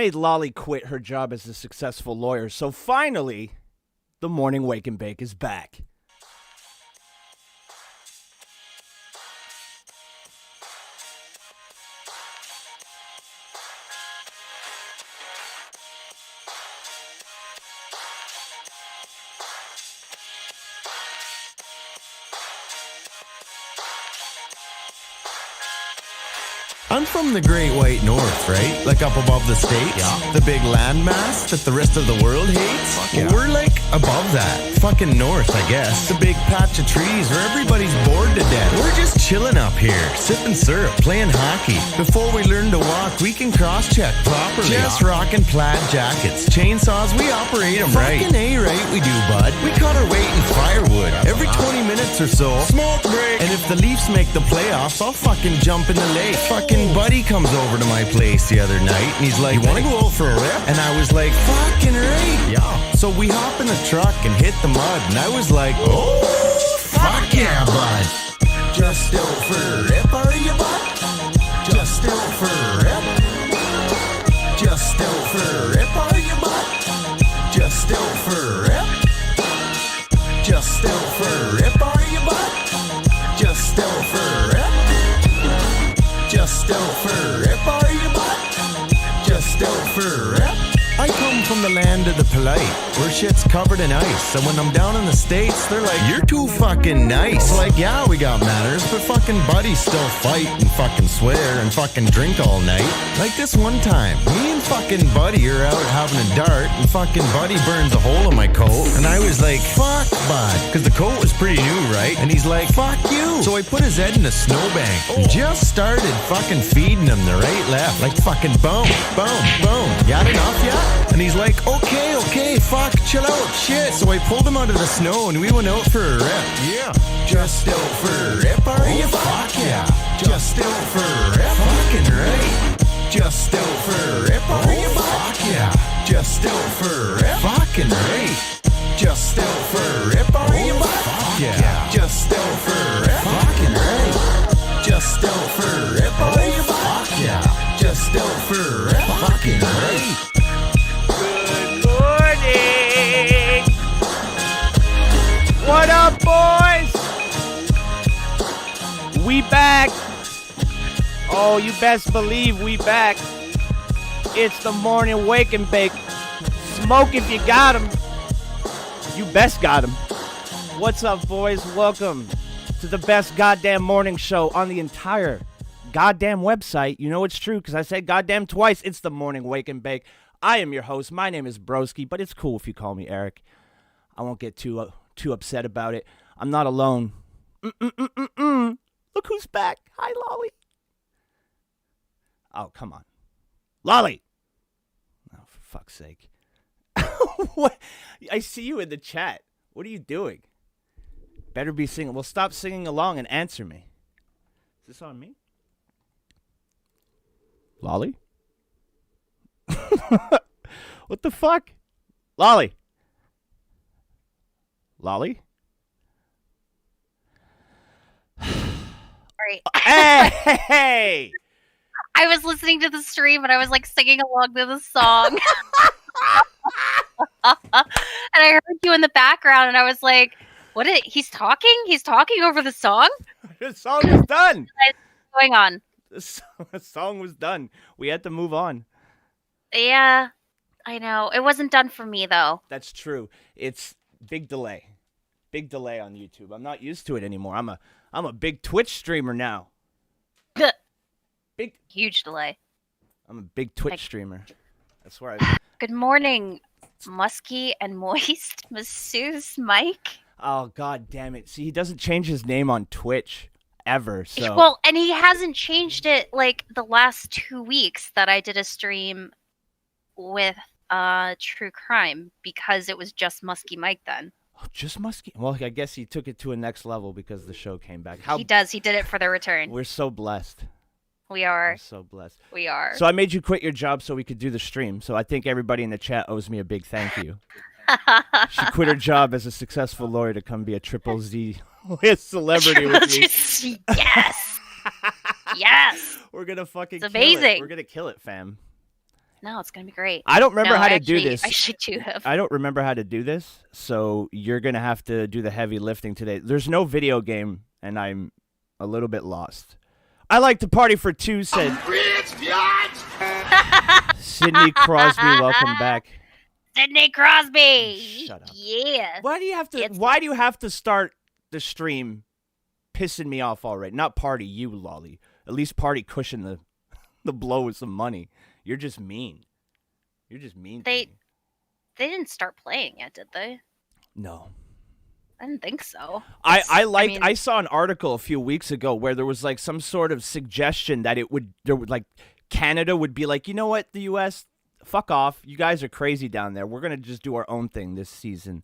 made Lolly quit her job as a successful lawyer, so finally, the Morning Wake and Bake is back. I'm from the Great White North, right? Like up above the States. Yeah. The big landmass that the rest of the world hates. Fuck yeah. We're like above that. Fucking north, I guess. The big patch of trees where everybody's bored to death. We're just chilling up here, sipping syrup, playing hockey. Before we learn to walk, we can cross-check properly. Just rocking plaid jackets. Chainsaws, we operate them right. Fucking A-right we do, bud. We cut our weight in firewood. Every 20 minutes or so. Smoke break. And if the Leafs make the playoffs, I'll fucking jump in the lake. Fucking buddy comes over to my place the other night and he's like, you wanna go out for a rip? And I was like, fucking right. Yeah. So we hop in the truck and hit the mud and I was like, oh, fuck yeah, bud. Just out for a rip, are you, bud? Just out for a rip. Just out for a rip, are you, bud? Just out for a rip. Just out for a rip, are you, bud? Just out for a rip. Just out for a rip, are you, bud? Just out for a rip. I come from the land of the polite, where shit's covered in ice. And when I'm down in the States, they're like, you're too fucking nice. Like, yeah, we got manners, but fucking buddies still fight and fucking swear and fucking drink all night. Like this one time, me and fucking buddy are out having a dart, and fucking buddy burns a hole in my coat. And I was like, fuck, bud, because the coat was pretty new, right? And he's like, fuck you. So I put his head in a snowbank and just started fucking feeding him the right, left. Like fucking boom, boom, boom. Got enough yet? And he's like, okay, fuck, chill out, shit. So I pulled him out of the snow and we went out for a rip. Yeah. Just out for a rip, are you? Fuck yeah. Just out for a rip. Fucking right. Just out for a rip, are you? Fuck yeah. Just out for a rip. Fucking right. Just out for a rip, are you? Fuck yeah. Just out for a rip. Fucking right. Just out for a rip, are you? Fuck yeah. Just out for a rip. Fucking right. What up, boys? We back. Oh, you best believe we back. It's the Morning Wake and Bake. Smoke if you got 'em. You best got 'em. What's up, boys? Welcome to the best goddamn morning show on the entire goddamn website. You know it's true because I said goddamn twice. It's the Morning Wake and Bake. I am your host. My name is Broski, but it's cool if you call me Eric. I won't get too upset about it. I'm not alone. Look who's back. Hi, Lolly. Oh, come on. Lolly. Oh, for fuck's sake. What? I see you in the chat. What are you doing? Better be singing. Well, stop singing along and answer me. Is this on me? Lolly? What the fuck? Lolly. Lolly? Sorry. Hey! I was listening to the stream and I was like singing along to the song. And I heard you in the background and I was like, he's talking? He's talking over the song? The song is done. What's going on? The song was done. We had to move on. Yeah, I know. It wasn't done for me though. That's true. It's big delay. Big delay on YouTube. I'm not used to it anymore. I'm a big Twitch streamer now. Big Huge delay. I'm a big Twitch streamer. That's where I Good morning, Musky and Moist Masseuse Mike. Oh god damn it. See, he doesn't change his name on Twitch ever. So Well, and he hasn't changed it like the last 2 weeks that I did a stream with True Crime because it was just Musky Mike then. Oh, just Musky. Well, I guess he took it to a next level because the show came back. He does. He did it for the return. We're so blessed. We are. We're so blessed. We are. So I made you quit your job so we could do the stream. So I think everybody in the chat owes me a big thank you. She quit her job as a successful lawyer to come be a Triple Z celebrity with me. Yes. Yes. We're gonna fucking It's kill it. amazing. We're gonna kill it, fam. No, it's gonna be great. I don't remember No, how to actually, do this. I should do have. I don't remember how to do this, so you're gonna have to do the heavy lifting today. There's no video game, and I'm a little bit lost. I like to party for two, said Sidney Crosby. Welcome back. Sidney Crosby. Shut up. Yeah. Why do you have to? It's- Why do you have to start the stream pissing me off already? Not party, you lolly. At least party cushion the blow with some money. You're just mean. You're just mean. to They me. they didn't start playing yet, did they? No. I didn't think so. I saw an article a few weeks ago where there was like some sort of suggestion that like Canada would be like, you know what, the U.S. fuck off, you guys are crazy down there. We're gonna just do our own thing this season,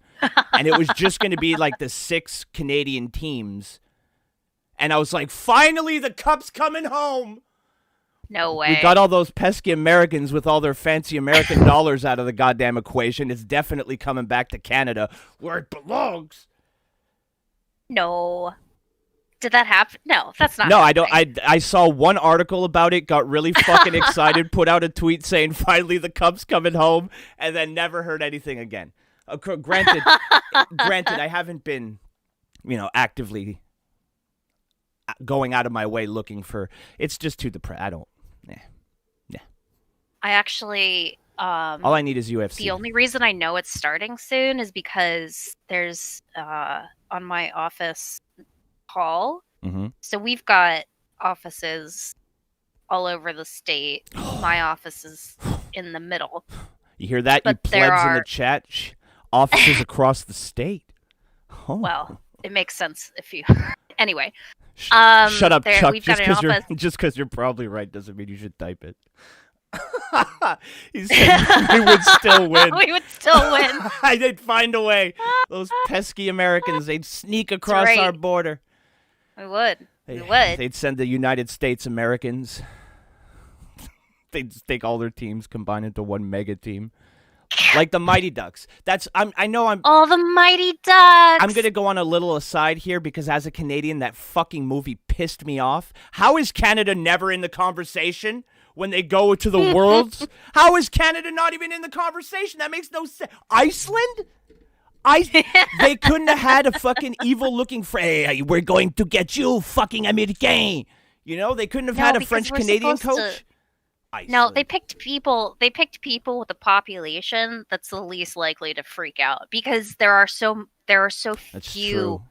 and it was just gonna be like the 6 Canadian teams, and I was like, finally, the cup's coming home. No way. We got all those pesky Americans with all their fancy American dollars out of the goddamn equation. It's definitely coming back to Canada where it belongs. No. Did that happen? No, that's not. No, happening. I don't. I saw one article about it, got really fucking excited, put out a tweet saying finally the Cubs coming home, and then never heard anything again. Granted, I haven't been, actively going out of my way looking for. It's just too depressing. I don't. I actually. All I need is UFC. The only reason I know it's starting soon is because there's on my office hall. Mm-hmm. So we've got offices all over the state. My office is in the middle. You hear that, But you there plebs in the are- chat? Offices across the state. Oh. Well, it makes sense if you. Anyway, Shut up, Chuck. we've got Just an office. because you're probably right doesn't mean you should type it. He said we would still win. We would still win. They'd find a way. Those pesky Americans, they'd sneak across right. our border. We would. They, We would. They'd send the United States Americans. They'd take all their teams, combine into one mega team. Like the Mighty Ducks. I know I'm All the Mighty Ducks. I'm going to go on a little aside here because as a Canadian, that fucking movie pissed me off. How is Canada never in the conversation when they go to the Worlds? How is Canada not even in the conversation? That makes no sense. Iceland? They couldn't have had a fucking evil-looking hey, we're going to get you, fucking American. They couldn't have No, had a because French-Canadian we're supposed coach? to- No, they picked people. They picked people with a population that's the least likely to freak out because there are so That's few true.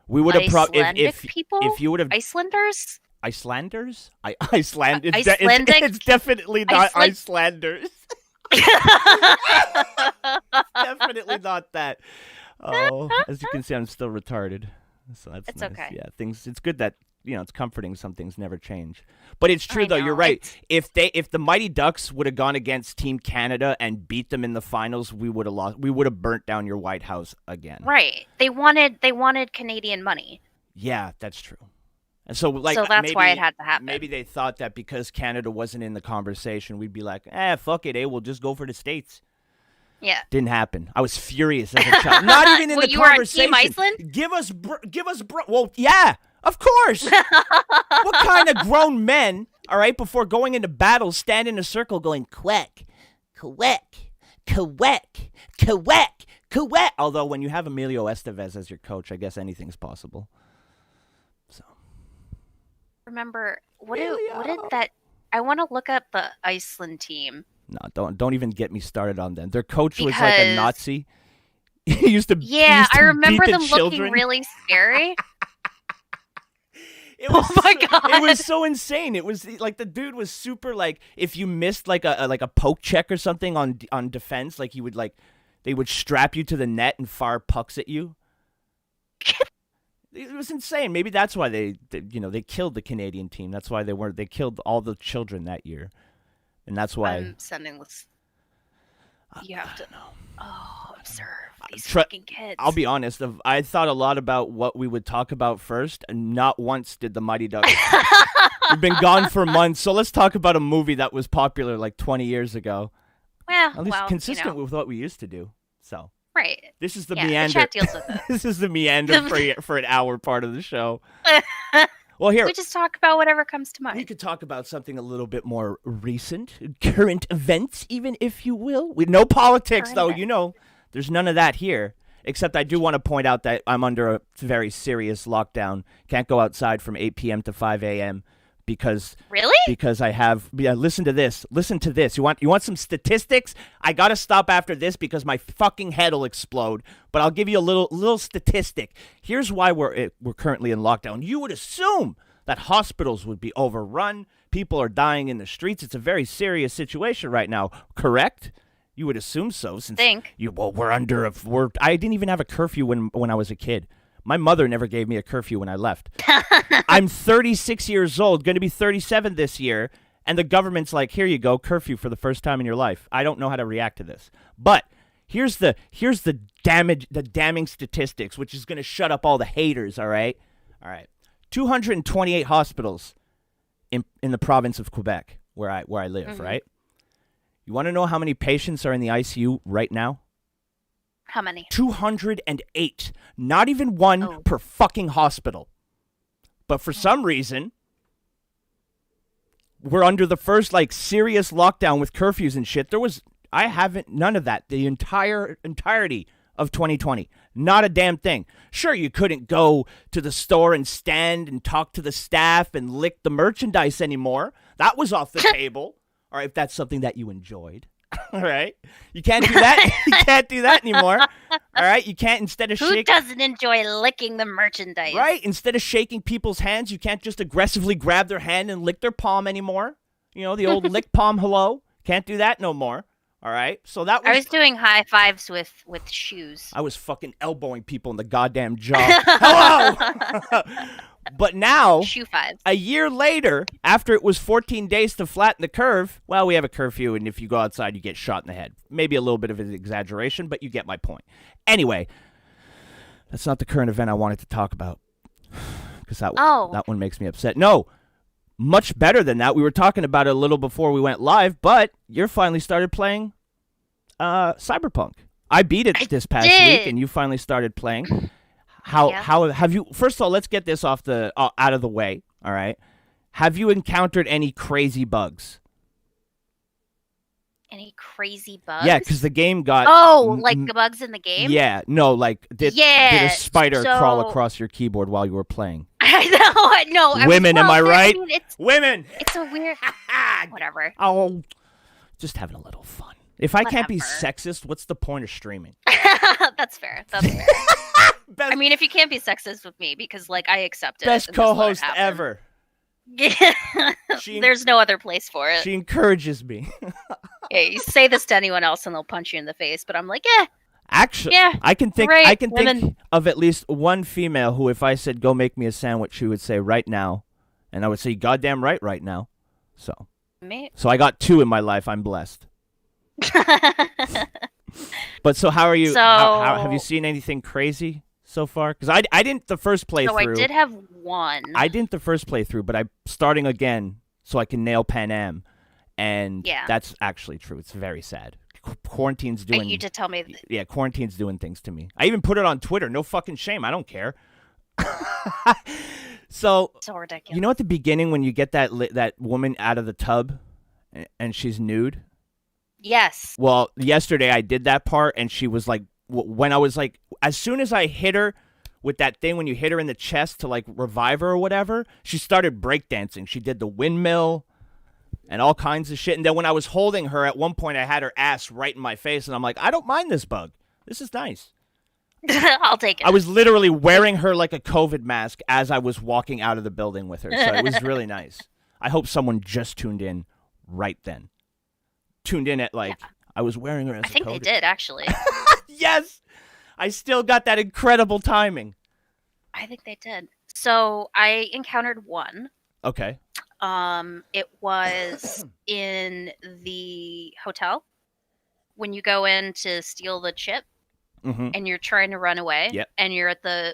We would have Icelandic people. if you would have Icelanders. Icelanders? Iceland. It's, Icelandic? it's definitely not Iceland- Icelanders. Definitely not that. Oh, as you can see, I'm still retarded. So that's It's nice. okay. Yeah, it's good that it's comforting. Some things never change. But it's true I though. know, You're right. If the Mighty Ducks would have gone against Team Canada and beat them in the finals, we would have lost. We would have burnt down your White House again. Right. They wanted Canadian money. Yeah, that's true. And so, So that's why it had to happen. Maybe they thought that because Canada wasn't in the conversation, we'd be like, fuck it, we'll just go for the States. Yeah. Didn't happen. I was furious as a child. Not even in What, the you were on conversation. Team Iceland? Give us, well, yeah, of course. What kind of grown men, all right, before going into battle, stand in a circle going, quack, quack, quack, quack, quack. Although when you have Emilio Estevez as your coach, I guess anything's possible. Remember what did that? I want to look up the Iceland team. No, don't even get me started on them. Their coach was like a Because- Nazi. He used to Yeah, used to I remember beat the them children. looking really scary. It was Oh my God. It was so insane. It was like the dude was super like if you missed like a poke check or something on defense, like they would strap you to the net and fire pucks at you. It was insane. Maybe that's why they killed the Canadian team. That's why they killed all the children that year, and that's why. I'm sending this. You have to observe these Try- fucking kids. I'll be honest. I thought a lot about what we would talk about first, and not once did the Mighty Ducks. We've been gone for months, so let's talk about a movie that was popular like 20 years ago. well, At least well, consistent with what we used to do. So right. this is the Yeah, the meander. chat deals with it. This is the meander for an hour part of the show. Well, here, We just talk about whatever comes to we mind. could talk about something a little bit more recent, current events, even if you will. With no politics, Current though. events. You know, there's none of that here. Except I do want to point out that I'm under a very serious lockdown. Can't go outside from 8 p.m. to 5 a.m. because Really? I have. Yeah, listen to this. Listen to this. You want some statistics? I gotta stop after this because my fucking head will explode. But I'll give you a little statistic. Here's why we're currently in lockdown. You would assume that hospitals would be overrun. People are dying in the streets. It's a very serious situation right now. Correct? You would assume so, since Think. we're under a I didn't even have a curfew when I was a kid. My mother never gave me a curfew when I left. I'm 36 years old, going to be 37 this year, and the government's like, "Here you go, curfew for the first time in your life." I don't know how to react to this. But here's the damning statistics, which is going to shut up all the haters, all right? All right. 228 hospitals in the province of Quebec where I live, right? You want to know how many patients are in the ICU right now? How many? 208. Not even one Oh. per fucking hospital. But for some reason, we're under the first like serious lockdown with curfews and shit. I haven't none of that the entirety of 2020. Not a damn thing. Sure, you couldn't go to the store and stand and talk to the staff and lick the merchandise anymore. That was off the table. All right, if that's something that you enjoyed. All right. You can't do that. You can't do that anymore. All right. You can't, instead of Who shaking. doesn't enjoy licking the merchandise? Right. Instead of shaking people's hands, you can't just aggressively grab their hand and lick their palm anymore. You know, the old lick palm hello. Can't do that no more. All right. So that I was doing high fives with shoes. I was fucking elbowing people in the goddamn jaw. Hello. But now, Shoe fives. a year later, after it was 14 days to flatten the curve, well, we have a curfew, and if you go outside, you get shot in the head. Maybe a little bit of an exaggeration, but you get my point. Anyway, that's not the current event I wanted to talk about, because that one makes me upset. No, much better than that. We were talking about it a little before we went live, but you finally started playing Cyberpunk. I beat it this past week, and you finally started playing. How have you? First of all, let's get this off the out of the way. All right, have you encountered any crazy bugs? Any crazy bugs? Yeah, because the game got like the bugs in the game. Yeah, no, like did a spider crawl across your keyboard while you were playing? I know. Women, am I right? Women. It's a weird. Whatever. Oh, just having a little fun. If I can't be Whatever. sexist, what's the point of streaming? That's fair. That's fair. I mean, if you can't be sexist with me, because like I accept it. Best and this is what co-host happened. ever. There's no other place for it. She encourages me. Yeah, you say this to anyone else and they'll punch you in the face, but I'm like, Actually, yeah, I can think right, think women. of at least one female who, if I said, "Go make me a sandwich," she would say, "Right now," and I would say, "Goddamn right now." So I got two in my life. I'm blessed. But so how are you? How have you seen anything crazy so far? Because I didn't the first playthrough. So I did have one. I didn't the first playthrough, but I'm starting again so I can nail Pan Am, and that's actually true. It's very sad. Quarantine's doing. You did tell me. Yeah, quarantine's doing things to me. I even put it on Twitter. No fucking shame. I don't care. So ridiculous. You know, at the beginning when you get that woman out of the tub, and she's nude. Yes. Well, yesterday I did that part, and she was like, when I was like, as soon as I hit her with that thing, when you hit her in the chest to like revive her or whatever, she started breakdancing. She did the windmill and all kinds of shit. And then when I was holding her, at one point I had her ass right in my face, and I'm like, I don't mind this bug. This is nice. I'll take it. I was literally wearing her like a COVID mask as I was walking out of the building with her, so it was really nice. I hope someone just tuned in right then. Tuned in at I was wearing her as I think they did, actually. Yes! I still got that incredible timing. I think they did. So I encountered one. Okay. It was in the hotel when you go in to steal the chip, and you're trying to run away. Yep. And you're at the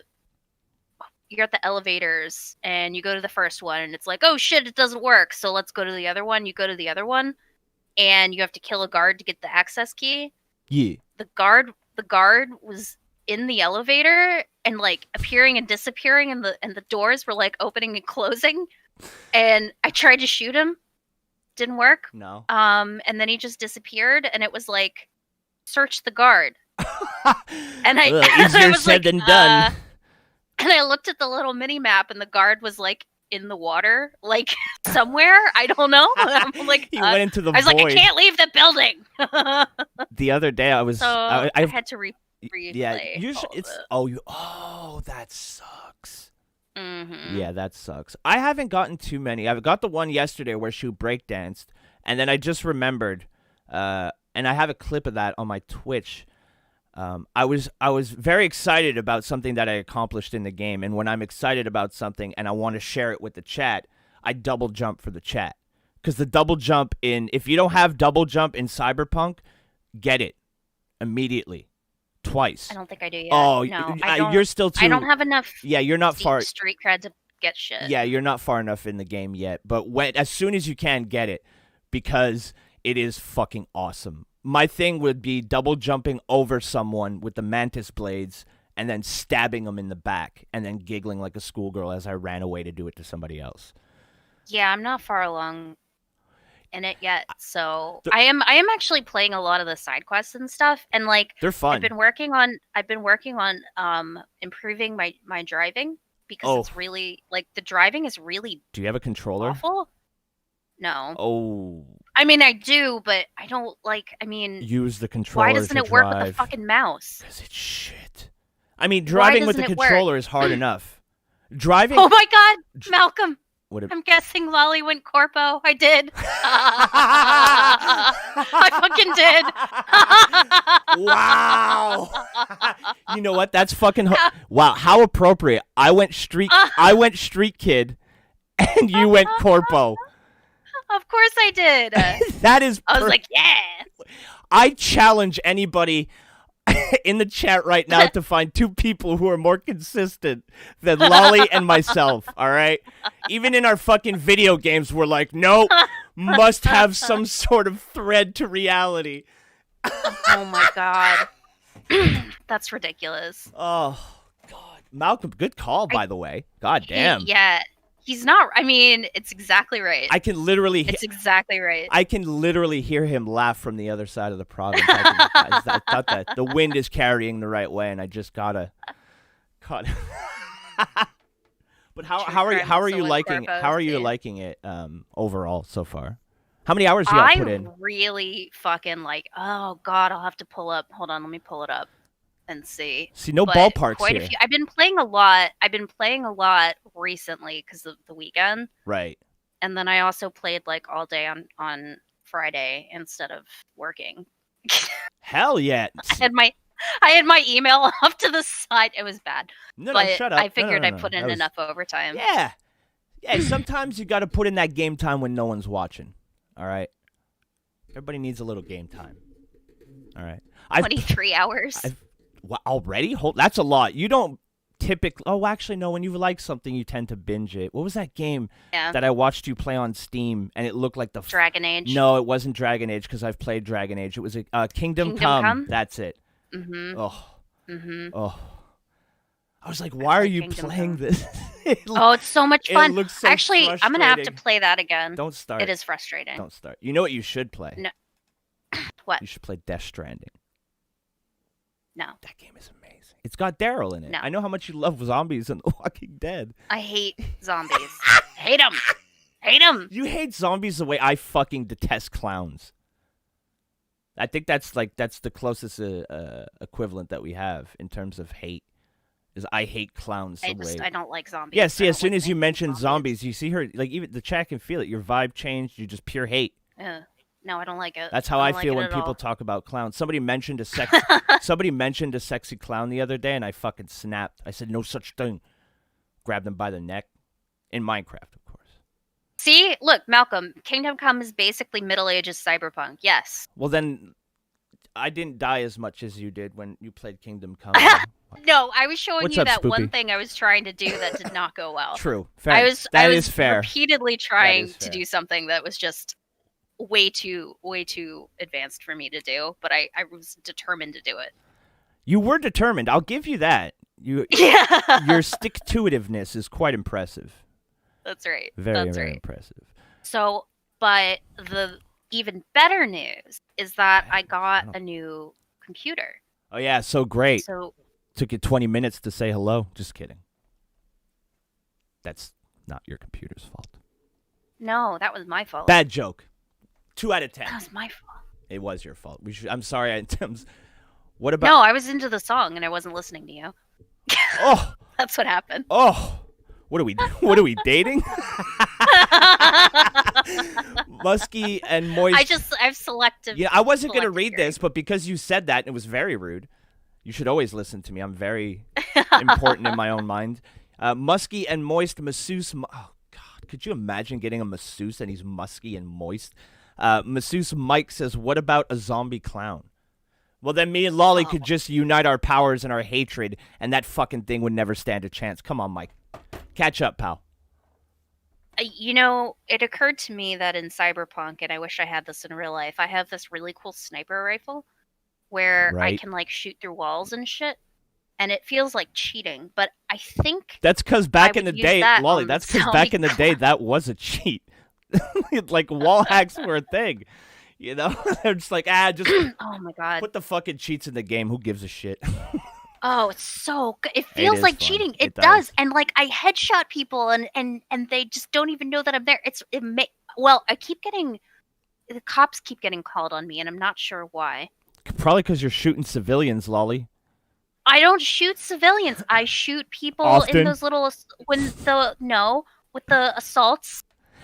elevators, and you go to the first one, and it's like, oh shit, it doesn't work. So let's go to the other one. You go to the other one, and you have to kill a guard to get the access key. Yeah. The guard was in the elevator and like appearing and disappearing, and the doors were like opening and closing. And I tried to shoot him, didn't work. No. And then he just disappeared, and it was like, search the guard. And I, Ugh, and I easier was said like, than done. and I looked at the little mini map, and the guard was like in the water, like somewhere. I don't know. I'm like, He went into the I was void. like, I can't leave the building. The other day I was So I I had to replay. yeah, usually all it's of it. that sucks. Mhm. Yeah, that sucks. I haven't gotten too many. I've got the one yesterday where she breakdanced, and then I just remembered, and I have a clip of that on my Twitch. I was very excited about something that I accomplished in the game, and when I'm excited about something and I want to share it with the chat, I double jump for the chat. Because the double jump if you don't have double jump in Cyberpunk, get it immediately, twice. I don't think I do yet. Oh, no, I don't. you're still too. I don't have enough. Yeah, you're not far. Street cred to get shit. Yeah, you're not far enough in the game yet. But as soon as you can, get it, because it is fucking awesome. My thing would be double jumping over someone with the mantis blades and then stabbing them in the back and then giggling like a schoolgirl as I ran away to do it to somebody else. Yeah, I'm not far along in it yet, so I am actually playing a lot of the side quests and stuff, and like They're fun. I've been working on improving my driving, because it's really like the driving is really Do you have a controller? awful. No. Oh. I mean, I do, but I don't like. I mean, Use the controller. why doesn't it work with the fucking mouse? Because it's shit. I mean, driving with the doesn't it work? controller is hard enough. Driving. Oh my God, Malcolm! Would it... I'm guessing Lolly went corpo. I did. I fucking did. Wow. You know what? That's fucking wow. How appropriate. I went street kid, and you went corpo. Of course I did. That is. I was like, yeah. I challenge anybody in the chat right now to find two people who are more consistent than Lolly and myself. All right. Even in our fucking video games, we're like, nope, must have some sort of thread to reality. Oh my God. That's ridiculous. Oh God, Malcolm, good call, by the way. God damn. Yeah. He's not. I mean, it's exactly right. I can literally. It's exactly right. I can literally hear him laugh from the other side of the province. I thought that the wind is carrying the right way, and I just gotta cut. But how are you liking it overall so far? How many hours you got put in? I really fucking like. Oh God, I'll have to pull up. Hold on, let me pull it up and see. See, no ballparks quite here. A few. I've been playing a lot recently because of the weekend. Right. And then I also played like all day on Friday instead of working. Hell yeah. I had my email off to the side. It was bad. No, but shut up. I figured No. I put in enough overtime. Yeah. Yeah, sometimes you got to put in that game time when no one's watching. All right. Everybody needs a little game time. All right. 23 hours. Already? That's a lot. You don't typically... Oh, actually, no. When you like something, you tend to binge it. What was that game that I watched you play on Steam, and it looked like the... Dragon Age? No, it wasn't Dragon Age, because I've played Dragon Age. It was Kingdom Come. That's it. Mm-hmm. Oh. Mm-hmm. Oh. I was like, why are you playing this? It's so much fun. It looks so Actually, I'm going to have to play that again. Don't start. It is frustrating. Don't start. You know what you should play? No. What? You should play Death Stranding. No. That game is amazing. It's got Daryl in it. No. I know how much you love zombies and The Walking Dead. I hate zombies. Hate them. Hate them. You hate zombies the way I fucking detest clowns. I think that's the closest equivalent that we have in terms of hate. Is I hate clowns the way. I don't like zombies. Yeah, see, as soon as you mention zombies, you see her, like, even the chat can feel it. Your vibe changed. You just pure hate. No, I don't like it. That's how I feel when people talk about clowns. Somebody mentioned a sexy clown the other day, and I fucking snapped. I said, no such thing. Grabbed them by the neck. In Minecraft, of course. See? Look, Malcolm, Kingdom Come is basically Middle Ages cyberpunk. Yes. Well, then, I didn't die as much as you did when you played Kingdom Come. No, I was showing What's you up, that Spoopy? one thing I was trying to do that did not go well. True. Fair. I was fair. repeatedly trying fair. to do something that was just way too advanced for me to do, but I was determined to do it. You were determined. I'll give you that. Your stick-to-itiveness is quite impressive. That's right. Very That's right. impressive. So, but the even better news is that I got a new computer. Oh yeah, so great. So Took you 20 minutes to say hello. Just kidding. That's not your computer's fault. no, that was my fault. Bad joke. 2 out of 10. That was my fault. It was your fault. I'm sorry. What about? No, I was into the song and I wasn't listening to you. Oh, That's what happened. oh. What are we dating? Musky and moist. I've selective. Yeah, I wasn't gonna selective read hearing. this, but because you said that, and it was very rude. You should always listen to me. I'm very important in my own mind. Musky and moist masseuse. Oh God, could you imagine getting a masseuse and he's musky and moist? Masseuse Mike says, "What about a zombie clown?" Well, then me and Lolly could just unite our powers and our hatred, and that fucking thing would never stand a chance. Come on, Mike. Catch up, pal. You know, it occurred to me that in Cyberpunk, and I wish I had this in real life, I have this really cool sniper rifle where I Right. can like shoot through walls and shit, and it feels like cheating. But I think That's because back in the would use day, that Lolly, on that's because zombie back in the day, that was a cheat. Like, wall hacks were a thing. You know? They're just like, just oh my god, put the fucking cheats in the game. Who gives a shit? oh, it's so good. It feels is like fun. cheating. It It does, does. and like I headshot people, and they just don't even know that I'm there. Well, the cops keep getting called on me, and I'm not sure why. Probably because you're shooting civilians, Lolly. I don't shoot civilians. I shoot people Often? in those little with the assaults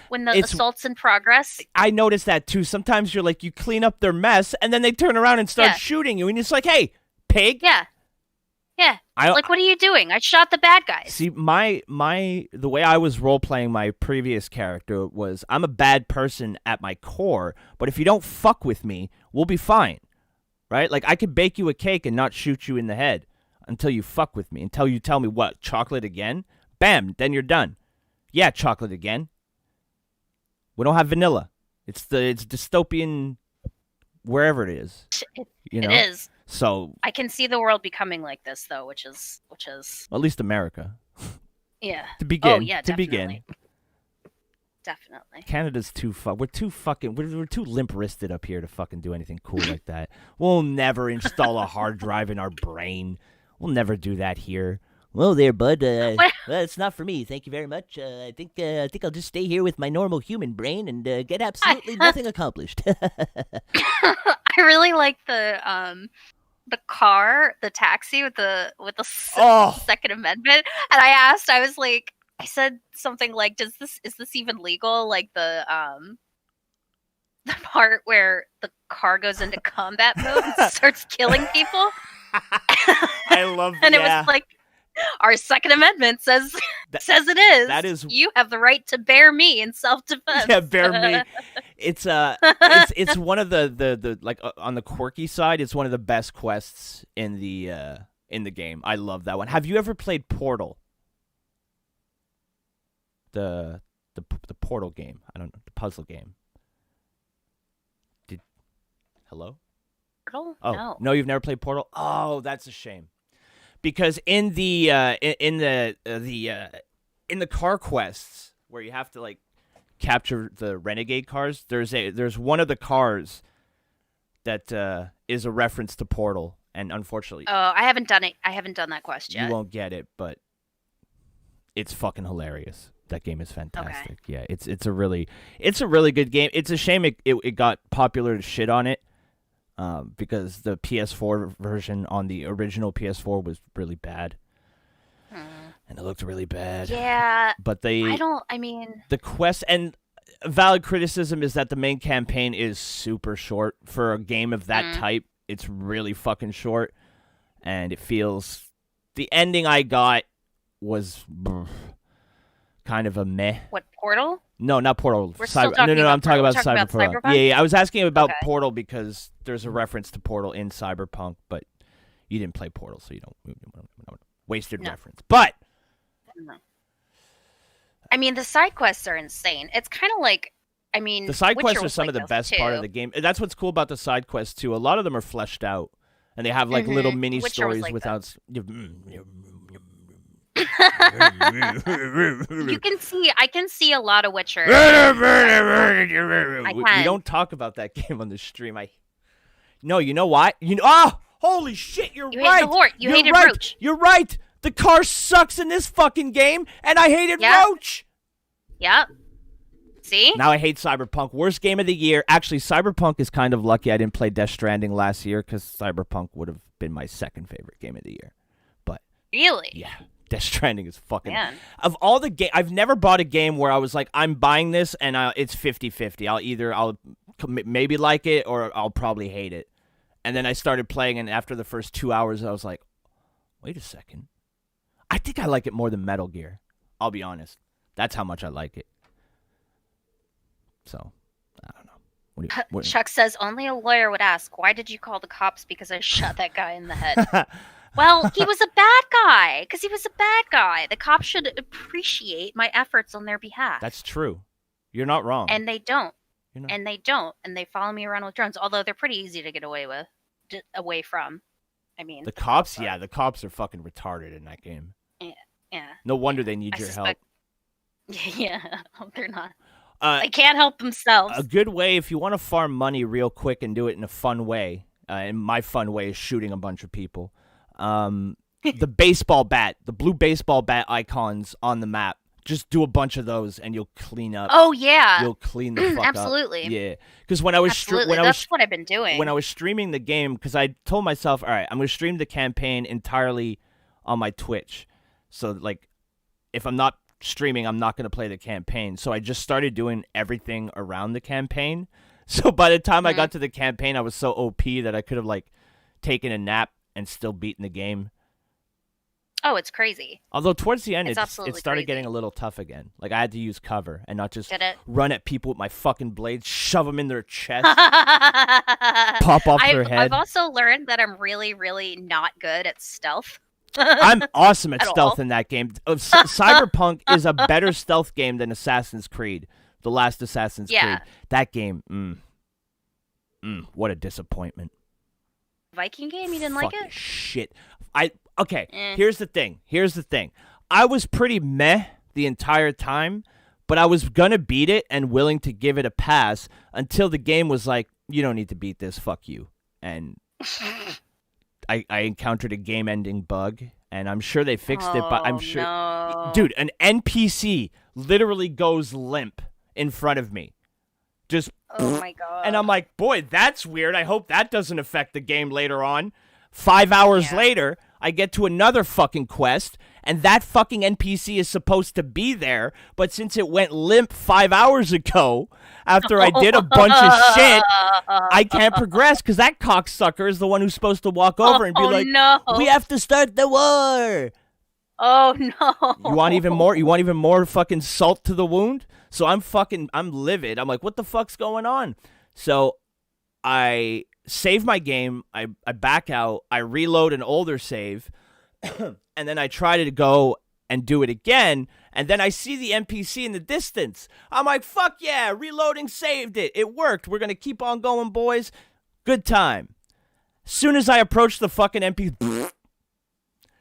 when the It's- assaults in progress. I noticed that too. Sometimes you're like, you clean up their mess, and then they turn around and start Yeah. shooting you, and it's like, hey, pig. Yeah, yeah. I Like, what are you doing? I shot the bad guys. see the way I was role playing my previous character was I'm a bad person at my core, but if you don't fuck with me, we'll be fine, right? Like I could bake you a cake and not shoot you in the head until you fuck with me, until you tell me what chocolate again. Bam, then you're done. Yeah, chocolate again. We don't have vanilla. It's dystopian wherever it is. You know? It is. So I can see the world becoming like this, though, which is at least America. yeah. To begin. Oh yeah, to definitely. begin. Definitely. Canada's we're too limp-wristed up here to fucking do anything cool like that. We'll never install a hard drive in our brain. We'll never do that here. Well, there, bud. Well, it's not for me. Thank you very much. I think I'll just stay here with my normal human brain and get absolutely nothing accomplished. I really like the taxi with the Oh. Second Amendment, and I said something like, is this even legal? Like the part where the car goes into combat mode and starts killing people. I love And it was like, our Second Amendment says it is. that is- you have the right to bear me in self-defense. Yeah, bear me. It's one of the like on the quirky side. It's one of the best quests in the game. I love that one. Have you ever played Portal? The Portal game. I don't know, the puzzle game. Hello? Portal? Oh No. you've never played Portal. Oh, that's a shame. Because in the car quests where you have to like capture the renegade cars, there's one of the cars that is a reference to Portal, and unfortunately Oh, I haven't done it. I haven't done that quest yet. you won't get it, but it's fucking hilarious. That game is fantastic. Yeah, it's a really good game. It's a shame it got popular to shit on it. Because the PS4 version on the original PS4 was really bad, and it looked really bad. Yeah, But the quest, and a valid criticism is that the main campaign is super short for a game of that type. It's really fucking short, and it feels. The ending I got was kind of a meh. what, Portal? No, not Portal. We're still talking No, about I'm talking Portal. about We're talking Cyberpunk. about Cyberpunk? Yeah, I was asking about Okay. Portal because there's a reference to Portal in Cyberpunk, but you didn't play Portal, so you don't wasted No. reference. But I mean, the side quests are insane. It's kind of like, the side Witcher quests are was some like of the this best part of too. the game. That's what's cool about the side quests too. A lot of them are fleshed out. And they have like little mini Witcher was stories like without. I can see a lot of Witcher. We can. don't talk about that game on the stream. No, you know why? Oh, holy shit! You're You right. hated the horde. You You're hated right. Roach. You're right. The car sucks in this fucking game, and I hated Yeah. Roach. Yep. See? Now I hate Cyberpunk. Worst game of the year. Actually, Cyberpunk is kind of lucky I didn't play Death Stranding last year because Cyberpunk would have been my second favorite game of the year. But Really? yeah, Death Stranding is fucking. Man. Of all the game, I've never bought a game where I was like, I'm buying this and it's 50-50. I'll maybe like it or I'll probably hate it. And then I started playing, and after the first 2 hours, I was like, wait a second. I think I like it more than Metal Gear. I'll be honest. That's how much I like it. So, I don't know. What Chuck says only a lawyer would ask, why did you call the cops because I shot that guy in the head? Well, he was a bad guy because he was a bad guy. The cops should appreciate my efforts on their behalf. That's true. You're not wrong. And they don't. You're not. And they don't. And they follow me around with drones, although they're pretty easy to get away from. I mean, The cops, yeah, the cops are fucking retarded in that game. yeah. No wonder they need I your suspect- Yeah, they're not. help. They can't help themselves. A good way, if you want to farm money real quick and do it in a fun way, and my fun way is shooting a bunch of people, the baseball bat, the blue baseball bat icons on the map, just do a bunch of those and you'll clean up. Oh yeah, You'll clean the fuck absolutely. up. Yeah, because when I was That's what I've been doing. when I was streaming the game, because I told myself, all right, I'm going to stream the campaign entirely on my Twitch. So, like, if I'm not streaming, I'm not going to play the campaign. So I just started doing everything around the campaign. So by the time I got to the campaign, I was so OP that I could have, like, taken a nap and still beaten the game. Oh, it's crazy. Although towards the end, It's it absolutely started crazy. getting a little tough again. Like, I had to use cover and not just Did it? run at people with my fucking blades, shove them in their chest, pop off their head. I've also learned that I'm really, really not good at stealth. I'm awesome at At stealth all. in that game. Cyberpunk is a better stealth game than Assassin's Creed, the last Assassin's Yeah. Creed. That game, what a disappointment. Viking game, you didn't like Fucking it? shit. Okay, Eh. here's the thing. I was pretty meh the entire time, but I was gonna beat it and willing to give it a pass until the game was like, you don't need to beat this, fuck you. And I encountered a game-ending bug, and I'm sure they fixed it, but I'm sure... No. Dude, an NPC literally goes limp in front of me. Just... Oh my god. And I'm like, boy, that's weird. I hope that doesn't affect the game later on. 5 hours Yeah. later, I get to another fucking quest, and that fucking NPC is supposed to be there, but since it went limp 5 hours ago, after I did a bunch of shit, I can't progress, because that cocksucker is the one who's supposed to walk over and be like, no. we have to start the war. Oh no. You want even more? You want even more fucking salt to the wound? So I'm livid. I'm like, what the fuck's going on? So I save my game. I back out. I reload an older save. And then I try to go and do it again. And then I see the NPC in the distance. I'm like, fuck yeah, reloading saved it. It worked. We're going to keep on going, boys. Good time. Soon as I approach the fucking NPC,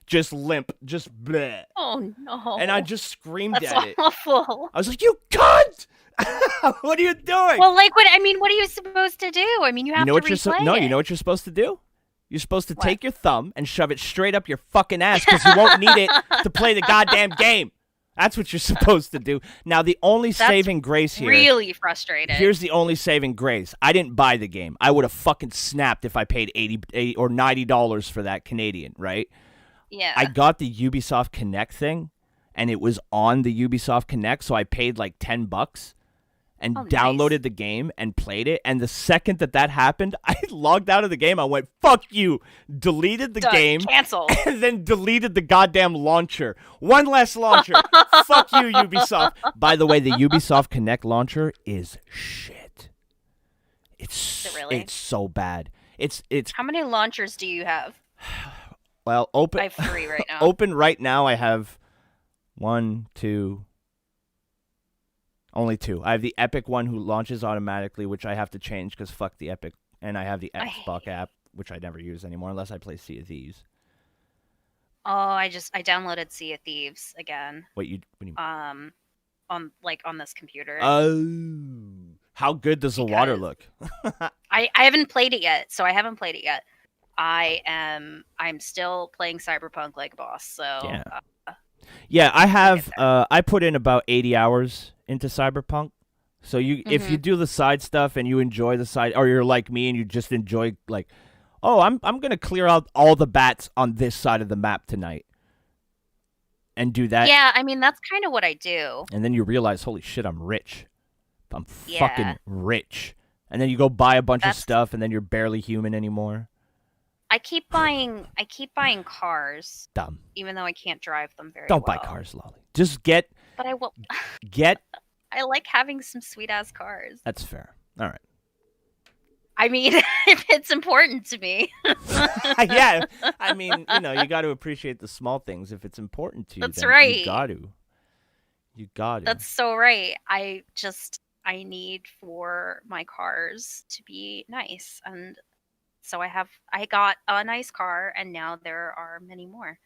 just limp, just bleh. Oh no. And I just screamed That's at it. awful. I was like, you cunt! What are you doing? Well, like what are you supposed to do? I mean, you have you know to what you're replay it. you know what you're supposed to do? You're supposed to What? take your thumb and shove it straight up your fucking ass because you won't need it to play the goddamn game. That's what you're supposed to do. Now, the only saving grace here... Really frustrated. Here's the only saving grace. I didn't buy the game. I would have fucking snapped if I paid $80 or $90 for that Canadian, right? Yeah. I got the Ubisoft Connect thing, and it was on the Ubisoft Connect, so I paid like $10 and Oh, nice. downloaded the game and played it. And the second that happened, I logged out of the game. I went, fuck you, deleted the Done. game, Cancel. and then deleted the goddamn launcher. One less launcher. Fuck you, Ubisoft. By the way, the Ubisoft Connect launcher is shit. Is it really? It's so bad. It's How many launchers do you have? well open. I have 3 right now. Open right now, I have 1, 2, only 2. I have the Epic one who launches automatically, which I have to change because fuck the Epic, and I have the I Xbox app, which I never use anymore unless I play Sea of Thieves. Oh, I downloaded Sea of Thieves again. What do you? On this computer. Oh, how good does the water look? I haven't played it yet, so I haven't played it yet. I'm still playing Cyberpunk like a boss. So Yeah. Yeah, I have. I put in about 80 hours into Cyberpunk. So if you do the side stuff and you enjoy the side, or you're like me and you just enjoy like, oh, I'm gonna clear out all the bats on this side of the map tonight, and do that. Yeah, I mean that's kind of what I do. And then you realize, holy shit, I'm rich. I'm Yeah. fucking rich. And then you go buy a bunch of That's- stuff, and then you're barely human anymore. I keep buying cars, Dumb. even though I can't drive them very Don't well. buy cars, Lolly. Just get. But I will. I like having some sweet ass cars. That's fair. All right. I mean, if it's important to me. Yeah, I mean, you got to appreciate the small things. If it's important to you, That's then right. You got to. You got to. That's so right. I need for my cars to be nice, and so I got a nice car, and now there are many more.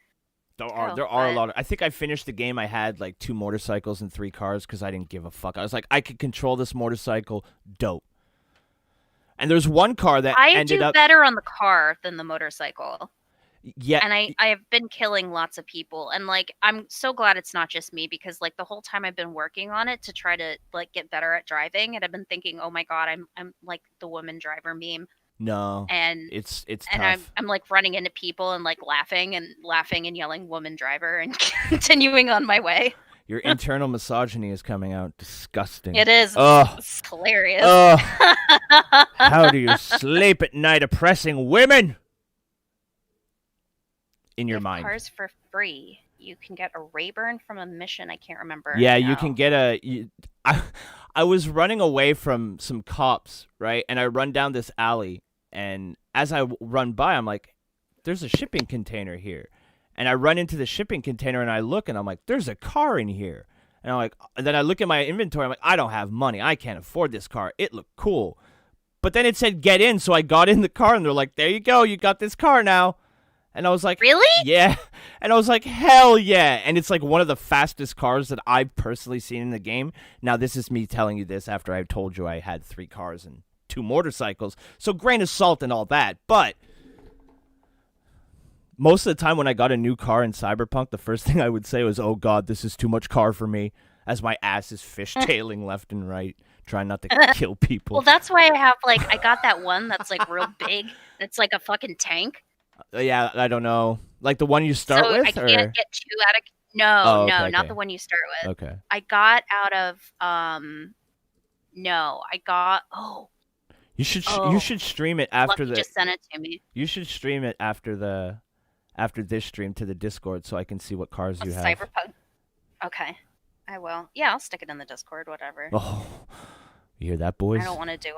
There are a lot. I think I finished the game. I had like 2 motorcycles and 3 cars because I didn't give a fuck. I was like, I could control this motorcycle. Dope. And there's one car that I ended do up. better on the car than the motorcycle. Yeah. And I have been killing lots of people, and like I'm so glad it's not just me, because like the whole time I've been working on it to try to like get better at driving, and I've been thinking, oh my god, I'm like the woman driver meme, No. and It's and tough. I'm like running into people and like laughing and yelling woman driver and continuing on my way. Your internal misogyny is coming out. Disgusting. It is. Ugh. It's hilarious. Ugh. How do you sleep at night oppressing women? In your Give mind. Cars for free. You can get a Rayburn from a mission. I can't remember. Yeah, you now. can get I was running away from some cops, right? And I run down this alley, and as I run by, I'm like, there's a shipping container here. And I run into the shipping container, and I look, and I'm like, there's a car in here. And then I look at my inventory, I'm like, I don't have money. I can't afford this car. It looked cool. But then it said get in, so I got in the car, and they're like, there you go, you got this car now. And I was like, really? Yeah. And I was like, hell yeah. And it's like one of the fastest cars that I've personally seen in the game. Now, this is me telling you this after I've told you I had 3 cars and 2 motorcycles. So grain of salt and all that. But most of the time when I got a new car in Cyberpunk, the first thing I would say was, oh God, this is too much car for me. As my ass is fishtailing left and right, trying not to kill people. Well, that's why I got that one that's like real big. It's like a fucking tank. Yeah, I don't know. Like the one you start so with? I can't or? get 2 out of. No, Oh, okay, no, not okay. the one you start with. Okay. I got out of. No, I got. Oh, You should Oh. you should stream it after Lucky just sent it to me. You should stream it after this stream to the Discord so I can see what cars you have. Cyberpunk. Okay, I will. Yeah, I'll stick it in the Discord. Whatever. Oh, you hear that, boys? I don't want to do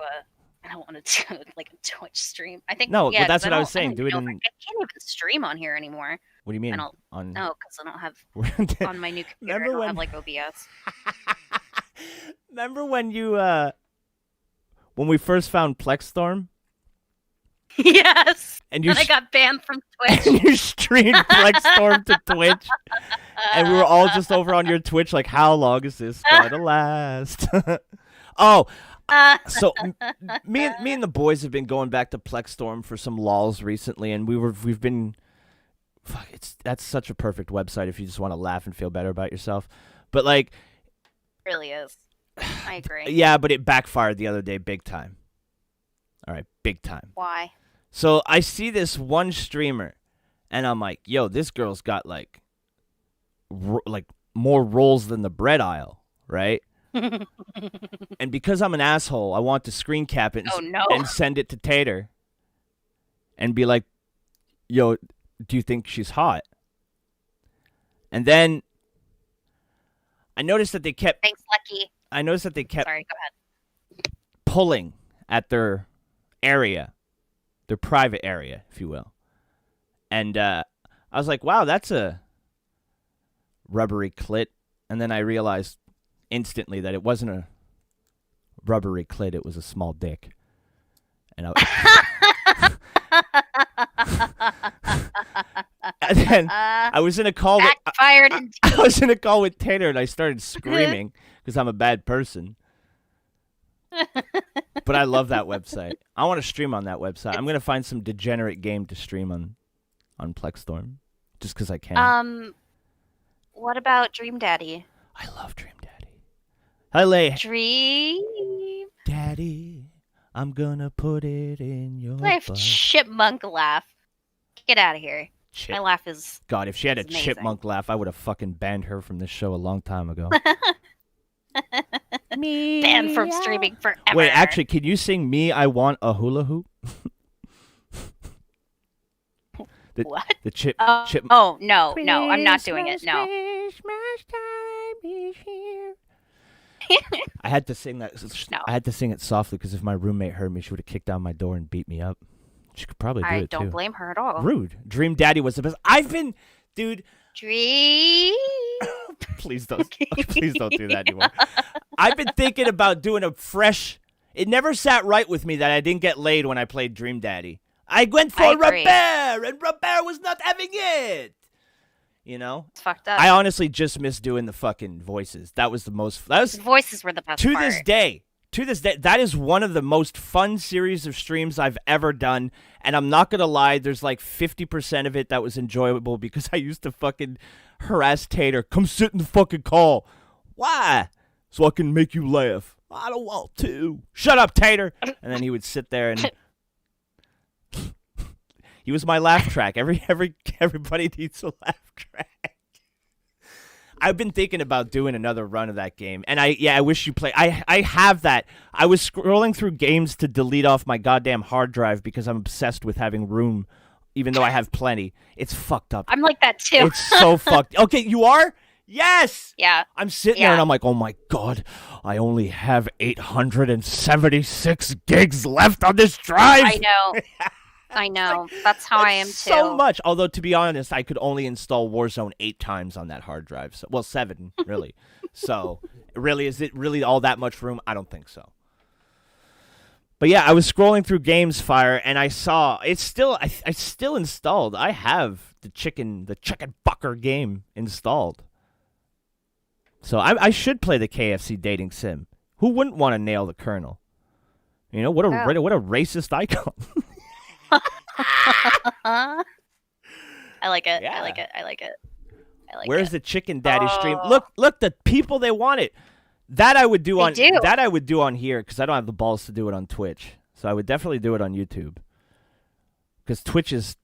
like a Twitch stream. I think No, yeah, but that's 'cause what I was don't saying. Do it know if in. I can't even stream on here anymore. What do you mean? I don't. On. No, because I don't have on my new computer. Remember I don't when- have like OBS. Remember when you when we first found Plexstorm Yes. and you And I got banned from Twitch. and you streamed Plexstorm to Twitch, and we were all just over on your Twitch like, how long is this going to last? Oh. So me and the boys have been going back to Plexstorm for some lols recently, and we've been. Fuck, that's such a perfect website if you just want to laugh and feel better about yourself. But like, really is. I agree. yeah, but it backfired the other day, big time. All right, big time. Why? So I see this one streamer, and I'm like, yo, this girl's got like more rolls than the bread aisle, right? And because I'm an asshole, I want to screen cap it Oh, no. and send it to Tater and be like, yo, do you think she's hot? And then I noticed that they kept Thanks, Lucky. Sorry, go ahead. pulling at their area, their private area, if you will. And I was like, wow, that's a rubbery clit. And then I realized instantly that it wasn't a rubbery clit, it was a small dick. And And then I was in a call with Backfired indeed. I was in a call with Tater, and I started screaming because I'm a bad person. But I love that website. I want to stream on that website. I'm gonna find some degenerate game to stream on Plexstorm, just because I can. What about Dream Daddy? I love Dream Daddy. Hi, Lay. Dream. Daddy, I'm gonna put it in your My butt. chipmunk laugh. Get out of here. Chip- My laugh is God, if she had a It's amazing. chipmunk laugh, I would have fucking banned her from this show a long time ago. Me. banned from streaming forever. Wait, actually, can you sing "Me I Want a Hula Hoop"? What? The chip. Oh, no, I'm not doing it. No. Christmas time is here. I had to sing that. No. I had to sing it softly because if my roommate heard me, she would have kicked down my door and beat me up. She could probably do I it don't too. blame her at all. Rude. Dream Daddy was the best. Dude. Dream. Please don't do that anymore. I've been thinking about doing a fresh. It never sat right with me that I didn't get laid when I played Dream Daddy. I went for I agree. Robert, and Robert was not having it. You know, It's fucked up. I honestly just miss doing the fucking voices. That was the most. That was The voices were the best to part. this day. To this day, that is one of the most fun series of streams I've ever done. And I'm not gonna lie, there's like 50% of it that was enjoyable because I used to fucking harass Tater. Come sit in the fucking call. Why? So I can make you laugh. I don't want to. Shut up, Tater. And then he would sit there and he was my laugh track. Everybody needs a laugh track. I've been thinking about doing another run of that game, and I wish you play. I have that. I was scrolling through games to delete off my goddamn hard drive because I'm obsessed with having room, even though I have plenty. It's fucked up. I'm like that too. It's so fucked. Okay, you are? Yes. Yeah. I'm sitting there and I'm like, oh my god, I only have 876 gigs left on this drive. I know. I know. That's how I am too. So much. Although, to be honest, I could only install Warzone 8 times on that hard drive. So, well, 7, really. So, really, is it really all that much room? I don't think so. But yeah, I was scrolling through GamesFire and I saw it's still I still installed. I have the chicken fucker game installed. So I should play the KFC dating sim. Who wouldn't want to nail the Colonel? You know what a racist icon. I like it. Yeah. I like it. I like it. I like Where's it. the Chicken Daddy stream? Oh. Look, the people they want it. That I would do They on do. that I would do on here because I don't have the balls to do it on Twitch. So I would definitely do it on YouTube. Because Twitch is.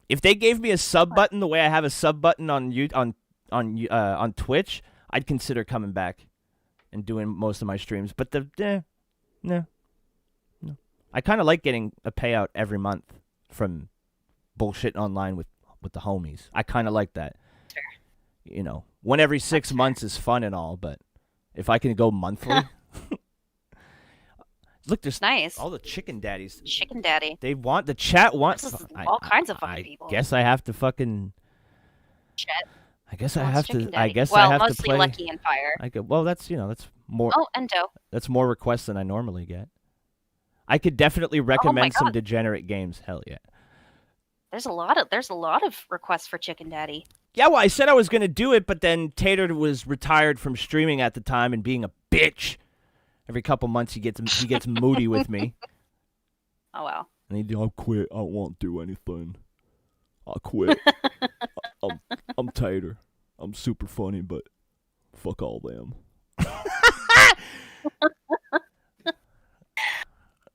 If they gave me a sub button the way I have a sub button on Twitch, I'd consider coming back and doing most of my streams. But no. I kind of like getting a payout every month from bullshitting online with the homies. I kind of like that. Sure. You know, one every 6 months is fun and all, but if I can go monthly. Look, there's Nice. all the chicken daddies. Chicken Daddy. They want the chat wants This is all kinds of fucking people. I guess I have to fucking. Chat I guess I wants have Chicken to. I Daddy. guess well, I have to mostly play. Lucky and Fire. Well, that's more. Oh, Endo. That's more requests than I normally get. I could definitely recommend some God. degenerate games. Hell yeah. There's a lot of requests for Chicken Daddy. Yeah, well, I said I was going to do it, but then Tater was retired from streaming at the time and being a bitch. Every couple months he gets moody with me. Oh wow. And I'll quit. I won't do anything. I'll quit. I'm Tater. I'm super funny, but fuck all them.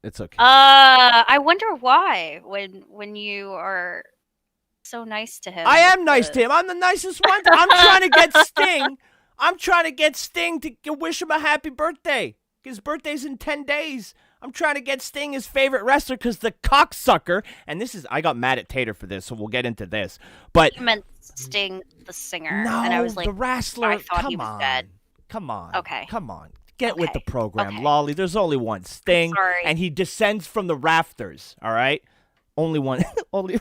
It's okay. I wonder why when you are so nice to him. I am nice to him. I'm the nicest one. I'm trying to get Sting. I'm trying to get Sting to wish him a happy birthday. His birthday's in 10 days. I'm trying to get Sting his favorite wrestler because the cocksucker, and I got mad at Tater for this, so we'll get into this. But You meant Sting the singer, no, and I was like, the wrestler. I thought come he was on. dead. Come on. Okay. Come on. Get with the Okay. program, Okay. Lolly. There's only one Sting, sorry. and he descends from the rafters. All right, only one. Only.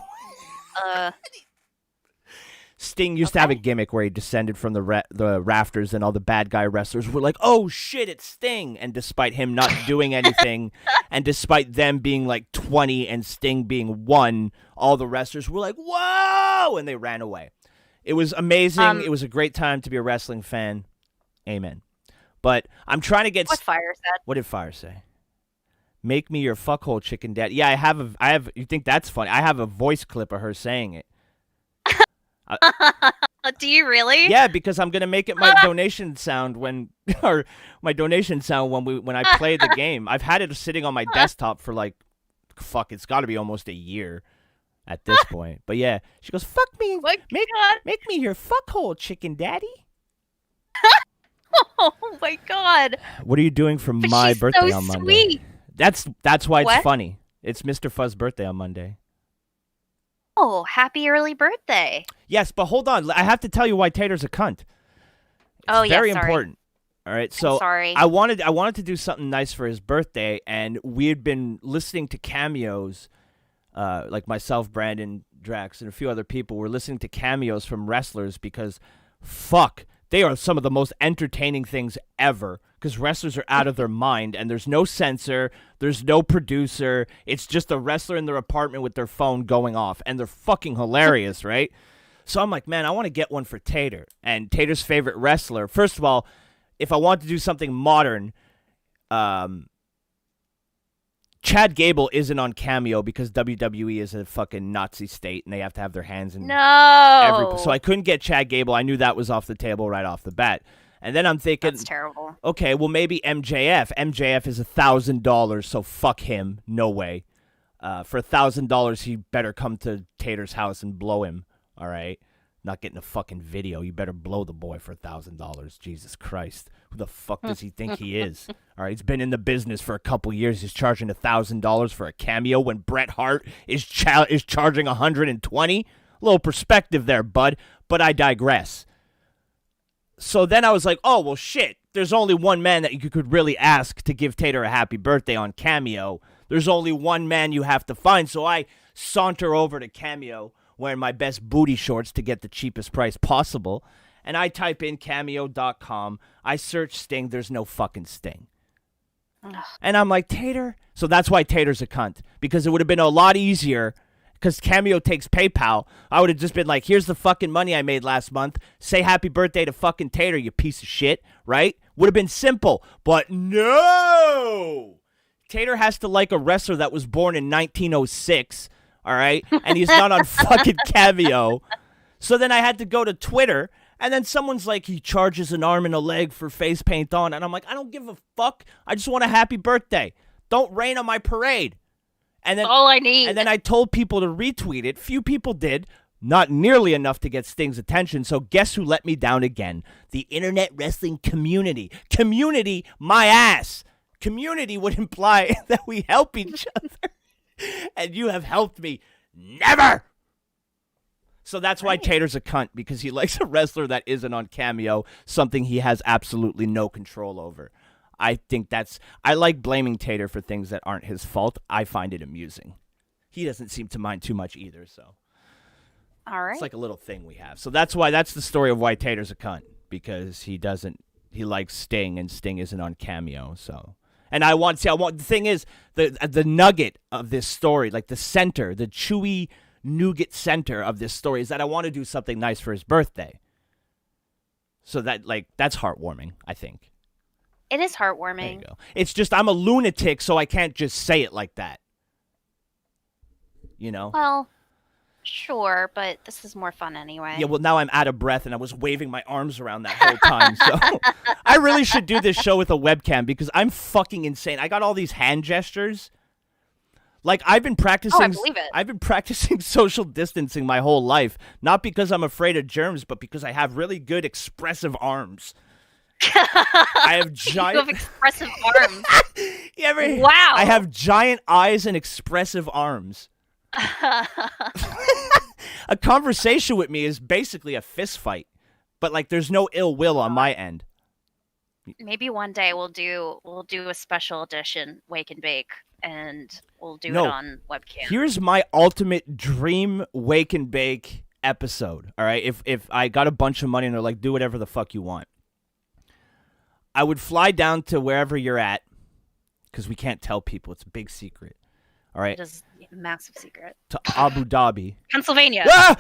Sting used to have a gimmick where he descended from the rafters, and all the bad guy wrestlers were like, "Oh shit, it's Sting!" And despite him not doing anything, and despite them being like 20 and Sting being 1, all the wrestlers were like, "Whoa!" and they ran away. It was amazing. It was a great time to be a wrestling fan. Amen. But I'm trying to get. What Fire said? What did Fire say? Make me your fuckhole chicken dad. Yeah, I have. You think that's funny? I have a voice clip of her saying it. Do you really? Yeah, because I'm gonna make it my donation sound when I play the game. I've had it sitting on my desktop for like, it's got to be almost a year at this point. But yeah, she goes, "Fuck me, make me your fuckhole chicken daddy." Oh my god! What are you doing for my she's birthday so on Monday? Sweet. That's why What? it's funny. It's Mr. Fuzz's birthday on Monday. Oh, happy early birthday! Yes, but hold on. I have to tell you why Tater's a cunt. Oh, yeah, very sorry. important. All right, so sorry. I wanted to do something nice for his birthday, and we had been listening to cameos, like myself, Brandon, Drax, and a few other people were listening to cameos from wrestlers because, fuck, they are some of the most entertaining things ever. Because wrestlers are out of their mind, and there's no censor, there's no producer. It's just a wrestler in their apartment with their phone going off, and they're fucking hilarious, right? So I'm like, man, I want to get one for Tater. And Tater's favorite wrestler, first of all, if I want to do something modern, Chad Gable isn't on Cameo because WWE is a fucking Nazi state, and they have to have their hands in No. so I couldn't get Chad Gable. I knew that was off the table right off the bat. And then I'm thinking, That's terrible. okay, well, maybe MJF. MJF is $1,000, so fuck him. No way. For $1,000, he better come to Tater's house and blow him, all right? Not getting a fucking video. You better blow the boy for $1,000. Jesus Christ. Who the fuck does he think he is? All right, he's been in the business for a couple years. He's charging $1,000 for a cameo when Bret Hart is charging $120. A little perspective there, bud, but I digress. So then I was like, oh, well, shit. There's only one man that you could really ask to give Tater a happy birthday on Cameo. There's only one man you have to find. So I saunter over to Cameo wearing my best booty shorts to get the cheapest price possible. And I type in cameo.com. I search Sting. There's no fucking Sting. Ugh. And I'm like, Tater? So that's why Tater's a cunt. Because it would have been a lot easier. Because Cameo takes PayPal, I would have just been like, here's the fucking money I made last month. Say happy birthday to fucking Tater, you piece of shit, right? Would have been simple. But no! Tater has to like a wrestler that was born in 1906, all right? And he's not on fucking Cameo. So then I had to go to Twitter, and then someone's like, he charges an arm and a leg for face paint on. And I'm like, I don't give a fuck. I just want a happy birthday. Don't rain on my parade. And then, all I need. And then I told people to retweet it. Few people did. Not nearly enough to get Sting's attention. So guess who let me down again? The internet wrestling community. Community, my ass. Community would imply that we help each other. And you have helped me. Never. So that's why Tater's a cunt. Because he likes a wrestler that isn't on Cameo. Something he has absolutely no control over. I think I like blaming Tater for things that aren't his fault. I find it amusing. He doesn't seem to mind too much either, so. All right. It's like a little thing we have. So that's the story of why Tater's a cunt, because he likes Sting and Sting isn't on Cameo, so. And the thing is, the nugget of this story, like the center, the chewy nougat center of this story is that I want to do something nice for his birthday. So that's heartwarming, I think. It is There heartwarming. you go. It's just I'm a lunatic, so I can't just say it like that. You know? Well, sure, but this is more fun anyway. Yeah, well, now I'm out of breath, and I was waving my arms around that whole time. So I really should do this show with a webcam because I'm fucking insane. I got all these hand gestures. Like, I've been practicing. Oh, I believe it. I've been practicing social distancing my whole life, not because I'm afraid of germs, but because I have really good expressive arms. I have giant. You have expressive arms. Wow. I have giant eyes and expressive arms. A conversation with me is basically a fist fight, but like there's no ill will on my end. Maybe one day we'll do a special edition Wake and Bake, and we'll do No. it on webcam. Here's my ultimate dream wake and bake episode, all right, if I got a bunch of money and they're like, do whatever the fuck you want, I would fly down to wherever you're at, because we can't tell people. It's a big secret, all right? It is a massive secret. To Abu Dhabi. Pennsylvania. Ah!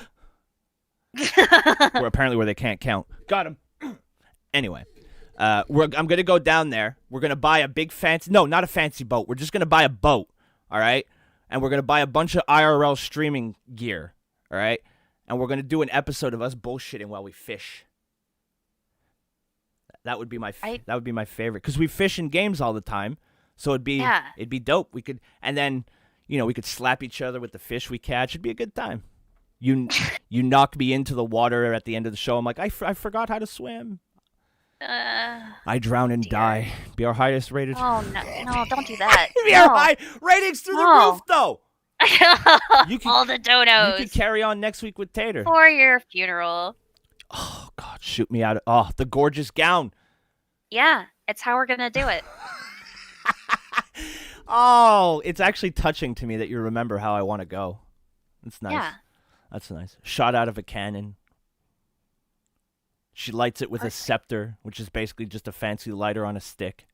where they can't count. Got him. Anyway, I'm going to go down there. We're going to buy a big fancy... No, not a fancy boat. We're just going to buy a boat, all right? And we're going to buy a bunch of IRL streaming gear, all right? And we're going to do an episode of us bullshitting while we fish. That would be my favorite, because we fish in games all the time, so it'd be dope. We could, and then, we could slap each other with the fish we catch. It'd be a good time. You knock me into the water at the end of the show. I'm like, I forgot how to swim. I drown and die. Be our highest rated. Oh no, don't do that. Be our high ratings through the roof, though. All the donos. You could carry on next week with Tater for your funeral. Oh God, shoot me out! Oh, the gorgeous gown. Yeah, it's how we're gonna do it. Oh, it's actually touching to me that you remember how I want to go. That's nice. Yeah. That's nice. Shot out of a cannon. She lights it with a scepter, which is basically just a fancy lighter on a stick.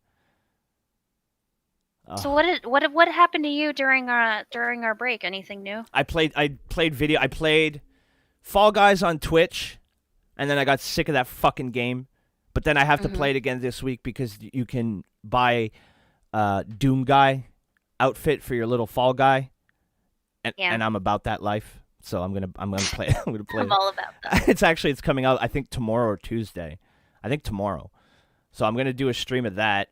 So what happened to you during our break? Anything new? I played video. I played Fall Guys on Twitch, and then I got sick of that fucking game. But then I have to play it again this week because you can buy Doom Guy outfit for your little Fall Guy, and I'm about that life. So I'm gonna play. I'm gonna play. I'm all about that. It's coming out, I think, tomorrow or Tuesday. I think tomorrow. So I'm gonna do a stream of that.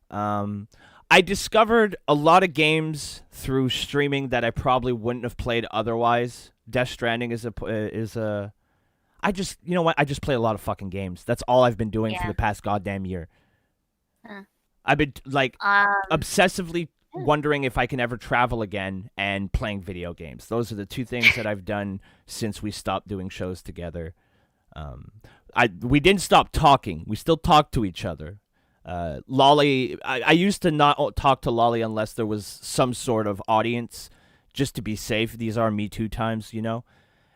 I discovered a lot of games through streaming that I probably wouldn't have played otherwise. Death Stranding is a. I just play a lot of fucking games. That's all I've been doing for the past goddamn year. I've been obsessively wondering if I can ever travel again and playing video games. Those are the two things that I've done since we stopped doing shows together. We didn't stop talking. We still talk to each other. Lolly, I used to not talk to Lolly unless there was some sort of audience, just to be safe. These are Me Too times,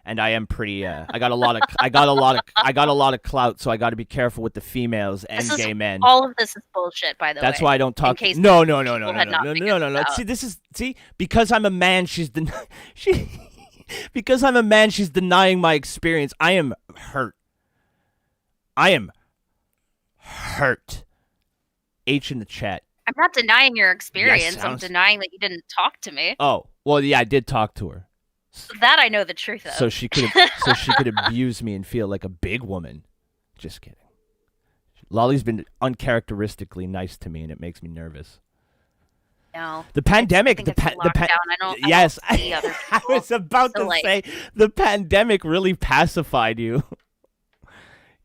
and I am pretty. I got a lot of clout, so I got to be careful with the females and gay men. All of this is bullshit, by the way. That's why I don't talk. No. See, because I'm a man, because I'm a man, she's denying my experience. I am hurt. H in the chat. I'm not denying your experience. Yes, I'm denying that you didn't talk to me. Oh, well, yeah, I did talk to her. That I know the truth of. So she could abuse me and feel like a big woman. Just kidding. Lolly's been uncharacteristically nice to me, and it makes me nervous. No. The pandemic. Yes, I was about to say the pandemic really pacified you.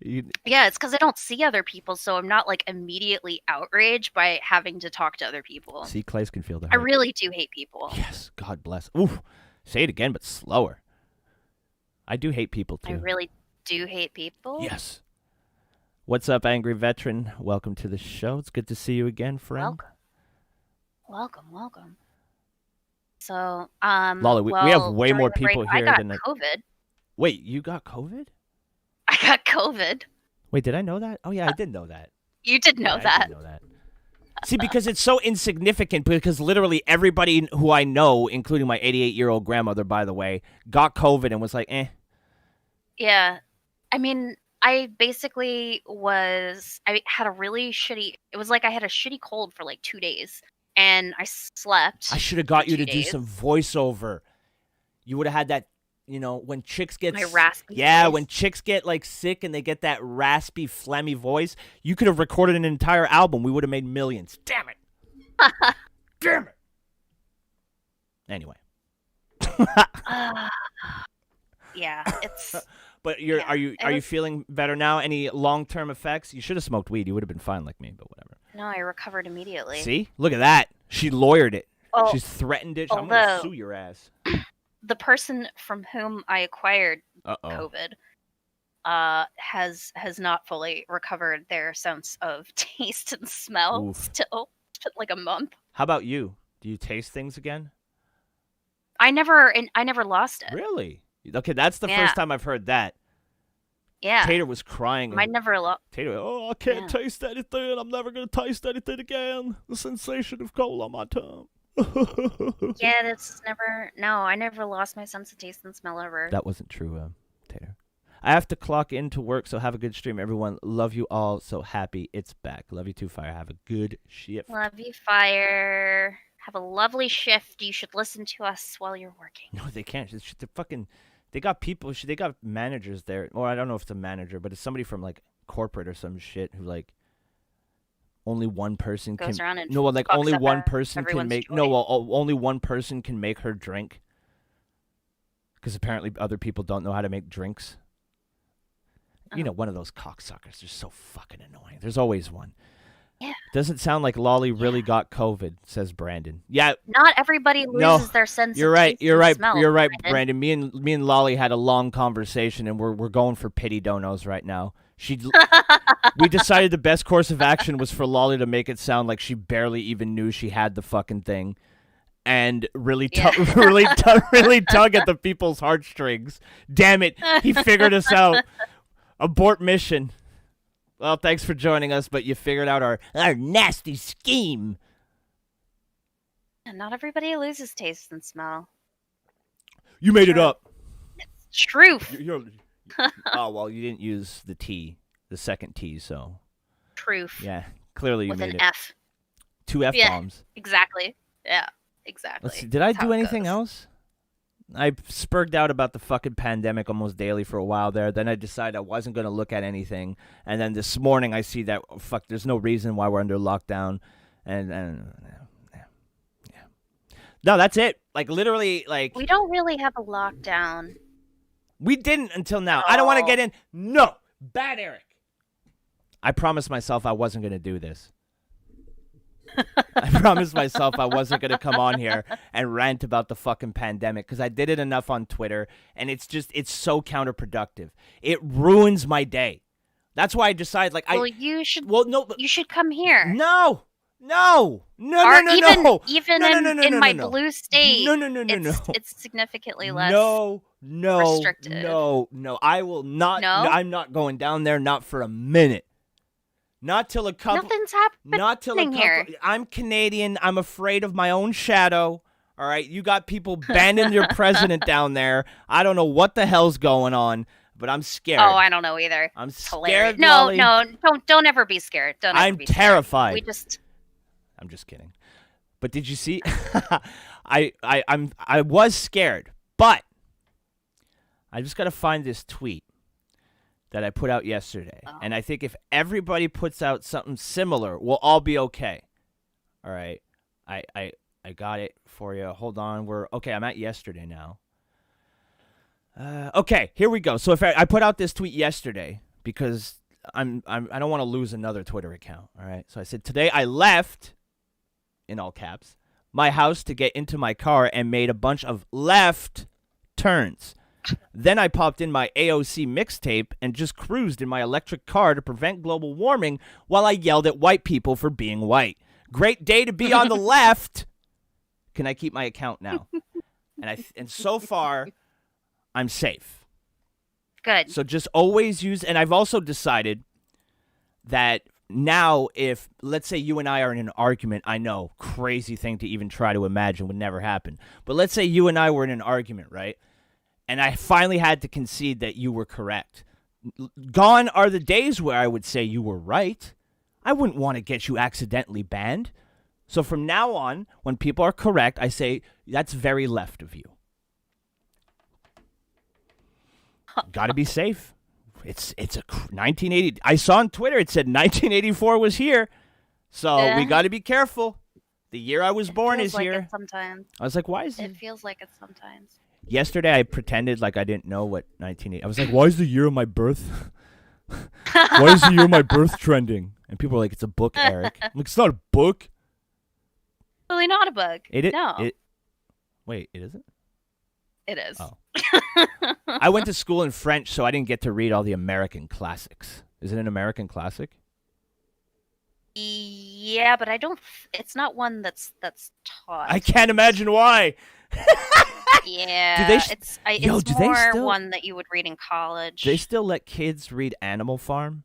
Yeah, it's because I don't see other people, so I'm not immediately outraged by having to talk to other people. See, Clays can feel that. I really do hate people. Yes, God bless. Oof. Say it again, but slower. I do hate people too. I really do hate people. Yes. What's up, Angry Veteran? Welcome to the show. It's good to see you again, friend. Welcome. So, Lolly, we have way more people here than COVID. Wait, you got COVID? I got COVID. Wait, did I know that? Oh yeah, I did know that. You did know that. I did know that. See, because it's so insignificant, because literally everybody who I know, including my 88-year-old grandmother, by the way, got COVID and was like, eh. Yeah. I mean, I basically I had a really shitty, it was like I had a shitty cold for 2 days, and I slept. I should have got you to do some voiceover. You would have had that, when chicks get... My raspy voice. When chicks get, sick and they get that raspy, phlegmy voice, you could have recorded an entire album. We would have made millions. Damn it. Damn it. Anyway. Yeah, it's... But are you feeling better now? Any long-term effects? You should have smoked weed. You would have been fine like me, but whatever. No, I recovered immediately. See? Look at that. She lawyered it. Oh, she's threatened it. I'm going to sue your ass. The person from whom I acquired COVID has not fully recovered their sense of taste and smell. Oof. Still. It's been a month. How about you? Do you taste things again? I never lost it. Really? Okay, that's the Yeah. first time I've heard that. Yeah. Tater was crying. I never Tater, I can't Yeah. taste anything. I'm never going to taste anything again. The sensation of coal on my tongue. Yeah, that's never. No, I never lost my sense of taste and smell ever. That wasn't true, Tater. I have to clock into work, so have a good stream, everyone. Love you all. So happy it's back. Love you too, Fire. Have a good shift. Love you, Fire. Have a lovely shift. You should listen to us while you're working. No, they can't. They got people. They got managers there. Or I don't know if it's a manager, but it's somebody from like corporate or some shit who like only one person Goes can. around and No, like fucks only up one person can everyone's make. joy. No, well, only one person can make her drink. Because apparently other people don't know how to make drinks. You know, one of those cocksuckers. They're so fucking annoying. There's always one. Yeah. Doesn't sound like Lolly really got COVID, says Brandon. Yeah, Not everybody loses their sense you're of right. taste You're and right. smell, You're right, Brandon. Brandon. Me and Lolly had a long conversation, and we're going for pity donos right now. We decided the best course of action was for Lolly to make it sound like she barely even knew she had the fucking thing, and really really tug at the people's heartstrings. Damn it, he figured us out. Abort mission. Well, thanks for joining us, but you figured out our nasty scheme. And not everybody loses taste and smell. You made it True. up. Truth. Oh, well, you didn't use the T, the second T, so. Truth. Yeah, clearly you With made an it. F. 2 F-bombs. Exactly. Yeah. Exactly. Let's see, did I That's how do it anything goes. else? I spurged out about the fucking pandemic almost daily for a while there. Then I decided I wasn't going to look at anything. And then this morning I see that, there's no reason why we're under lockdown. And yeah. No, that's it. Like, literally, like, We don't really have a lockdown. we didn't until now. I don't want to Oh. get in. No. Bad Eric. I promised myself I wasn't going to do this. I promised myself I wasn't going to come on here and rant about the fucking pandemic because I did it enough on Twitter, and it's so counterproductive. It ruins my day. That's why I decided, like, You should but you should come here. no. Or No. even No, in my no. blue state. No. It's significantly less. No. restrictive. No. I will not. No? I'm not going down there, not for a minute. Not till a couple. Nothing's happening Not till a couple. here. I'm Canadian. I'm afraid of my own shadow. All right, you got people banning your president down there. I don't know what the hell's going on, but I'm scared. Oh, I don't know either. I'm It's hilarious. scared. No, Lolly. don't ever be scared. Don't ever I'm be scared. terrified. We just I'm just kidding. But did you see? I was scared, but I just gotta find this tweet that I put out yesterday, and I think if everybody puts out something similar, we'll all be okay. All right, I got it for you. Hold on, I'm at yesterday now. Okay, here we go. So if I put out this tweet yesterday because I don't want to lose another Twitter account. All right, so I said today I left, in all caps, my house to get into my car and made a bunch of left turns. Then I popped in my AOC mixtape and just cruised in my electric car to prevent global warming while I yelled at white people for being white. Great day to be on the left. Can I keep my account now? And so far, I'm safe. good. So just always use, and I've also decided that now if, let's say you and I are in an argument, I know, crazy thing to even try to imagine, would never happen. But let's say you and I were in an argument, right? And I finally had to concede that you were correct. Gone are the days where I would say you were right. I wouldn't want to get you accidentally banned. So from now on, when people are correct, I say, that's very left of you. Got to be safe. It's a 1980. I saw on Twitter it said 1984 was here. So we got to be careful. The year I was born is Feels like here. it sometimes. I was like, why is It feels like it sometimes. Yesterday I pretended like I didn't know what 1980. I was like, why is the year of my birth? Why is the year of my birth trending? And people were like, it's a book, Eric. I'm like, it's not a book. Really not a bug. No. Wait, it isn't? It is. Oh. I went to school in French, so I didn't get to read all the American classics. Is it an American classic? Yeah, but I don't. It's not one that's taught. I can't imagine why. Yeah, Do they it's do they more still- one that you would read in college. They still let kids read Animal Farm?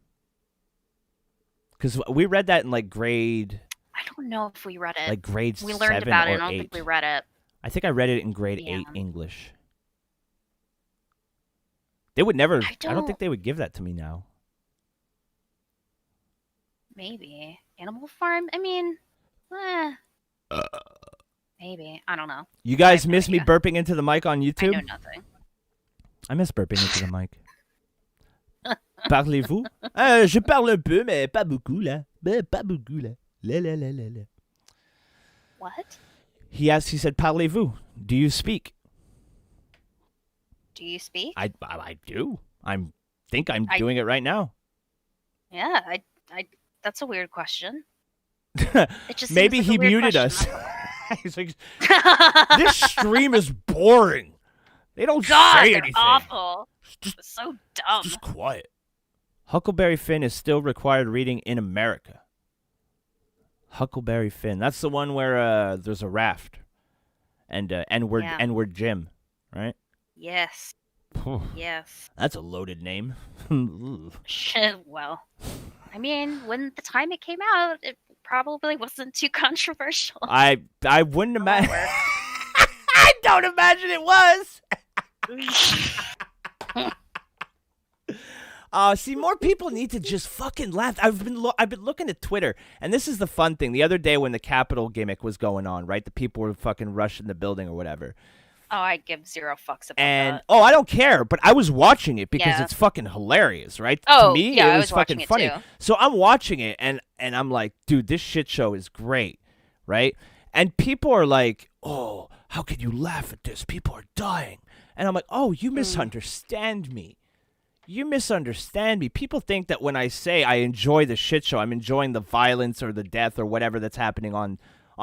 Because we read that in like grade I don't know if we read it. grade We 7 learned about it. or I don't 8. think we read it. I think I read it in grade Yeah. 8 English. They would never. I don't don't- think they would give that to me now. Maybe Animal Farm. I mean, maybe. I don't know. You guys have no miss me idea. burping into the mic on I YouTube? know nothing. I miss burping into the mic. Parlez-vous? Je parle un peu, mais pas beaucoup, là. Pas beaucoup, là. La. What? He said, parlez-vous? Do you speak? Do you speak? I do. Think I'm I- doing it right now. Yeah, I. That's a weird question. It just Maybe seems he like a weird muted question, us. He's like, that's this stream is boring. They don't God, say they're anything. awful. Just- It's so dumb. Just quiet. Huckleberry Finn is still required reading in America. Huckleberry Finn. That's the one where there's a raft. And N-word, Yeah. N-word Jim, right? Yes. Yes. That's a loaded name. Well, I mean, when the time it came out, it probably wasn't too controversial. I wouldn't imagine. However. I don't imagine it was. See, more people need to just fucking laugh. I've been looking at Twitter, and this is the fun thing. The other day when the Capitol gimmick was going on, right? The people were fucking rushing the building or whatever. Oh, I give zero fucks about And that. I don't care, but I was watching it because Yeah. it's fucking hilarious, right? Oh, to me, yeah, it I was was fucking watching it funny. too. So I'm watching it, and I'm like, dude, this shit show is great, right? And people are like, oh, how can you laugh at this? People are dying. And I'm like, oh, you misunderstand me. You misunderstand me. People think that when I say I enjoy the shit show, I'm enjoying the violence or the death or whatever that's happening on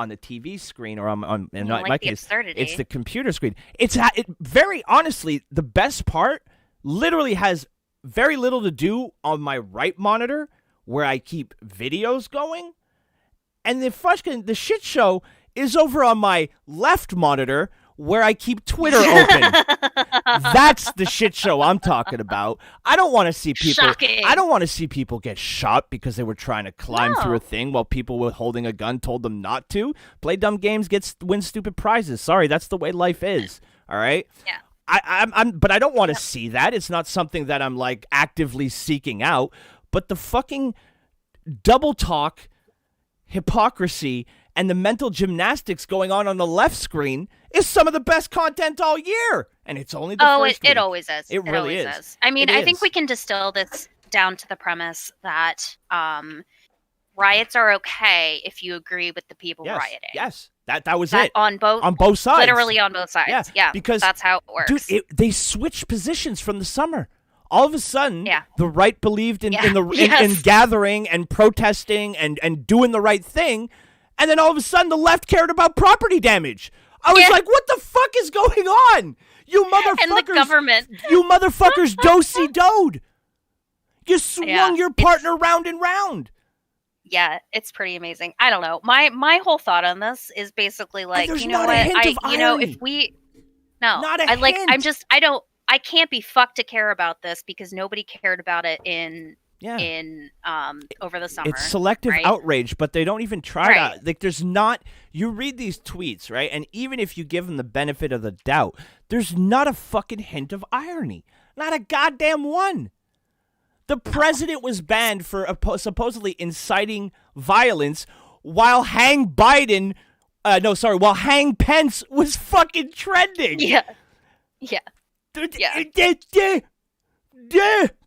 the TV screen or on in like my the case, absurdity. it's the computer screen. It very honestly, the best part literally has very little to do on my right monitor where I keep videos going, and the shit show is over on my left monitor where I keep Twitter open. That's the shit show I'm talking about. I don't want to see people. Shocking. I don't want to see people get shot because they were trying to climb through No. a thing while people with holding a gun told them not to. Play dumb games, win stupid prizes. Sorry, that's the way life is. All right. Yeah. But I don't want to see that. It's not something that I'm like actively seeking out. But the fucking double talk, hypocrisy, and the mental gymnastics going on the left screen is some of the best content all year. And it's only the Oh, first it week. always is. It really always is. I mean, It I think is. we can distill this down to the premise that riots are okay if you agree with the people Yes, rioting. yes. That was That it. on both sides. literally on both sides. Yeah, because that's how it works. Dude, they switched positions from the summer. All of a sudden, Yeah. the right believed in Yes. in gathering and protesting and doing the right thing, and then all of a sudden the left cared about property damage. I was Yeah. like, what the fuck is going on? You motherfuckers! and the government. You motherfuckers do-si-doed. You swung Yeah, your partner round and round. Yeah, it's pretty amazing. I don't know. My whole thought on this is basically like, there's you know not a what? hint of irony. If we Not a I like hint. I'm just I can't be fucked to care about this because nobody cared about it in over the summer. It's selective right? outrage, but they don't even try Right. to. Like, there's not. You read these tweets, right? And even if you give them the benefit of the doubt, there's not a fucking hint of irony. Not a goddamn one. The president was banned for supposedly inciting violence, while Hang Pence was fucking trending. Yeah. Yeah.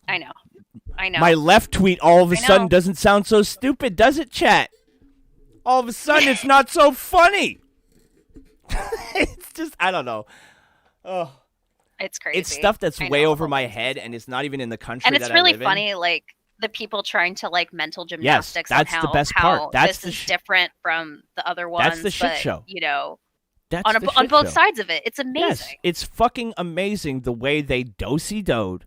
I know. My left tweet all of a I sudden know. doesn't sound so stupid, does it, chat? All of a sudden it's not so funny. It's just, I don't know. Oh, It's crazy. it's stuff that's I way know. over my head, and it's not even in the country And that it's I really live in. funny, like the people trying to like mental gymnastics on that's how, the best how part. That's this the is different from the other ones. That's the shit but, show. You know, That's on the on shit both show. sides of it. It's amazing. Yes, it's fucking amazing the way they do-si-doed.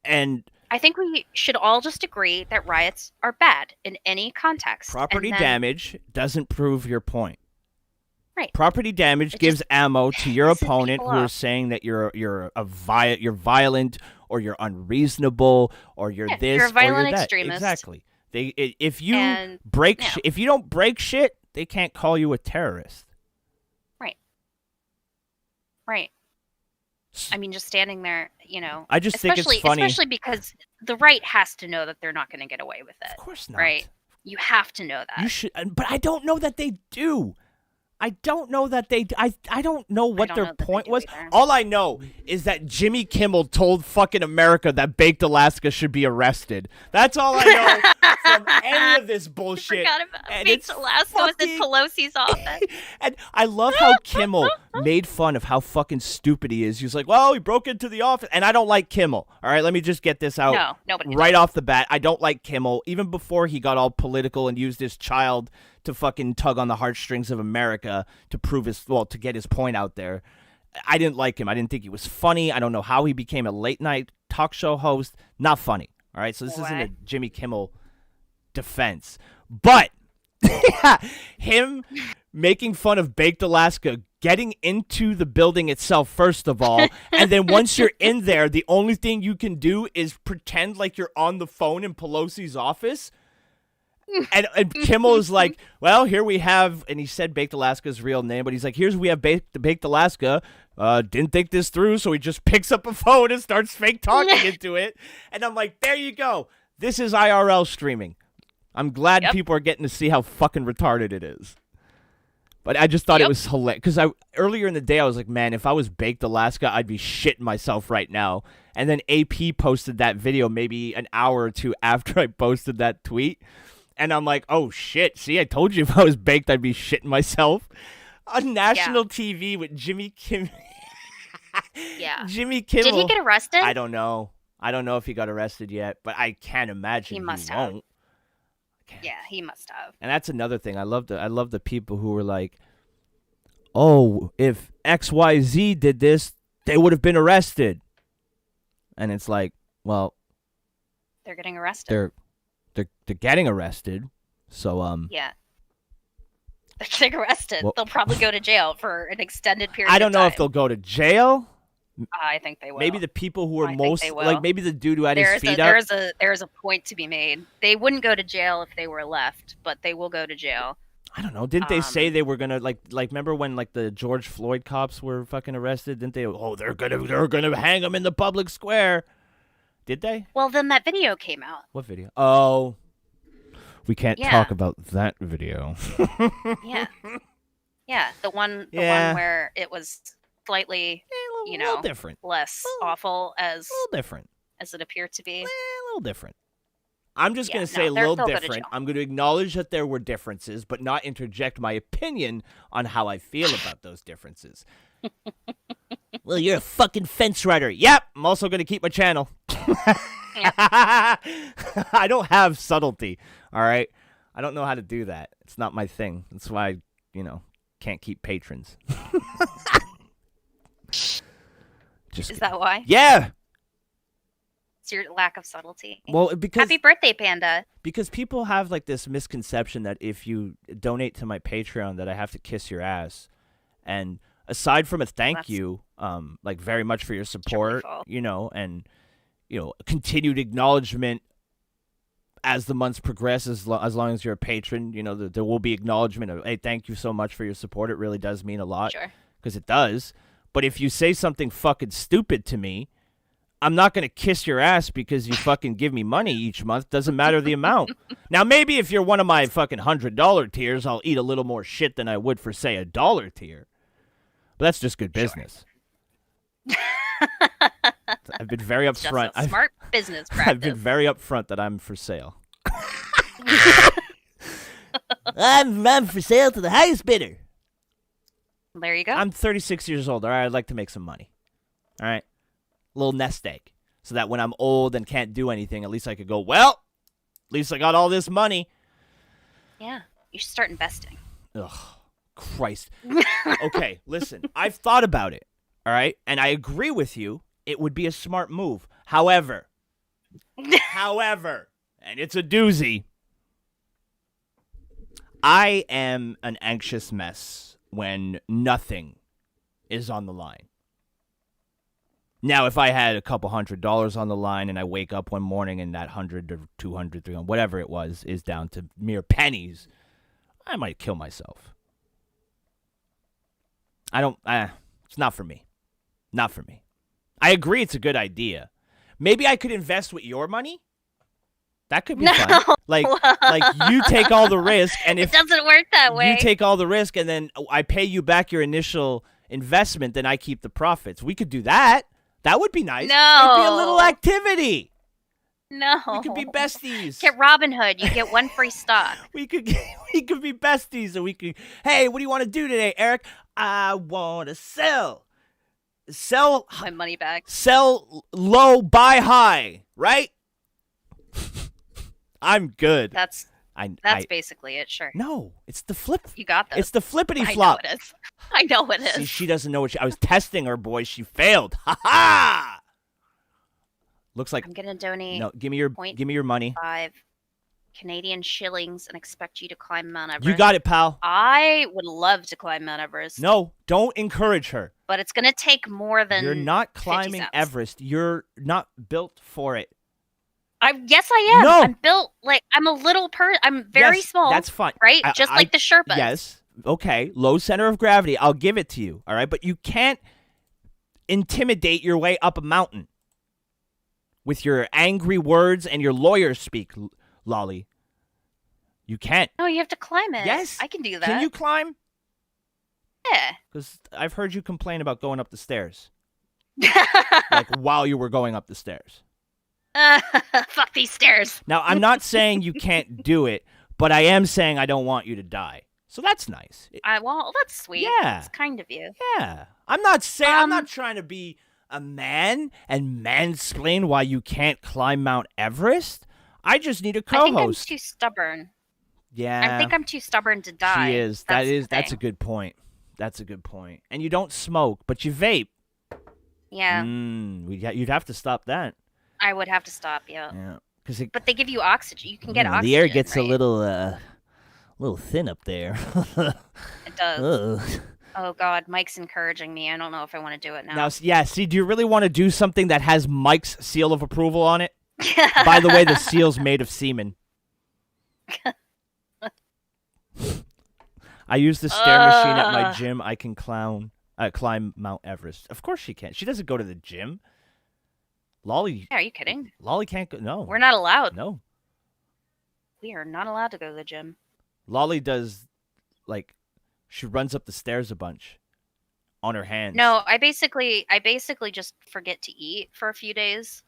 And I think we should all just agree that riots are bad in any context. property and then, damage doesn't prove your point. Right. Property damage It gives just ammo to your pisses opponent people who are off. saying that you're violent or you're unreasonable or you're Yeah, you're a this or you're violent that. extremist. Exactly. If you And yeah, if you don't break shit, they can't call you a terrorist. right. Right. I mean, just standing there, I just think it's funny. especially because the right has to know that they're not going to get away with it. Of course not. Right? You have to know that. You should, but I don't know that they do. I don't know that they. I don't know what don't their know that they point do was. either. All I know is that Jimmy Kimmel told fucking America that Baked Alaska should be arrested. That's all I know from any of this bullshit. Forgot about And Baked it's Alaska was in fucking- Pelosi's office. And I love how Kimmel made fun of how fucking stupid he is. He was like, well, he broke into the office. And I don't like Kimmel. All right, let me just get this out No, nobody right off the bat. I don't like Kimmel. Even before he got all political and used his child to fucking tug on the heartstrings of America to to get his point out there. I didn't like him. I didn't think he was funny. I don't know how he became a late night talk show host. Not funny. All right, so this isn't a Jimmy Kimmel defense. But him making fun of Baked Alaska, getting into the building itself, first of all, and then once you're in there, the only thing you can do is pretend like you're on the phone in Pelosi's office. And Kimmel is like, well, here we have, and he said Baked Alaska's real name, but he's like, we have Baked Alaska. Didn't think this through, so he just picks up a phone and starts fake talking into it. And I'm like, there you go. This is IRL streaming. I'm glad people are getting to see how fucking retarded it is. But I just thought it was hilarious. Because earlier in the day, I was like, man, if I was Baked Alaska, I'd be shitting myself right now. And then AP posted that video maybe an hour or two after I posted that tweet. And I'm like, oh, shit. See, I told you if I was baked, I'd be shitting myself. On national TV with Jimmy Kimmel. Yeah. Jimmy Kimmel. Did he get arrested? I don't know. I don't know if he got arrested yet, but I can't imagine He must he have. won't. Yeah, he must have. And that's another thing. I love the people who were like, oh, if XYZ did this, they would have been arrested. And it's like, well, They're getting arrested. they're getting arrested. So Yeah. They're getting arrested. Well- They'll probably go to jail for an extended period I don't of know time. if they'll go to jail. I think they will. Maybe the people who are I think most they will. like maybe the dude who had his feet up. There's a point to be made. They wouldn't go to jail if they were left, but they will go to jail. I don't know. Didn't they say they were gonna like remember when like the George Floyd cops were fucking arrested? Didn't they? Oh, they're gonna hang him in the public square. Did they? Well, then that video came out. What video? Oh, we can't Yeah. talk about that video. Yeah. Yeah, the one Yeah. where it was slightly, A you little know, different. less awful A little different. as it appeared to be. A little different. I'm just Yeah, going to say a no, little they'll go to different. jail. I'm going to acknowledge that there were differences, but not interject my opinion on how I feel about those differences. Well, you're a fucking fence rider. Yep, I'm also going to keep my channel. I don't have subtlety, all right? I don't know how to do that. It's not my thing. That's why I, can't keep patrons. Just Is kidding. that why? Yeah. It's your lack of subtlety. Well, because Happy birthday, Panda. Because people have like this misconception that if you donate to my Patreon that I have to kiss your ass. And aside from a thank That's- you, like very much for your your support, fault. and continued acknowledgement as the months progress, as long as you're a patron, there will be acknowledgement of, hey, thank you so much for your support. It really does mean a lot. Sure. Because it does. But if you say something fucking stupid to me, I'm not going to kiss your ass because you fucking give me money each month. Doesn't matter the amount. Now, maybe if you're one of my fucking $100 tiers, I'll eat a little more shit than I would for, say, a dollar tier. But that's just good business. I've been very Just upfront. a smart business practice. I've been very upfront that I'm for sale. I'm for sale to the highest bidder. There you go. I'm 36 years old. All right, I'd like to make some money. All right, little nest egg, so that when I'm old and can't do anything, at least I could go, well, at least I got all this money. Yeah. You should start investing. Ugh, Christ. Okay, listen, I've thought about it. All right, and I agree with you. It would be a smart move. However, and it's a doozy, I am an anxious mess. when nothing is on the line. Now, if I had a couple $100 on the line and I wake up one morning and that 100 or 200, 300, whatever it was, is down to mere pennies, I might kill myself. It's not for me. Not for me. I agree it's a good idea. Maybe I could invest with your money. That could be fun. Like you take all the risk, and if it doesn't work that way, you take all the risk, and then I pay you back your initial investment, then I keep the profits. We could do that. That would be nice. No. It'd be a little activity. No. We could be besties. Get Robinhood. You get one free stock. we could be besties, and we could. Hey, what do you want to do today, Eric? I want to sell My money back. Sell low, buy high. Right? I'm good. That's basically it. Sure. No, it's the flip. You got this. It's the flippity flop. I know it is. I know it is. See, she doesn't know what I was testing her, boys. She failed. Ha ha! Looks like I'm gonna donate. No, give me your money. 5 Canadian shillings and expect you to climb Mount Everest. You got it, pal. I would love to climb Mount Everest. No, don't encourage her. But it's gonna take more than. You're not 50 climbing cents. Everest. You're not built for it. Yes, I am. No. I'm built like I'm a little I'm very Yes, small. That's fine. Right? Just like the Sherpas. Yes. Okay. Low center of gravity. I'll give it to you. All right. But you can't intimidate your way up a mountain with your angry words and your lawyer speak, Lolly. You can't. No, you have to climb it. Yes. I can do that. Can you climb? Yeah. Because I've heard you complain about going up the stairs. Like while you were going up the stairs. Fuck these stairs. Now, I'm not saying you can't do it, but I am saying I don't want you to die. So that's nice. Well, that's sweet. Yeah. It's kind of you. Yeah. I'm not saying I'm not trying to be a man and mansplain why you can't climb Mount Everest. I just need a co-host. I think I'm too stubborn. Yeah. I think I'm too stubborn to die. She is. That's a good point. That's a good point. And you don't smoke, but you vape. Yeah. You'd have to stop that. I would have to stop, yeah. Yeah. But they give you oxygen. You can get oxygen. The air gets right? a little thin up there. It does. Ugh. Oh God, Mike's encouraging me. I don't know if I want to do it now. Now, yeah. See, do you really want to do something that has Mike's seal of approval on it? By the way, the seal's made of semen. I use the stair machine at my gym. I can climb Mount Everest. Of course she can. She doesn't go to the gym. Lolly. Yeah, are you kidding? Lolly can't go. No. We're not allowed. No. We are not allowed to go to the gym. Lolly does, she runs up the stairs a bunch on her hands. No, I basically just forget to eat for a few days.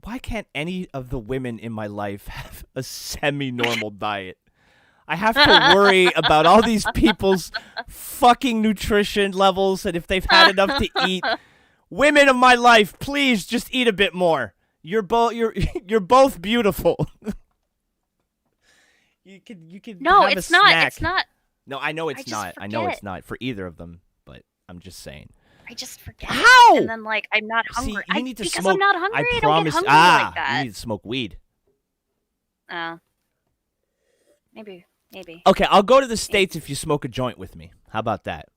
Why can't any of the women in my life have a semi-normal diet? I have to worry about all these people's fucking nutrition levels and if they've had enough to eat. Women of my life, please just eat a bit more. You're both beautiful. you could No, have it's a not. snack. It's not. No, I know it's not. I know it's forget. not for either of them, but I'm just saying. I just forget. How? And then I'm not hungry. See, you need to because smoke. I'm not hungry. I I promise. don't get hungry like that. You need to smoke weed. Maybe. Okay, I'll go to the States if you smoke a joint with me. How about that?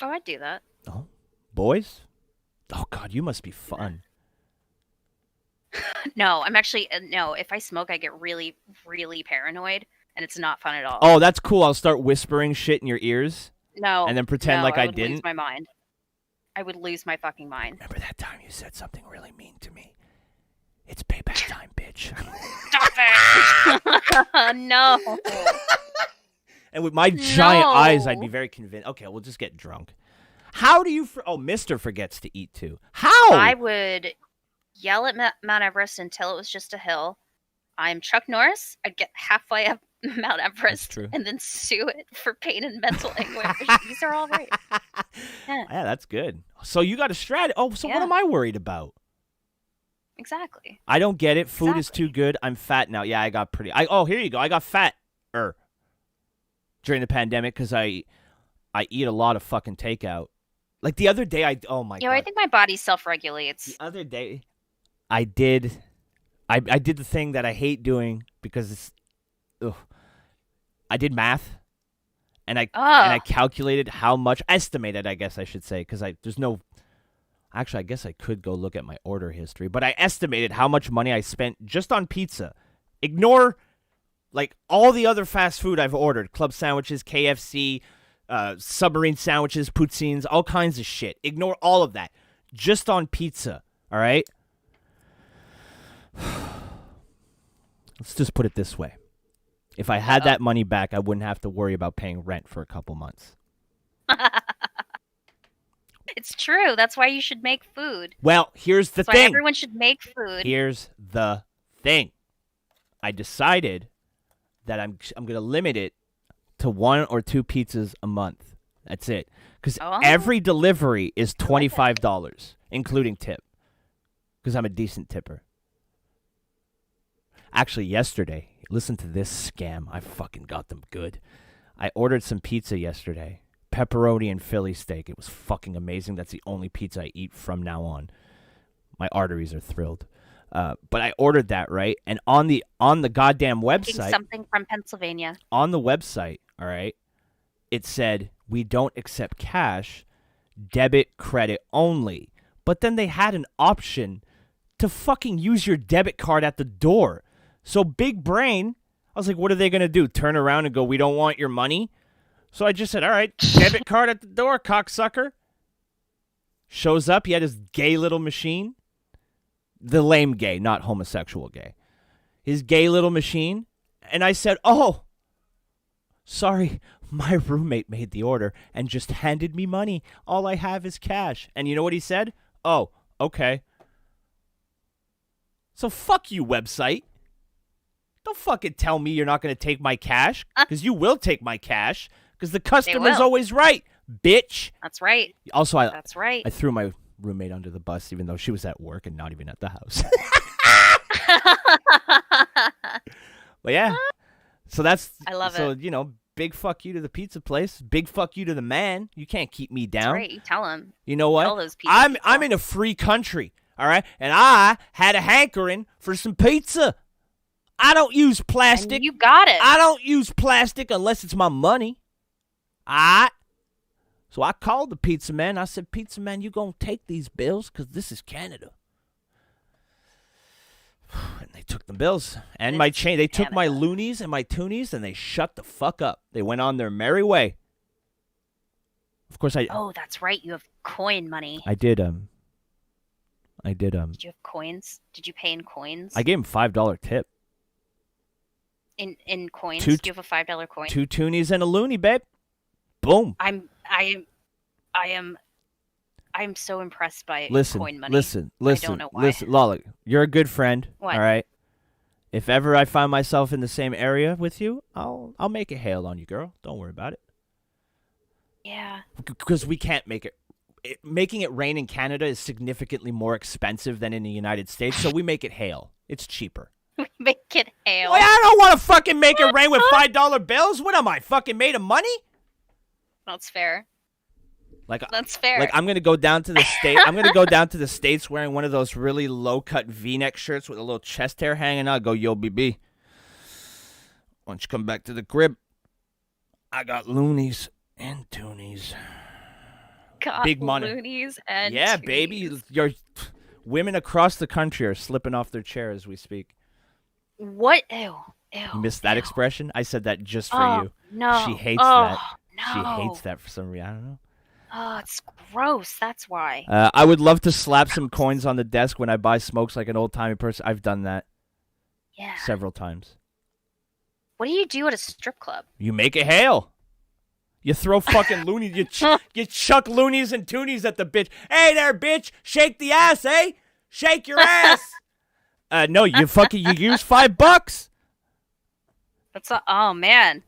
Oh, I'd do that. Oh, boys? Oh, God, you must be fun. No, I'm actually no. If I smoke, I get really, really paranoid, and it's not fun at all. Oh, that's cool. I'll start whispering shit in your ears. No. And then pretend like I would didn't? Lose my mind. I would lose my fucking mind. Remember that time you said something really mean to me? It's payback time, bitch. Stop it! No. And with my giant eyes, No. I'd be very convinced. Okay, we'll just get drunk. How do you... Mr. forgets to eat, too. How? I would yell at Mount Everest until it was just a hill. I'm Chuck Norris. I'd get halfway up Mount Everest true. and then sue it for pain and mental anguish. These are all right. Yeah, that's good. So you got a strat. Oh, so what Yeah. am I worried about? Exactly. I don't get it. Food is Exactly. too good. I'm fat now. Yeah, I got pretty. Here you go. I got fatter during the pandemic because I eat a lot of fucking takeout. Like the other day, oh my God. I think my body self-regulates. The other day, I did the thing that I hate doing because it's, ugh. I did math, and I Oh. calculated how much, estimated, I guess I should say, because there's no. Actually, I guess I could go look at my order history, but I estimated how much money I spent just on pizza. Ignore, like, all the other fast food I've ordered: club sandwiches, KFC, submarine sandwiches, poutines, all kinds of shit. Ignore all of that. Just on pizza, all right? Let's just put it this way. If I had that money back, I wouldn't have to worry about paying rent for a couple months. It's true. That's why you should make food. Well, here's the That's why thing. everyone should make food. Here's the thing. I decided that I'm going to limit it to 1 or 2 pizzas a month. That's it. Because every delivery is $25, including tip. Because I'm a decent tipper. Actually, yesterday, listen to this scam. I fucking got them good. I ordered some pizza yesterday. Pepperoni and Philly steak. It was fucking amazing. That's the only pizza I eat from now on. My arteries are thrilled. But I ordered that, right? And on the goddamn website, something from Pennsylvania. on the website, all right, it said, we don't accept cash, debit, credit only. But then they had an option to fucking use your debit card at the door. So big brain, I was like, what are they going to do? Turn around and go, we don't want your money? So I just said, all right, debit card at the door, cocksucker. Shows up, he had his gay little machine. The lame gay, not homosexual gay. His gay little machine. And I said, oh, sorry, my roommate made the order and just handed me money. All I have is cash. And you know what he said? Oh, okay. So fuck you, website. Don't fucking tell me you're not going to take my cash, because you will take my cash, because the customer's will. always right, bitch. That's right. Also, That's right. I threw my roommate under the bus, even though she was at work and not even at the house. But yeah, so I love so, it. you know, big fuck you to the pizza place. Big fuck you to the man. You can't keep me down. That's right. You tell him. You know what? Tell those pizza I'm people. in a free country, all right? And I had a hankering for some pizza. I don't use plastic. And you got it. I don't use plastic unless it's my money. All right? So I called the pizza man. I said, pizza man, you going to take these bills? Because this is Canada. And they took the bills and my chain. They took my loonies and my toonies, and they shut the fuck up. They went on their merry way. Of course, Oh, that's right. You have coin money. I did. Did you have coins? Did you pay in coins? I gave him $5 tip. In coins. Two- Do you have a $5 coin? 2 toonies and a loony, babe. Boom. I am so impressed by coin money. Listen. I don't know why. Listen, Lala, you're a good friend. What? All right. If ever I find myself in the same area with you, I'll make it hail on you, girl. Don't worry about it. Yeah. Because we can't make it. Making it rain in Canada is significantly more expensive than in the United States, so we make it hail. It's cheaper. Make it hail. Well, I don't want to fucking make it rain with $5 bills. What am I, fucking made of money? That's fair. Like That's fair. Like I'm gonna go down to the state. I'm gonna go down to the States wearing one of those really low cut V-neck shirts with a little chest hair hanging out. Go, yo, BB. Why don't you come back to the crib? I got loonies and toonies. Got big money. loonies and Yeah, toonies. baby. Your women across the country are slipping off their chair as we speak. What? Ew. Ew. You missed that ew. expression? I said that just for Oh, you. no. She hates oh, that. No. She hates that for some reason. I don't know. Oh, it's gross. That's why. I would love to slap some coins on the desk when I buy smokes like an old-timey person. I've done that Yeah. several times. What do you do at a strip club? You make it hail. You throw fucking loonies. You chuck loonies and toonies at the bitch. Hey there, bitch. Shake the ass, eh? Shake your ass. No, you use $5. That's oh man.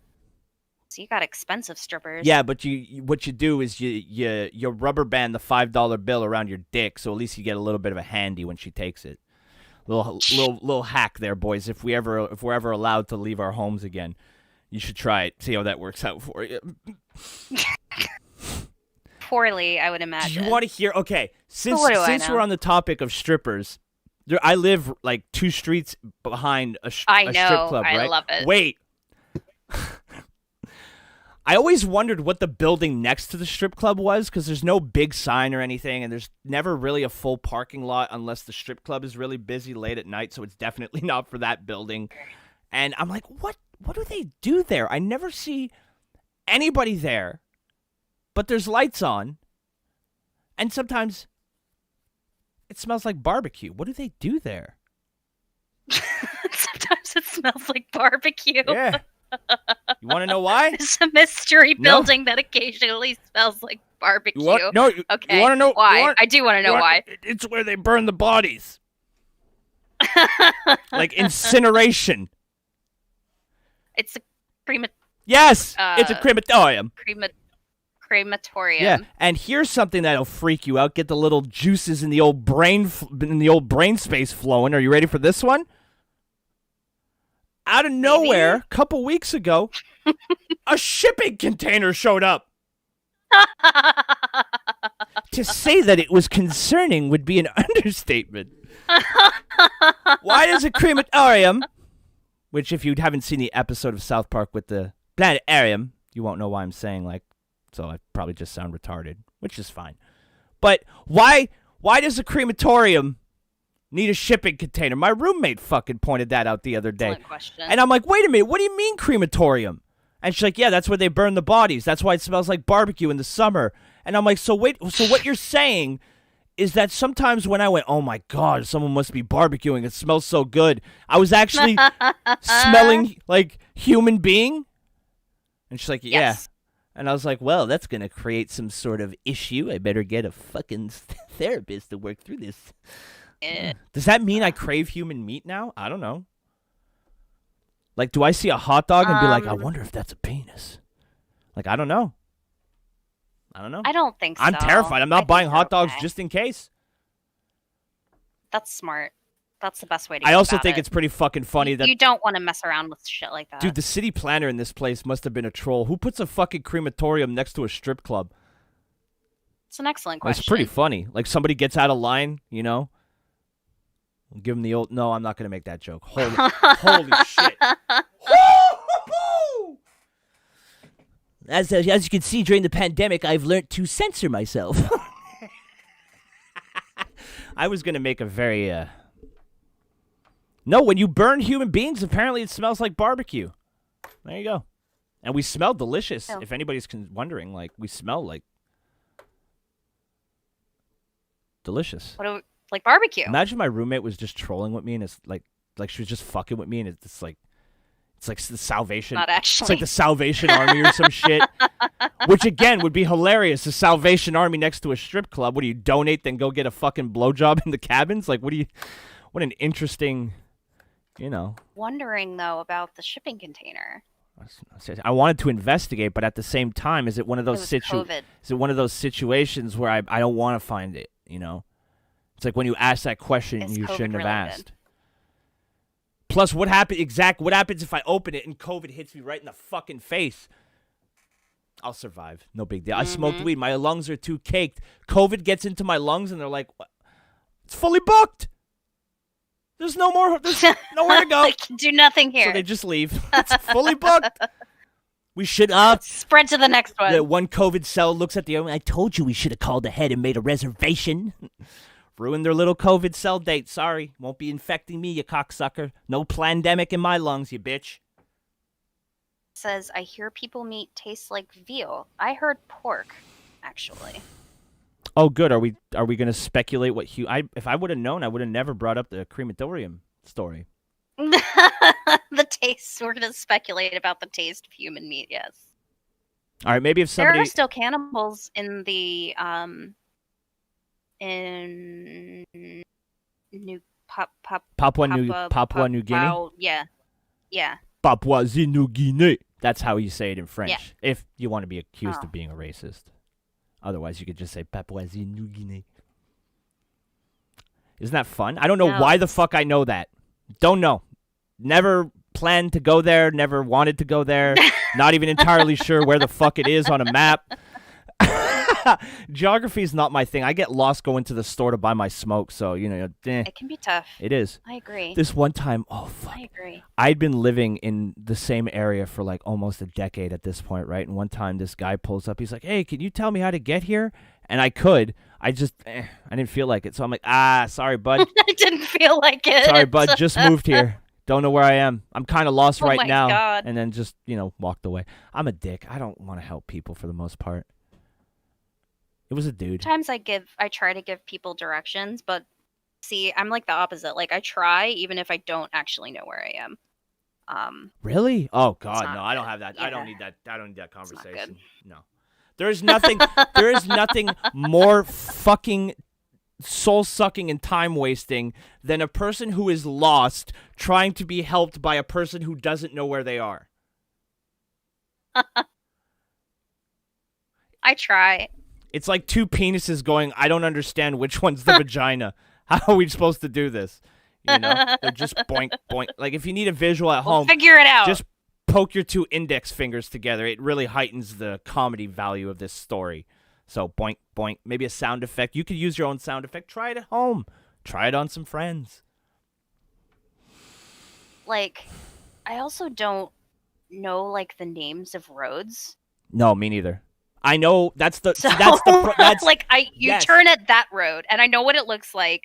So you got expensive strippers. Yeah, but what you do is you rubber band the $5 bill around your dick, so at least you get a little bit of a handy when she takes it. Little hack there, boys. If we're ever allowed to leave our homes again, you should try it. See how that works out for you. Poorly, I would Do imagine. you want to hear? Okay, since what do I we're know? on the topic of strippers, I live like 2 streets behind a I strip know, club, I right? love it. Wait. I always wondered what the building next to the strip club was because there's no big sign or anything, and there's never really a full parking lot unless the strip club is really busy late at night, so it's definitely not for that building. And I'm like, what do they do there? I never see anybody there, but there's lights on, and sometimes it smells like barbecue. What do they do there? Sometimes it smells like barbecue. Yeah. You want to know why? It's a mystery building that occasionally smells like barbecue. You want to know why? I do want to know why. It's where they burn the bodies. Like incineration. It's a crematorium. Yes, it's a crematorium. Crematorium. Yeah, and here's something that'll freak you out. Get the little juices in the old brain space flowing. Are you ready for this one? Out of nowhere, a couple weeks ago, a shipping container showed up. To say that it was concerning would be an understatement. Why does a crematorium, which if you haven't seen the episode of South Park with the planetarium, you won't know why I'm saying so I probably just sound retarded, which is fine. But why does a crematorium need a shipping container? My roommate fucking pointed that out the other day. Excellent question. And I'm like, wait a minute, what do you mean crematorium? And she's like, yeah, that's where they burn the bodies. That's why it smells like barbecue in the summer. And I'm like, so what you're saying is that sometimes when I went, oh my God, someone must be barbecuing, it smells so good, I was actually smelling like human being? And she's like, yeah. Yes. And I was like, well, that's going to create some sort of issue. I better get a fucking therapist to work through this. Does that mean I crave human meat now? I don't know. Like, do I see a hot dog and be like, I wonder if that's a penis? Like, I don't know. I don't think so. I'm terrified. I'm not buying hot dogs just in case. That's smart. That's the best way to go I also about think it. it's pretty fucking funny that... You don't want to mess around with shit like that. Dude, the city planner in this place must have been a troll. Who puts a fucking crematorium next to a strip club? It's an excellent question. It's pretty funny. Like, somebody gets out of line, you know? Give them the old... No, I'm not going to make that joke. Holy shit. As you can see, during the pandemic, I've learned to censor myself. I was going to make a very... No, when you burn human beings, apparently it smells like barbecue. There you go. And we smell delicious. Oh. If anybody's wondering, like, we smell like... delicious. Like barbecue. Imagine my roommate was just trolling with me, and it's like she was just fucking with me, and it's like the Salvation. Not actually. It's like the Salvation Army or some shit. Which again would be hilarious. The Salvation Army next to a strip club. What do you donate? Then go get a fucking blowjob in the cabins? Like, what an interesting, you know. Wondering though about the shipping container. I wanted to investigate, but at the same time, is it one of those COVID. Is it one of those situations where I don't want to find it? You know. It's like when you ask that question, you shouldn't have asked. Plus, what happens if I open it and COVID hits me right in the fucking face? I'll survive. No big deal. I smoked weed. My lungs are too caked. COVID gets into my lungs, and they're like, what? It's fully booked. There's nowhere to go. I can do nothing here. So they just leave. It's fully booked. We should spread to the next one. The one COVID cell looks at the other. I told you we should have called ahead and made a reservation. Ruined their little COVID cell date. Sorry. Won't be infecting me, you cocksucker. No plandemic in my lungs, you bitch. Says, I hear people meat tastes like veal. I heard pork, actually. Oh, good. Are we going to speculate what if I would have known, I would have never brought up the crematorium story. The taste. We're going to speculate about the taste of human meat, yes. All right, maybe if somebody... There are still cannibals in the... in Papua New Guinea? Yeah. Papua New Guinea. That's how you say it in French. If you want to be accused of being a racist. Otherwise, you could just say Papua New Guinea. Isn't that fun? I don't know why the fuck I know that. Don't know. Never planned to go there. Never wanted to go there. Not even entirely sure where the fuck it is on a map. Geography is not my thing. I get lost going to the store to buy my smoke, so It can be tough. it is. I agree. This one time, oh fuck, I agree. I'd been living in the same area for like almost a decade at this point, right? And one time this guy pulls up. He's like, "Hey, can you tell me how to get here?" And I could. I just, I didn't feel like it. So I'm like, sorry, bud. I didn't feel like it. Sorry, bud. Just moved here. Don't know where I am. I'm kind of lost Oh right my now. God. And then just, walked away. I'm a dick. I don't want to help people for the most part. It was a dude. Sometimes I try to give people directions, but see, I'm like the opposite. Like I try even if I don't actually know where I am. Really? Oh God, not no! I don't good. have that. I don't Yeah. need that. I don't need that not good. conversation. No, there is nothing. There is nothing more fucking soul sucking and time wasting than a person who is lost trying to be helped by a person who doesn't know where they are. I try. It's like two penises going, I don't understand which one's the vagina. How are we supposed to do this? They're just boink, boink. Like, if you need a visual at We'll home, figure it out. just poke your two index fingers together. It really heightens the comedy value of this story. So, boink, boink. Maybe a sound effect. You could use your own sound effect. Try it at home. Try it on some friends. Like, I also don't know, like, the names of roads. No, me neither. I know that's the So, that's like, you yes. turn at that road, and I know what it looks like.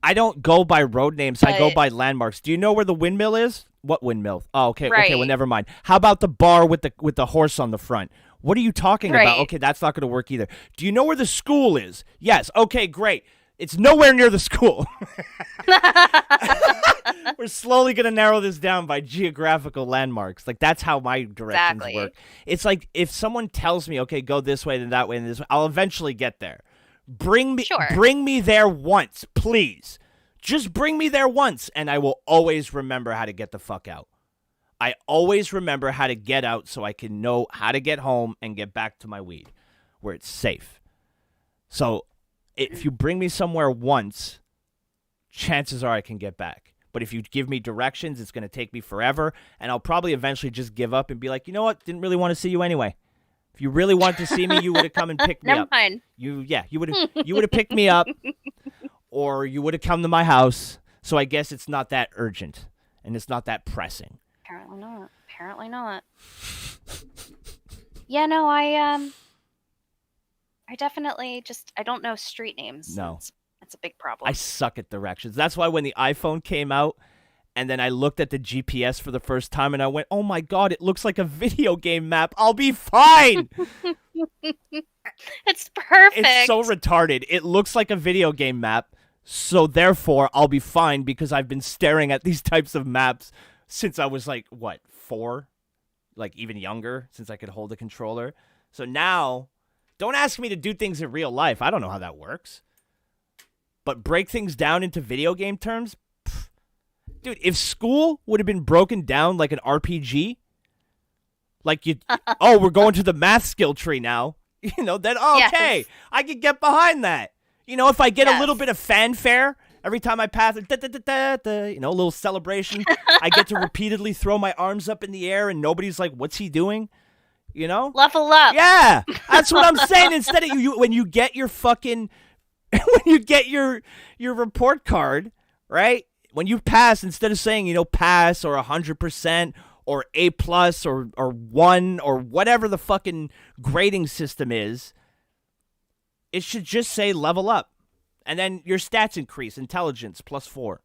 I don't go by road names. I go But- by landmarks. Do you know where the windmill is? What windmill? Oh, okay. Okay, Right. well, never mind. How about the bar with the horse on the front? What are you talking about? Right. Okay, that's not going to work either. Do you know where the school is? Yes. Okay, great. It's nowhere near the school. We're slowly going to narrow this down by geographical landmarks. Like, that's how my directions Exactly. work. It's like if someone tells me, okay, go this way, then that way, and this way, I'll eventually get there. Bring me there once, please. Just bring me there once, and I will always remember how to get the fuck out. I always remember how to get out so I can know how to get home and get back to my weed where it's safe. So if you bring me somewhere once, chances are I can get back. But if you give me directions, it's going to take me forever, and I'll probably eventually just give up and be like, you know what? Didn't really want to see you anyway. If you really wanted to see me, you would have come and picked me Never up. mind. You would have picked me up, or you would have come to my house. So I guess it's not that urgent, and it's not that pressing. Apparently not. Apparently not. Yeah, no, I definitely I don't know street names. No. That's a big problem. I suck at directions. That's why when the iPhone came out, and then I looked at the GPS for the first time, and I went, "Oh my God, it looks like a video game map. I'll be fine." It's perfect. It's so retarded. It looks like a video game map, so therefore I'll be fine because I've been staring at these types of maps since I was like, 4? Like even younger, since I could hold a controller. So now, don't ask me to do things in real life. I don't know how that works. But break things down into video game terms? Pff. Dude, if school would have been broken down like an RPG, like we're going to the math skill tree now, then okay, Yes. I could get behind that. If I get a Yes. little bit of fanfare every time I pass, a little celebration, I get to repeatedly throw my arms up in the air and nobody's like, what's he doing? Level up. Yeah, that's what I'm saying. Instead of when you get your fucking, when you get your report card, right? When you pass, instead of saying, pass or 100% or A+ or 1 or whatever the fucking grading system is, it should just say level up. And then your stats increase. Intelligence +4.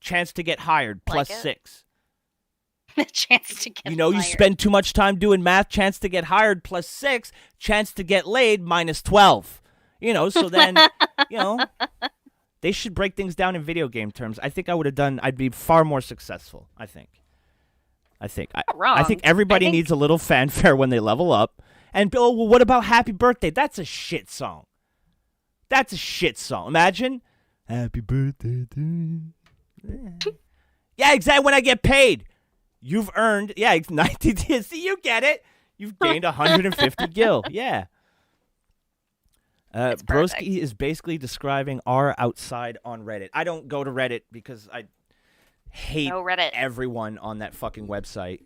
Chance to get hired Like it. +6. Chance to get You fired. spend too much time doing math, chance to get hired +6, chance to get laid -12. So then, they should break things down in video game terms. I think I'd be far more successful, I think. wrong. I think everybody needs a little fanfare when they level up. And, well, what about Happy Birthday? That's a shit song. Imagine. Happy birthday to you. Yeah, exactly. When I get paid. You've earned, 19 years. See, you get it. You've gained 150 gil. Yeah. It's perfect. Broski is basically describing our outside on Reddit. I don't go to Reddit because I hate No Reddit. everyone on that fucking website.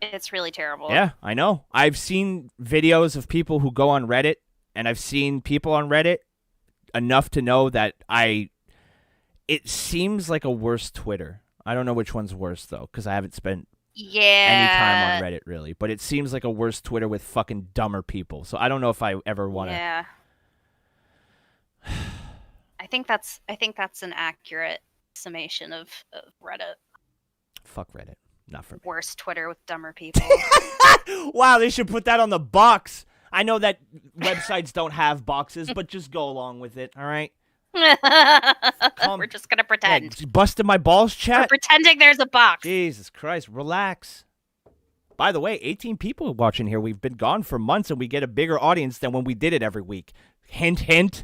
It's really terrible. Yeah, I know. I've seen videos of people who go on Reddit, and I've seen people on Reddit enough to know that it seems like a worse Twitter. I don't know which one's worse, though, because I haven't spent any time on Reddit, really. But it seems like a worse Twitter with fucking dumber people. So I don't know if I ever want to... Yeah. I think that's an accurate summation of Reddit. Fuck Reddit. Not for me. Worse Twitter with dumber people. Wow, they should put that on the box. I know that websites don't have boxes, but just go along with it, all right? We're just gonna pretend. Yeah, busted my balls, We're chat? pretending there's a box. Jesus Christ, relax. By the way, 18 people watching here. We've been gone for months, and we get a bigger audience than when we did it every week. Hint, hint.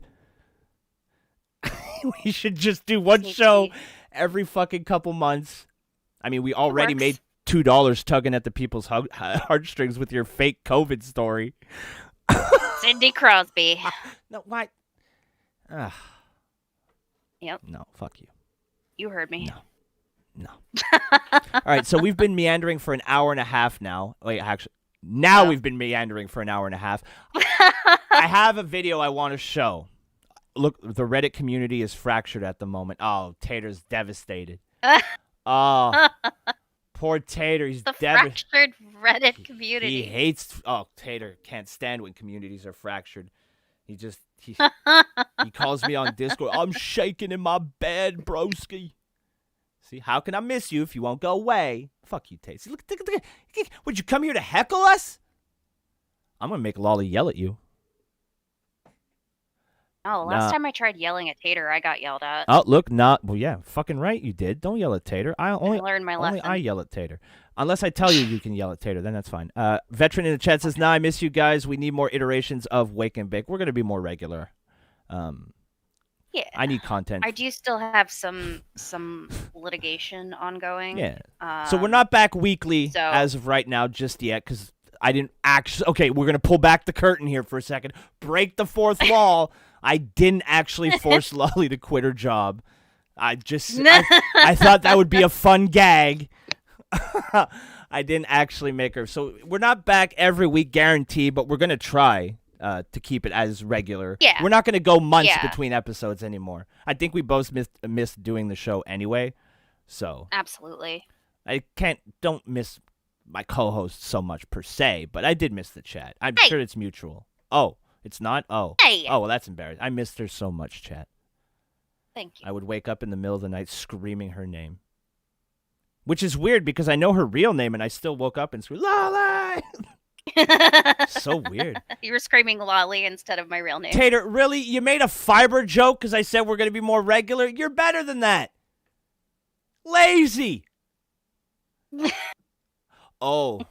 We should just do one show every fucking couple months. I mean, we already made $2 tugging at the people's heartstrings with your fake COVID story. Cindy Crosby. No, why? Yep. No, fuck you. You heard me. No. All right, so we've been meandering for an hour and a half now. Wait, actually, now we've been meandering for an hour and a half. I have a video I want to show. Look, the Reddit community is fractured at the moment. Oh, Tater's devastated. Oh, poor Tater. He's The devastated. fractured Reddit community. He hates... Oh, Tater can't stand when communities are fractured. He calls me on Discord. I'm shaking in my bed, broski. See, how can I miss you if you won't go away? Fuck you, Tater. See, look, would you come here to heckle us? I'm going to make Lolly yell at you. Oh, last time I tried yelling at Tater, I got yelled at. Oh, look, well, yeah, fucking right, you did. Don't yell at Tater. I learned my lesson. Only I yell at Tater. Unless I tell you can yell at Tater, then that's fine. Veteran in the chat says, "Nah, I miss you guys. We need more iterations of Wake and Bake. We're going to be more regular. Yeah. I need content. I do still have some litigation ongoing. Yeah. So we're not back weekly as of right now just yet because I didn't actually... Okay, we're going to pull back the curtain here for a second. Break the fourth wall. I didn't actually force Lolly to quit her job. I thought that would be a fun gag. I didn't actually make her. So we're not back every week, guaranteed, but we're going to try to keep it as regular. Yeah. We're not going to go months between episodes anymore. I think we both missed doing the show anyway. So absolutely. Don't miss my co-host so much per se, but I did miss the chat. I'm sure it's mutual. Oh, it's not? Oh. Hey. Oh, well, that's embarrassing. I missed her so much, chat. Thank you. I would wake up in the middle of the night screaming her name. Which is weird because I know her real name and I still woke up and screamed, Lolly! So weird. You were screaming Lolly instead of my real name. Tater, really? You made a fiber joke because I said we're going to be more regular? You're better than that. Lazy. Oh.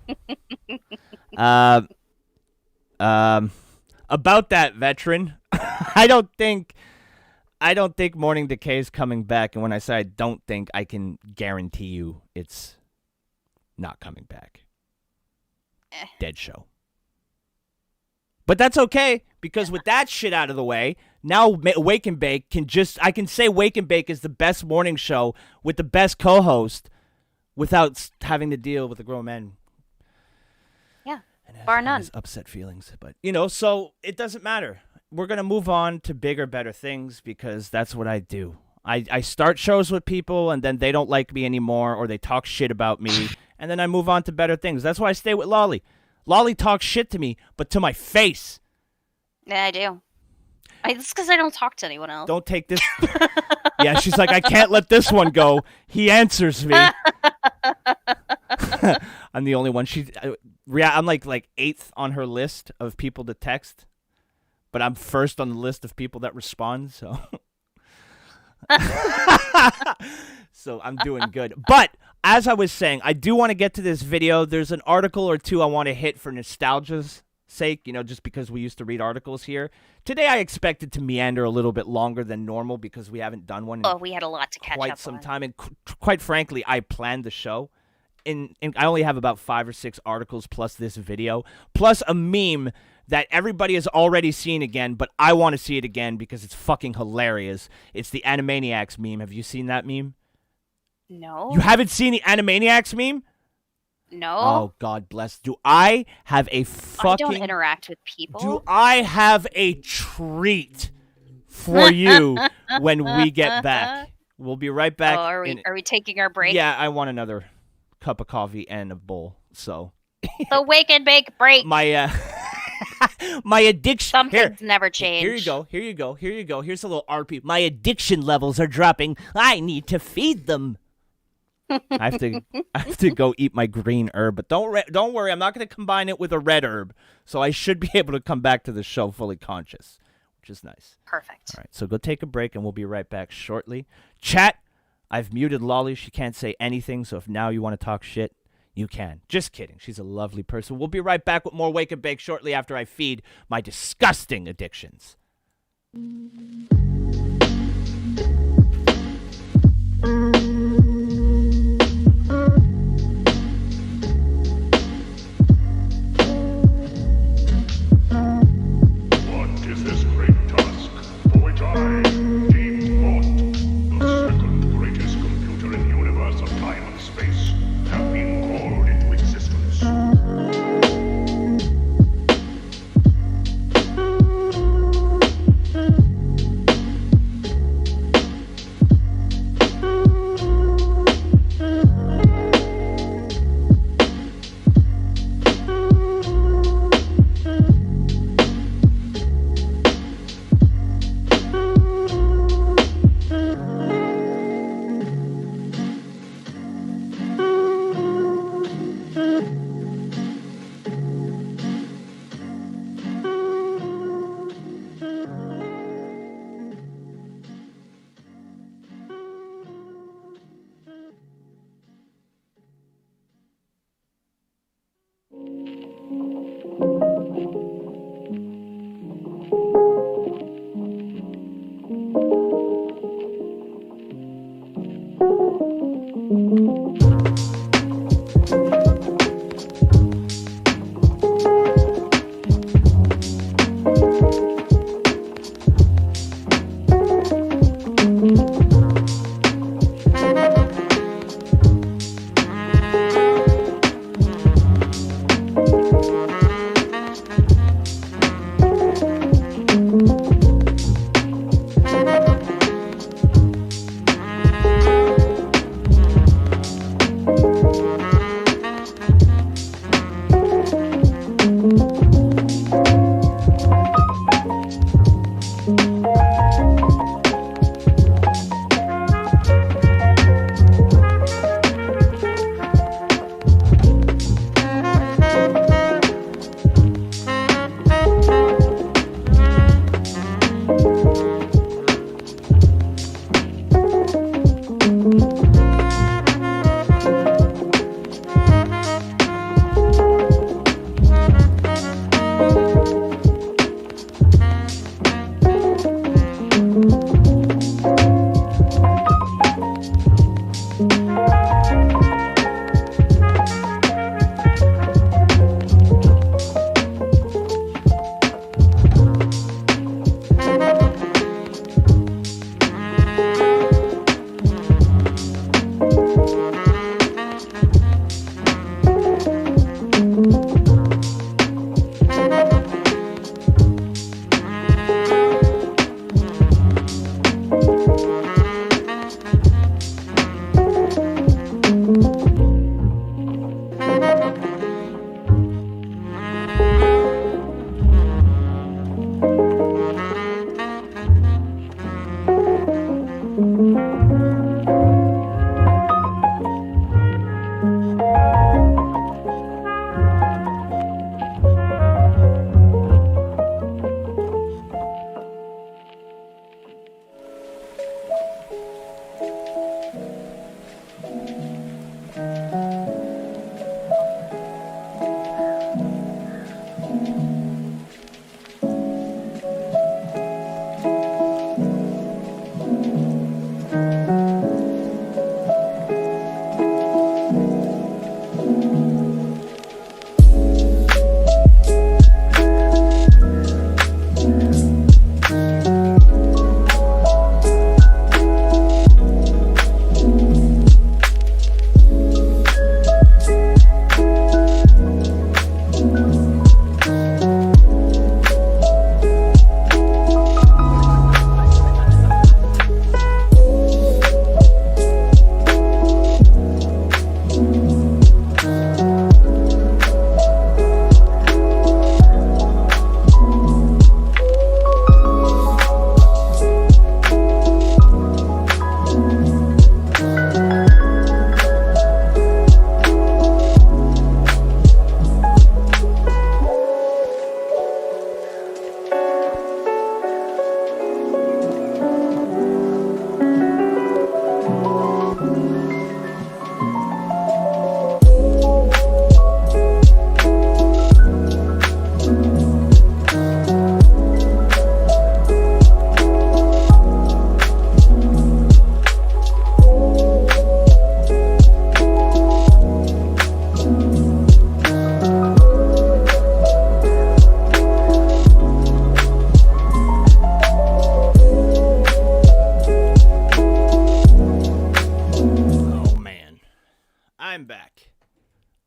About that, veteran, I don't think Morning Decay is coming back. And when I say I don't think, I can guarantee you it's not coming back. Dead show. But that's okay, because with that shit out of the way, now Wake and Bake I can say Wake and Bake is the best morning show with the best co-host without having to deal with the grown men. Yeah, bar none. His upset feelings. But, so it doesn't matter. We're going to move on to bigger, better things because that's what I do. I start shows with people and then they don't like me anymore or they talk shit about me and then I move on to better things. That's why I stay with Lolly. Lolly talks shit to me, but to my face. Yeah, I do. It's because I don't talk to anyone else. Don't take this. Yeah, she's like, I can't let this one go. He answers me. I'm the only one. I'm like 8th on her list of people to text, but I'm first on the list of people that respond. So, so I'm doing good. But as I was saying, I do want to get to this video. There's an article or two I want to hit for nostalgia's sake, just because we used to read articles here. Today I expected to meander a little bit longer than normal because we haven't done one we had a lot to catch up on. Quite some time. And quite frankly, I planned the show. And I only have about 5 or 6 articles plus this video, plus a meme that everybody has already seen again, but I want to see it again because it's fucking hilarious. It's the Animaniacs meme. Have you seen that meme? No. You haven't seen the Animaniacs meme? No. Oh, God bless. Do I have a I fucking... don't interact with people. Do I have a treat for you when we get back? We'll be right back. Oh, are we taking our break? Yeah, I want another cup of coffee and a bowl. So The wake and bake break. my my addiction. Some things never change. Here you go. Here you go. Here you go. Here's a little RP. My addiction levels are dropping. I need to feed them. I have to go eat my green herb, but don't worry. I'm not going to combine it with a red herb, so I should be able to come back to the show fully conscious, which is nice. Perfect. All right, so go take a break, and we'll be right back shortly. Chat, I've muted Lolly. She can't say anything, so if now you want to talk shit, you can. Just kidding. She's a lovely person. We'll be right back with more Wake and Bake shortly after I feed my disgusting addictions. What is this great task for which I, Deep Thought, the second greatest computer in the universe of time and space, have been called into existence?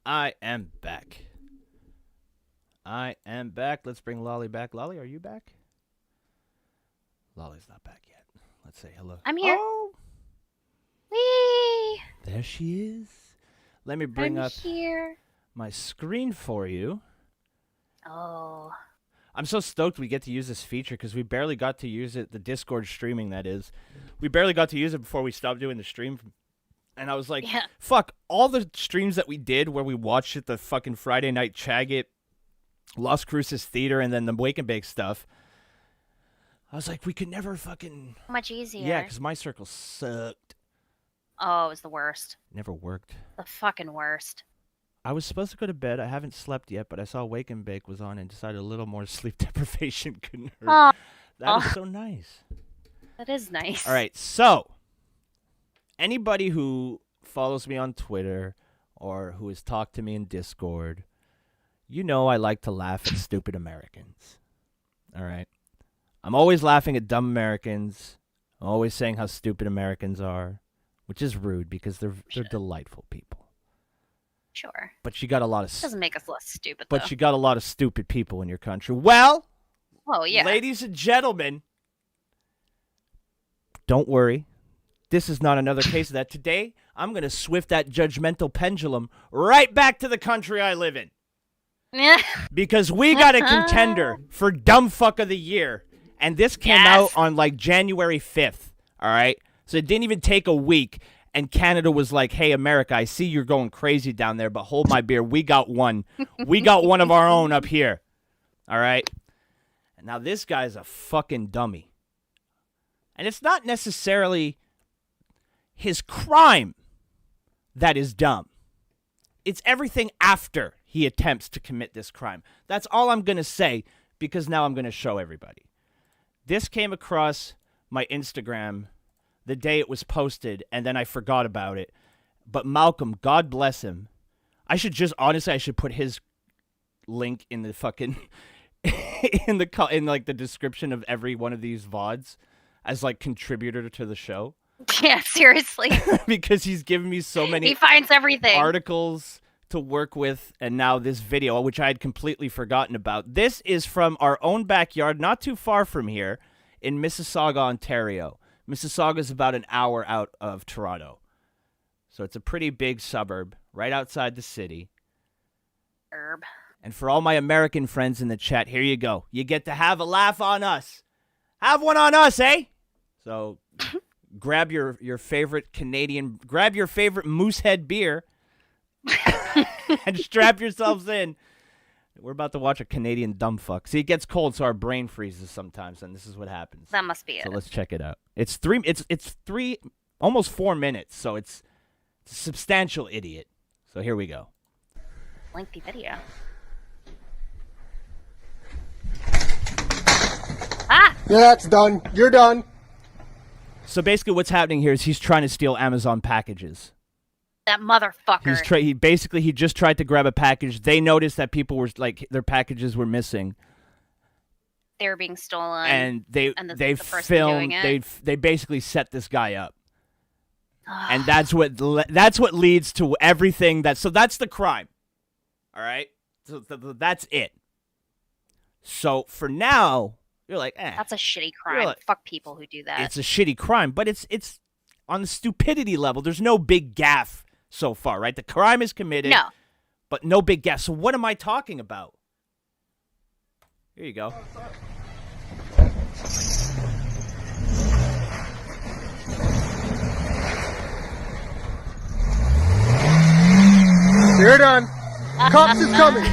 I am back. Let's bring Lolly back. Lolly, are you back? Lolly's not back yet. Let's say hello. I'm here. Oh, Whee! there she is. Let me bring I'm up here. my screen for you. Oh. I'm so stoked we get to use this feature because we barely got to use it, the Discord streaming, that is. We barely got to use it before we stopped doing the stream. And I was like, Yeah. fuck, all the streams that we did where we watched it, the fucking Friday Night Chagget, Las Cruces Theater, and then the Wake and Bake stuff. I was like, we could never fucking... Much easier. Yeah, because my circle sucked. Oh, it was the worst. Never worked. The fucking worst. I was supposed to go to bed. I haven't slept yet, but I saw Wake and Bake was on and decided a little more sleep deprivation couldn't hurt. Oh, That is so nice. that is nice. All right, so anybody who follows me on Twitter or who has talked to me in Discord, you know I like to laugh at stupid Americans. All right? I'm always laughing at dumb Americans. I'm always saying how stupid Americans are, which is rude because they're delightful people. Sure. But you got a lot of Doesn't make us less stupid, but though. you got a lot of stupid people in your country. Well, Oh, yeah. ladies and gentlemen, don't worry. This is not another case of that. Today, I'm going to swift that judgmental pendulum right back to the country I live in. Because we got a contender for Dumb Fuck of the Year. And this came out on like January 5th. All right? So it didn't even take a week. And Canada was like, hey, America, I see you're going crazy down there, but hold my beer. We got one. We got one of our own up here. All right? And now this guy's a fucking dummy. And it's not necessarily his crime that is dumb. It's everything after he attempts to commit this crime. That's all I'm going to say because now I'm going to show everybody. This came across my Instagram the day it was posted, and then I forgot about it. But Malcolm, God bless him. I should put his link in the fucking in the description of every one of these VODs as like contributor to the show. Yeah, seriously. Because he's given me so many He finds everything. articles to work with, and now this video, which I had completely forgotten about. This is from our own backyard, not too far from here, in Mississauga, Ontario. Mississauga is about an hour out of Toronto. So it's a pretty big suburb, right outside the city. Herb. And for all my American friends in the chat, here you go. You get to have a laugh on us. Have one on us, eh? So grab your favorite Canadian, grab your favorite Moosehead beer and strap yourselves in. We're about to watch a Canadian dumb fuck. See, it gets cold, so our brain freezes sometimes, and this is what happens. That must be it. So let's check it out. It's almost 4 minutes, so it's a substantial idiot. So here we go. Lengthy video. Ah! Yeah, that's done. You're done. So basically what's happening here is he's trying to steal Amazon packages. That motherfucker. He just tried to grab a package. They noticed that people were like their packages were missing. They were being stolen. And they the person filmed doing it. they basically set this guy up. And that's what leads to everything so that's the crime. All right? So that's it. So for now, you're like, That's a shitty crime. Fuck people who do that. It's a shitty crime, but it's on the stupidity level. There's no big gaffe so far, right? The crime is committed. No. But no big gaffe. So what am I talking about? Here you go. You're done. Cops is coming.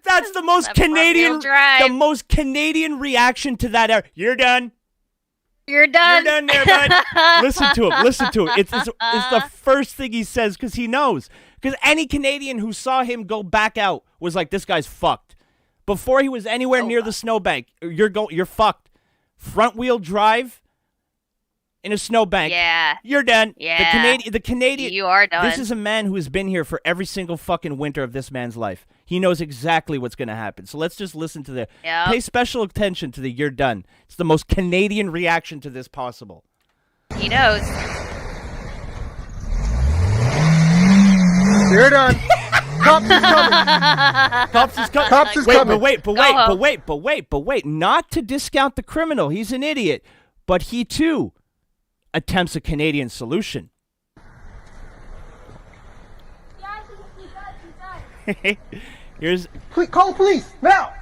That's the most That Canadian, front-wheel drive. the most Canadian reaction to that. You're done. You're done. You're done there, bud. Listen to him. Listen to it. It's the first thing he says because he knows. Because any Canadian who saw him go back out was like, this guy's fucked. Before he was anywhere near the snowbank, you're fucked. Front wheel drive in a snowbank. Yeah. You're done. Yeah. The Canadian. You are done. This is a man who has been here for every single fucking winter of this man's life. He knows exactly what's going to happen. So let's just listen to Yep. Pay special attention to the "you're done." It's the most Canadian reaction to this possible. He knows. You're done. Cops is coming. Cops is coming. Cops is wait, coming. But wait. Not to discount the criminal. He's an idiot. But he, too, attempts a Canadian solution. Here's... Please, call the police, now!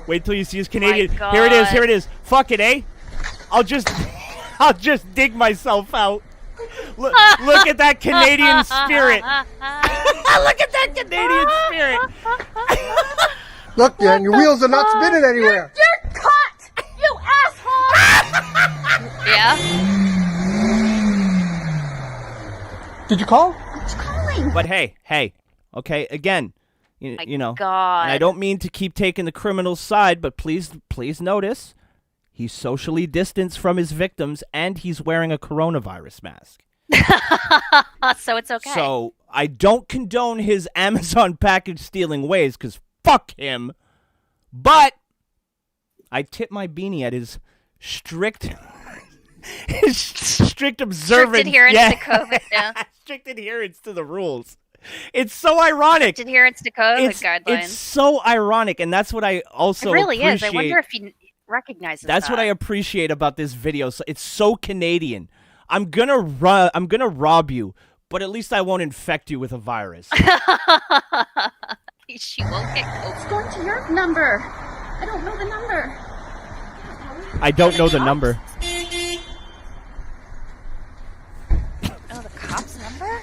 Wait till you see his Canadian... My Here God. it is. Fuck it, eh? I'll just dig myself out. Look at that Canadian spirit. Look at that Canadian spirit. Look, Dan, your wheels are not spinning anywhere. You're caught, you asshole! Yeah. Did you call? What's calling? But hey, okay, again, you know, God. and I don't mean to keep taking the criminal's side, but please notice, he's socially distanced from his victims, and he's wearing a coronavirus mask. So it's okay. So I don't condone his Amazon package stealing ways, because fuck him. But I tip my beanie at his strict observance. Strict adherence to COVID. Yeah. Strict adherence to the rules. It's so ironic. Strict adherence to COVID guidelines. It's so ironic, and that's what I also It really appreciate. is. I wonder if he recognizes That's that. what I appreciate about this video. So it's so Canadian. I'm gonna rob you, but at least I won't infect you with a virus. She won't get COVID. It's going to your number. I don't know the number. I don't know the number. Oh, the cops' number?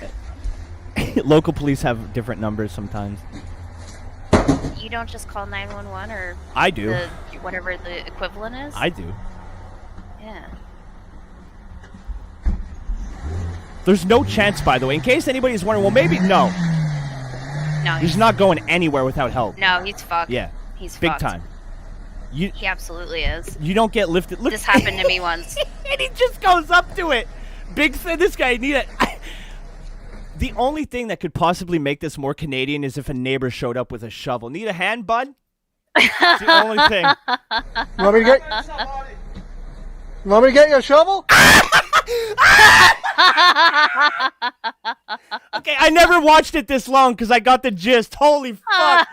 Local police have different numbers sometimes. You don't just call 911 or I do. whatever the equivalent is? I do. Yeah. There's no chance, by the way, in case anybody's wondering, well, maybe, no. No, He's not going anywhere without help. No, he's fucked. Yeah. He's Big fucked. time. You He absolutely is. you don't get lifted. Look, This happened to me once. and he just goes up to it. This guy need it. The only thing that could possibly make this more Canadian is if a neighbor showed up with a shovel. Need a hand, bud? It's the only thing. You want me to get you a shovel? Okay, I never watched it this long because I got the gist. Holy fuck.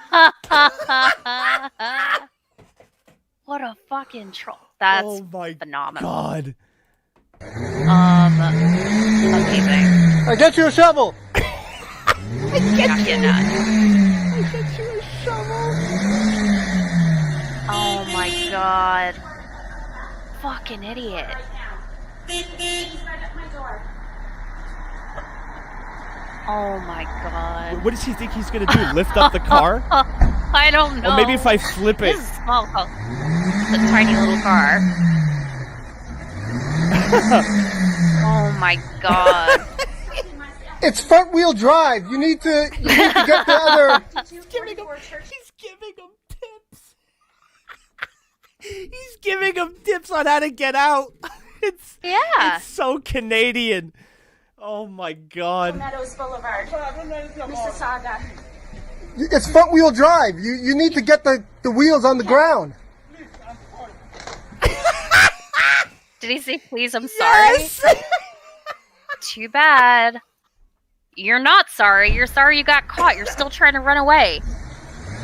What a fucking troll. That's Oh my phenomenal. God. Amazing. I get you a shovel. Not getting that. Oh my god. Fucking idiot. Oh my god. What does he think he's going to do? Lift up the car? I don't know. Or maybe if I flip it. This is a small car. It's a tiny little car. Oh my god. It's front wheel drive. You need to get the other. He's giving him tips. He's giving him tips on how to get out. Yeah. It's so Canadian. Oh my god. Meadows Boulevard, Mississauga. It's front wheel drive. You need to get the wheels on the ground. Did he say please? I'm sorry. Yes! Too bad. You're not sorry. You're sorry you got caught. You're still trying to run away.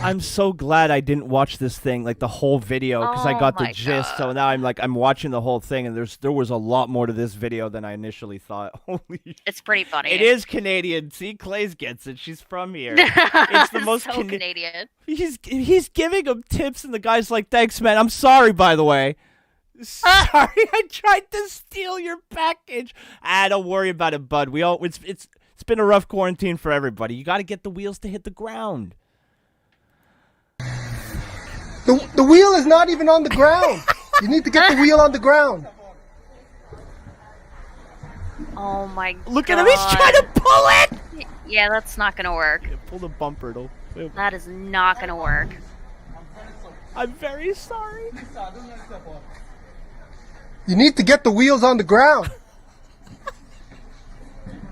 I'm so glad I didn't watch this thing, like the whole video, because I Oh got the my gist. So God. now I'm watching the whole thing, and there was a lot more to this video than I initially thought. Holy shit. It's pretty funny. It is Canadian. See, Clay's gets it. She's from here. It's the most so Cana- Canadian. He's giving him tips, and the guy's like, "Thanks, man. I'm sorry, by the way. Sorry, I tried to steal your package. Don't worry about it, bud. It's been a rough quarantine for everybody. You got to get the wheels to hit the ground." The wheel is not even on the ground. You need to get the wheel on the ground. Oh my god. Look at him. He's trying to pull it. Yeah, that's not gonna work. Pull the bumper. That is not gonna work. I'm very sorry. You need to get the wheels on the ground.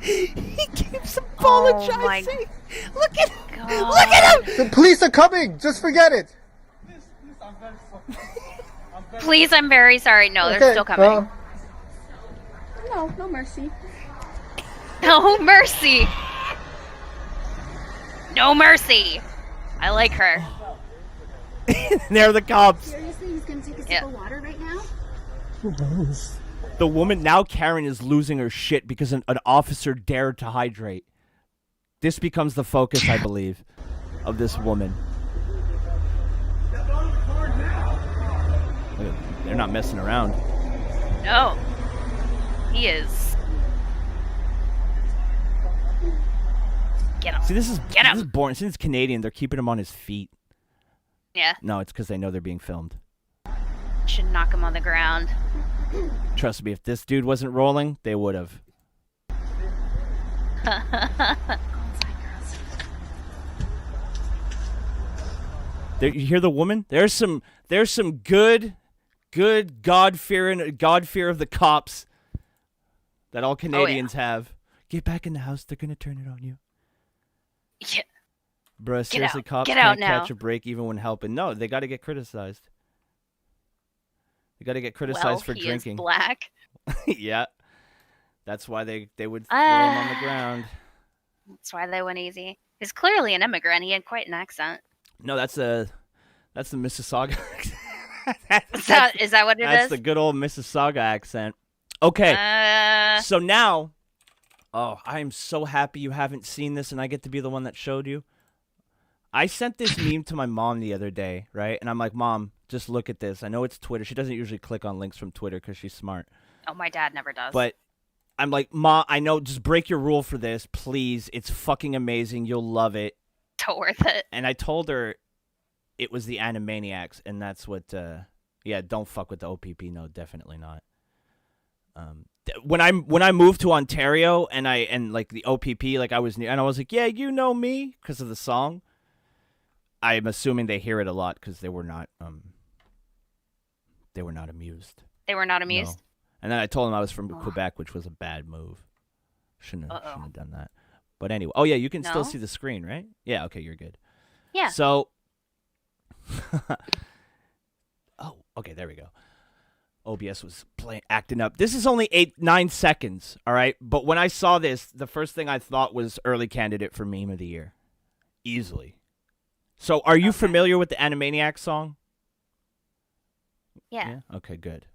He keeps Oh apologizing. Look at him. God. Look at him. The police are coming. Just forget it. Please, I'm very sorry. No, they're Okay, still coming. No mercy. No mercy. No mercy. I like her. They're the cops. Seriously, he's gonna take a sip Yeah. of water right now? The woman, now Karen is losing her shit because an officer dared to hydrate. This becomes the focus, I believe, of this woman. They're not messing around. No. He is. Get him. See, this is Get him. this is boring. Since it's Canadian, they're keeping him on his feet. Yeah. No, it's because they know they're being filmed. Should knock him on the ground. Trust me, if this dude wasn't rolling, they would have. There, you hear the woman? There's some good God fear of the cops that all Canadians have. Get back in the house. They're gonna turn it on you. Yeah. Bruh, seriously, out. cops Get can't out now. catch a break even when helping. No, they got to get criticized. They got to get criticized Well, for he drinking. is black. Yeah, that's why they would throw him on the ground. That's why they went easy. He's clearly an immigrant. He had quite an accent. No, that's the Mississauga. Is that what it That's is? the good old Mississauga accent. Okay, so now, oh, I am so happy you haven't seen this, and I get to be the one that showed you. I sent this meme to my mom the other day, right? And I'm like, Mom, just look at this. I know it's Twitter. She doesn't usually click on links from Twitter because she's smart. Oh, my dad never does. But I'm like, Ma, I know, just break your rule for this, please. It's fucking amazing. You'll love it. So worth it. And I told her it was the Animaniacs, and that's what, yeah, don't fuck with the OPP. No, definitely not. When I moved to Ontario and like the OPP, like I was near, and I was like, yeah, you know me, because of the song. I'm assuming they hear it a lot because they were not amused. They were not amused? No. And then I told them I was from Quebec, which was a bad move. Shouldn't have done that. But anyway, oh yeah, you can still No? see the screen, right? Yeah, okay, you're good. Yeah. So, oh, okay, there we go. OBS was acting up. This is only 9 seconds, all right? But when I saw this, the first thing I thought was early candidate for meme of the year. Easily. So, are you familiar with the Animaniacs song? Yeah. Okay, good.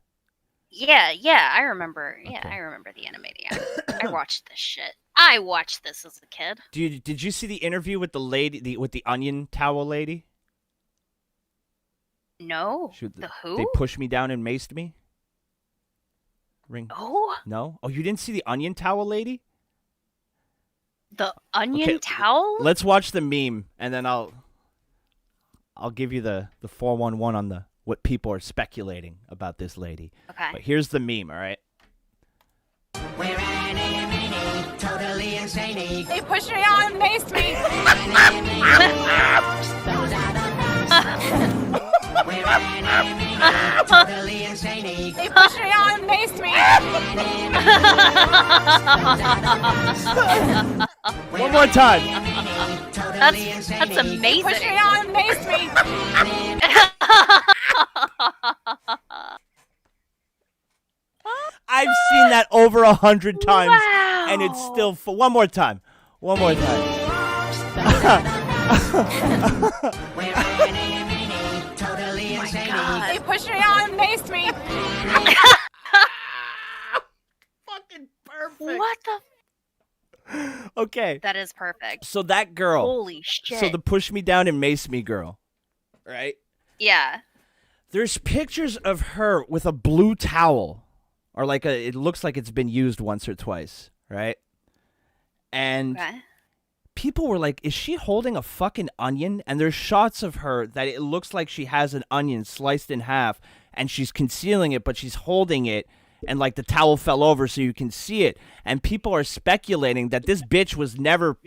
Yeah, I remember. Yeah, Okay. I remember the Animaniacs. I watched this shit. I watched this as a kid. Did you see the interview with the lady, with the onion towel lady? No. Shoot, The who? They pushed me down and maced me. Ring. Oh, No? Oh, you didn't see the onion towel lady? the onion Okay, towel? Let's watch the meme, and then I'll give you the 411 on the what people are speculating about this lady. Okay. But here's the meme, all right? We're animating, totally insane. They pushed me out and maced me. We're animating, totally insane. They pushed me out and maced me. One more time. That's amazing. Pushed me out and maced me. I've seen that over 100 times, Wow. and it's still one more time. One more time. We're animating, totally insane. They pushed me out and maced me. Fucking perfect. What the? Okay. That is perfect. So that girl. Holy shit. So the push me down and mace me girl. Right? Yeah. There's pictures of her with a blue towel. Or like it looks like it's been used once or twice. Right? And Okay. people were like, is she holding a fucking onion? And there's shots of her that it looks like she has an onion sliced in half and she's concealing it, but she's holding it and like the towel fell over so you can see it. And people are speculating that this bitch was never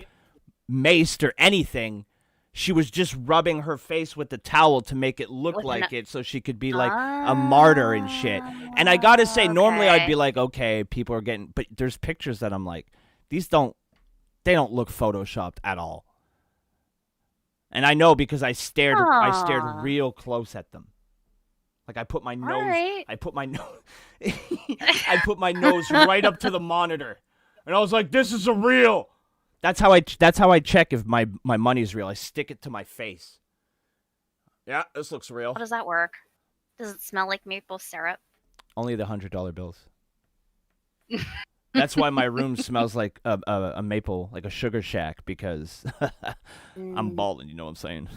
maced or anything. She was just rubbing her face with the towel to make it look With like an- it so she could be like a martyr and shit. And I gotta say, normally I'd Okay. be like, okay, people are getting, but there's pictures that I'm like, they don't look photoshopped at all. And I know because I stared Aw. real close at them. Like I put my nose right. I put my nose I put my nose right up to the monitor. And I was like, this is a real. That's how I check if my money's real. I stick it to my face. Yeah, this looks real. How does that work? Does it smell like maple syrup? Only the $100 bills. That's why my room smells like a maple, like a sugar shack, because I'm balling. You know what I'm saying?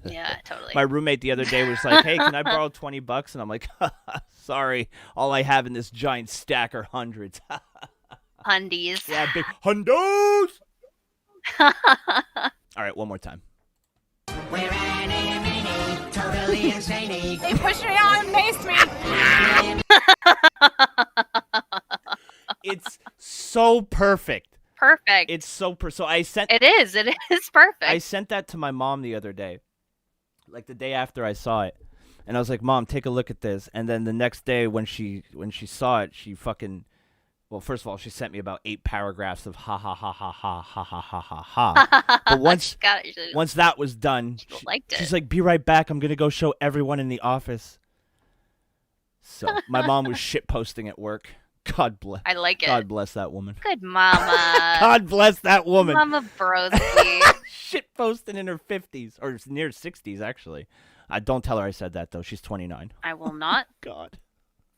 Yeah, totally. My roommate the other day was like, "Hey, can I borrow $20?" And I'm like, "Sorry, all I have in this giant stack are hundreds." Undies. Yeah, big hundos. All right, one more time. We're animated, totally insane. They pushed me out and maced me. It's so perfect. Perfect. It's so so I sent It is perfect. I sent that to my mom the other day, like the day after I saw it, and I was like, "Mom, take a look at this." And then the next day, when she saw it, she fucking, well, first of all, she sent me about 8 paragraphs of ha ha ha ha ha ha ha ha ha ha. But once that was done, she's like, "Be right back. I'm gonna go show everyone in the office." So my mom was shit posting at work. God bless. I like it. God bless that woman. Good mama. God bless that woman. Mama Broski. Shit posting in her 50s or near 60s actually. Don't tell her I said that though. She's 29. I will not. God.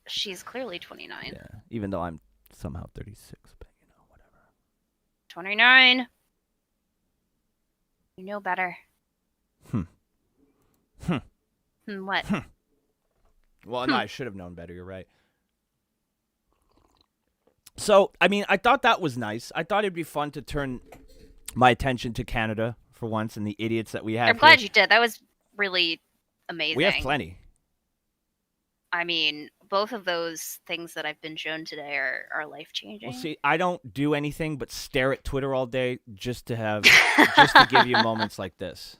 She's clearly 29. Yeah. Even though I'm somehow 36, but you know, whatever. 29. You know better. What? Well, no, I should have known better. You're right. So, I mean, I thought that was nice. I thought it'd be fun to turn my attention to Canada for once and the idiots that we have. I'm glad you did. That was really amazing. We have plenty. I mean, both of those things that I've been shown today are life changing. Well, see, I don't do anything but stare at Twitter all day just to give you moments like this.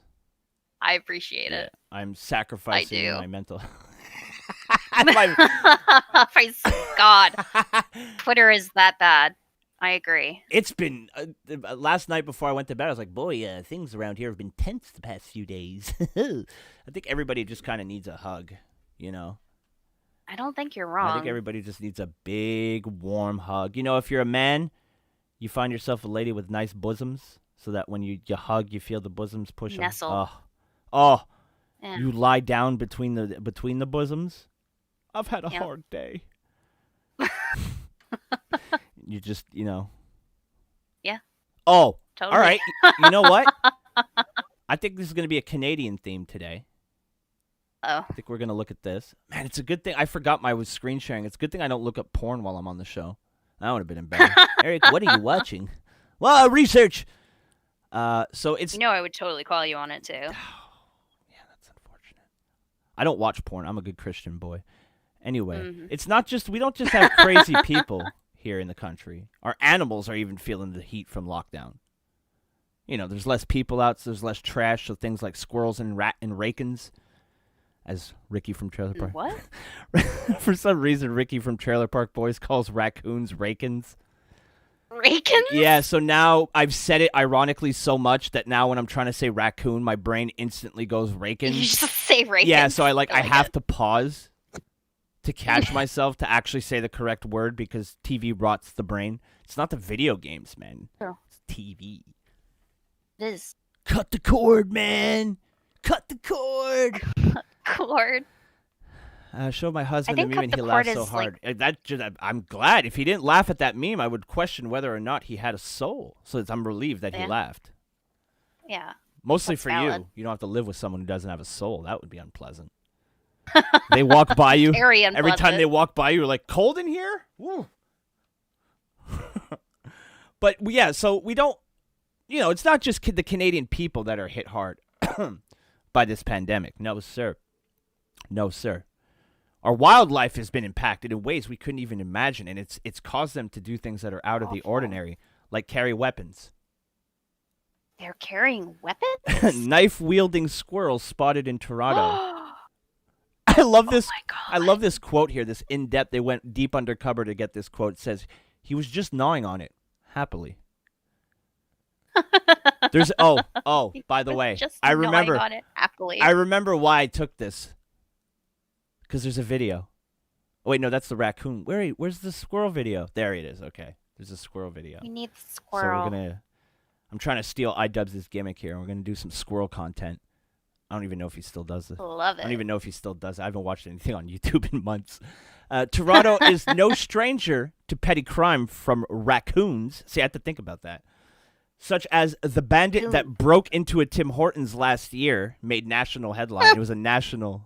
I appreciate it. I'm sacrificing I do. my mental. Praise God. Twitter is that bad. I agree. It's been last night before I went to bed. I was like, "Boy, things around here have been tense the past few days." I think everybody just kind of needs a hug, you know. I don't think you're wrong. I think everybody just needs a big, warm hug. You know, if you're a man, you find yourself a lady with nice bosoms, so that when you hug, you feel the bosoms push. Nestle. Oh. Yeah. You lie down between the bosoms. I've had a hard day. You just, you know. Yeah. Oh, Totally. all right. You know what? I think this is going to be a Canadian theme today. Oh. I think we're going to look at this. Man, it's a good thing. I forgot my screen sharing. It's a good thing I don't look up porn while I'm on the show. That would have been embarrassing. Eric, what are you watching? Well, research. So it's. You know, I would totally call you on it too. Yeah, that's unfortunate. I don't watch porn. I'm a good Christian boy. Anyway, Mm-hmm. it's not just, we don't just have crazy people here in the country. Our animals are even feeling the heat from lockdown. You know, there's less people out, so there's less trash, so things like squirrels and rakins, as Ricky from Trailer Park. What? For some reason, Ricky from Trailer Park Boys calls raccoons rakins. Rakins? Yeah, so now I've said it ironically so much that now when I'm trying to say raccoon, my brain instantly goes rakins. You just say rakins. Yeah, so I Oh have to pause to catch myself to actually say the correct word because TV rots the brain. It's not the video games, man. True. It's TV. It is. Cut the cord, man. Cut the cord. Cord. I showed my husband I the think meme and cut he the laughed cord so is, hard. I'm glad. If he didn't laugh at that meme, I would question whether or not he had a soul. So I'm relieved that he laughed. Yeah. Mostly That's for valid. you. You don't have to live with someone who doesn't have a soul. That would be unpleasant. They walk by you. Very Every time unpleasant. they walk by you, you're like, cold in here? Woo. But yeah, so we don't, you know, it's not just the Canadian people that are hit hard by this pandemic. No, sir. No, sir. Our wildlife has been impacted in ways we couldn't even imagine, and it's caused them to do things that are out of the ordinary, like carry weapons. They're carrying weapons? Knife-wielding squirrels spotted in Toronto. I love this. my God. I love this quote here. This in-depth. They went deep undercover to get this quote. It says he was just gnawing on it happily. There's by the way, Just I gnawing remember. on it happily. I remember why I took this. Because there's a video. Oh, wait, no, that's the raccoon. Where's the squirrel video? There it is. Okay, There's a squirrel video. We need the So squirrel. I'm trying to steal iDubbbz's gimmick here. We're gonna do some squirrel content. I don't even know if he still does this. Love I don't it. even know if he still does it. I haven't watched anything on YouTube in months. Toronto is no stranger to petty crime from raccoons. See, I have to think about that. Such as the bandit that broke into a Tim Hortons last year made national headline. It was a national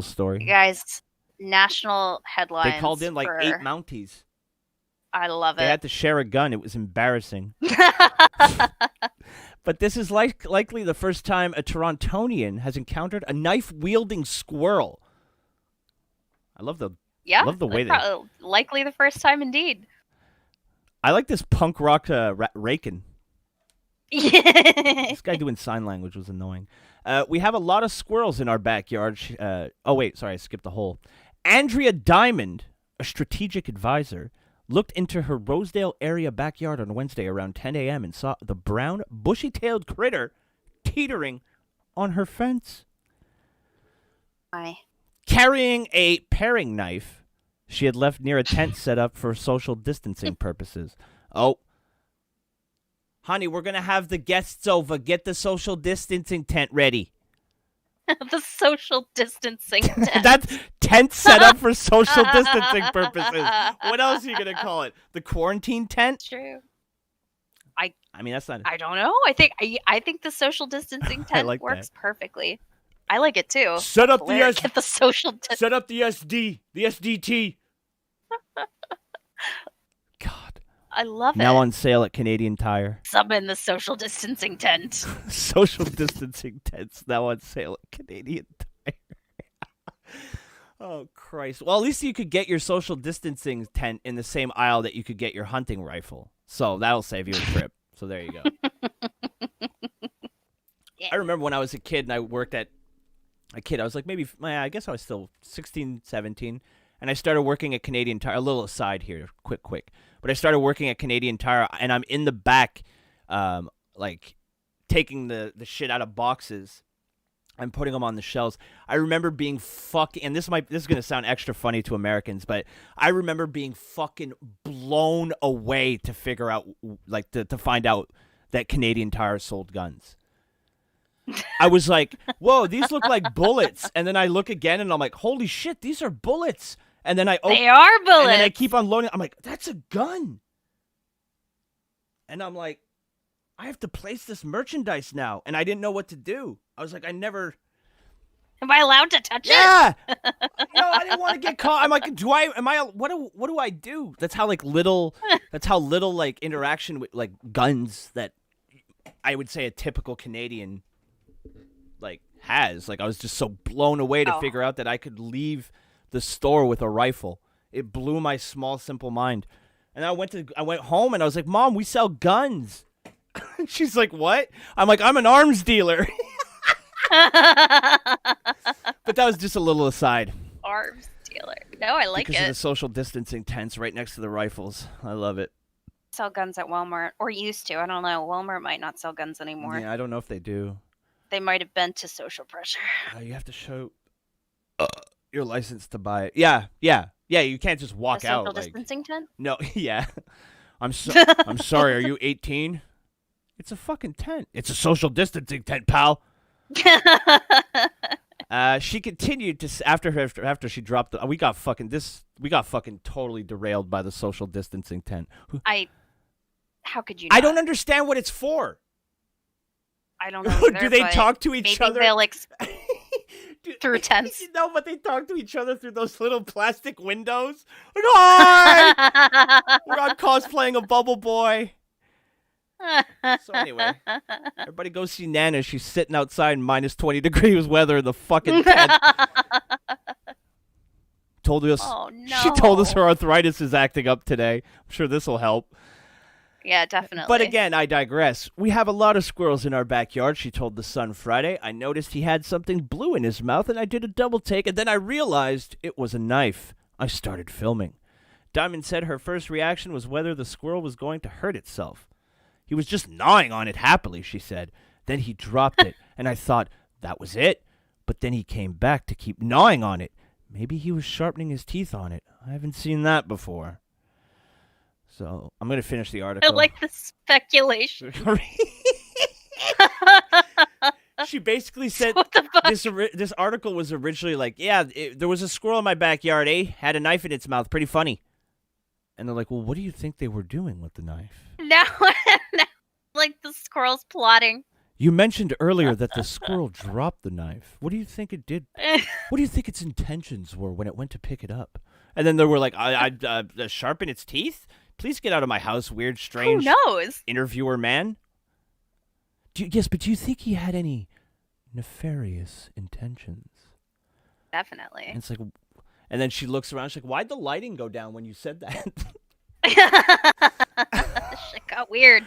story. You guys, national headlines. They called in like for... 8 Mounties. I love They it. had to share a gun. It was embarrassing. But this is likely the first time a Torontonian has encountered a knife-wielding squirrel. I love the way they... Likely the first time indeed. I like this punk rock raking. This guy doing sign language was annoying. We have a lot of squirrels in our backyard. Oh, wait, sorry, I skipped the hole. Andrea Diamond, a strategic advisor, looked into her Rosedale area backyard on Wednesday around 10 a.m. and saw the brown, bushy-tailed critter teetering on her fence. Why? Carrying a paring knife she had left near a tent set up for social distancing purposes. Oh. Honey, we're going to have the guests over. Get the social distancing tent ready. The social distancing tent. That's tent set up for social distancing purposes. What else are you going to call it? The quarantine tent? True. I mean, that's not... I don't know. I think the social distancing tent like works that. perfectly. I like it too. Set up Get the social Set up the SD, the SDT. God. I love Now it. on sale at Canadian Tire. Summon the social distancing tent. Social distancing tents now on sale at Canadian Tire. Oh, Christ. Well, at least you could get your social distancing tent in the same aisle that you could get your hunting rifle. So that'll save you a trip. So there you go. Yeah. I remember when I was a kid and I worked at I was like maybe, I guess I was still 16, 17. And I started working at Canadian Tire. A little aside here, quick. But I started working at Canadian Tire, and I'm in the back, like, taking the shit out of boxes and putting them on the shelves. I remember being fucking, and this is going to sound extra funny to Americans, but I remember being fucking blown away to figure out, like, to find out that Canadian Tire sold guns. I was like, whoa, these look like bullets. And then I look again, and I'm like, holy shit, these are bullets. And then I open, They are bullets. and then I keep on loading. I'm like, that's a gun. And I'm like, I have to place this merchandise now. And I didn't know what to do. I was like, I never. Am I allowed to touch it? Yeah. No, I didn't want to get caught. I'm like, what do I do? That's how little like interaction with like guns that I would say a typical Canadian like has. Like I was just so blown away to figure out that I could leave the store with a rifle. It blew my small, simple mind. And I went home and I was like, Mom, we sell guns. She's like, what? I'm like, I'm an arms dealer. But that was just a little aside. Arms dealer. No, I like Because of the it. social distancing tents right next to the rifles. I love it. Sell guns at Walmart, or used to. I don't know. Walmart might not sell guns anymore. Yeah, I don't know if they do. They might have been to social pressure. You have to show your license to buy it. Yeah. You can't just walk The social out. distancing tent? No, yeah. I'm sorry. Are you 18? It's a fucking tent. It's a social distancing tent, pal. She continued to after she dropped the. We got fucking totally derailed by the social distancing tent. How could you? I Not? don't understand what it's for. I don't know. Either, Do they but talk to each maybe other? They'll through tents. No, but they talk to each other through those little plastic windows. Like, hi! We're on cosplaying a Bubble Boy. So anyway, everybody go see Nana. She's sitting outside in minus 20 degrees weather in the fucking tent. Oh, no. She told us her arthritis is acting up today. I'm sure this will help. Yeah, definitely. But again, I digress. We have a lot of squirrels in our backyard, she told The Sun Friday. I noticed he had something blue in his mouth, and I did a double take, and then I realized it was a knife. I started filming. Diamond said her first reaction was whether the squirrel was going to hurt itself. He was just gnawing on it happily, she said. Then he dropped it, and I thought, that was it. But then he came back to keep gnawing on it. Maybe he was sharpening his teeth on it. I haven't seen that before. So I'm gonna finish the I article. like the speculation. She basically said What the fuck? this article was originally like, yeah, there was a squirrel in my backyard, had a knife in its mouth, pretty funny. And they're like, well, what do you think they were doing with the knife? Now, like the squirrel's plotting. You mentioned earlier that the squirrel dropped the knife. What do you think it did? What do you think its intentions were when it went to pick it up? And then they were like, I sharpen its teeth? Please get out of my house, weird, strange Who knows? interviewer man. Yes, but do you think he had any nefarious intentions? Definitely. And it's like, and then she looks around. She's like, "Why'd the lighting go down when you said that?" Shit got weird.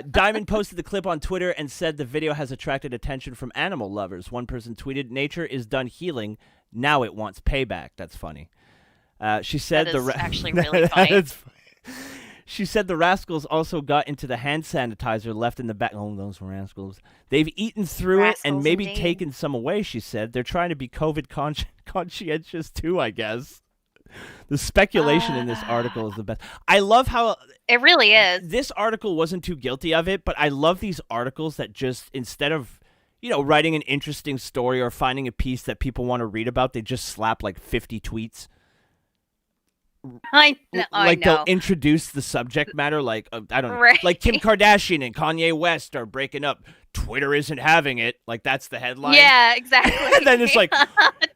Diamond posted the clip on Twitter and said the video has attracted attention from animal lovers. One person tweeted, "Nature is done healing. Now it wants payback." That's funny. She said That is actually really funny. That's She said the rascals also got into the hand sanitizer left in the back. Oh, those rascals. They've eaten through it and Rascals maybe indeed. taken some away, she said. They're trying to be COVID conscientious too, I guess. The speculation in this article is the best. I love how It really is. this article wasn't too guilty of it, but I love these articles that just, instead of, writing an interesting story or finding a piece that people want to read about, they just slap like 50 tweets. I know. Like they'll introduce the subject matter, like I don't know, Right. like Kim Kardashian and Kanye West are breaking up. Twitter isn't having it. Like that's the headline. Yeah, exactly. And then it's like,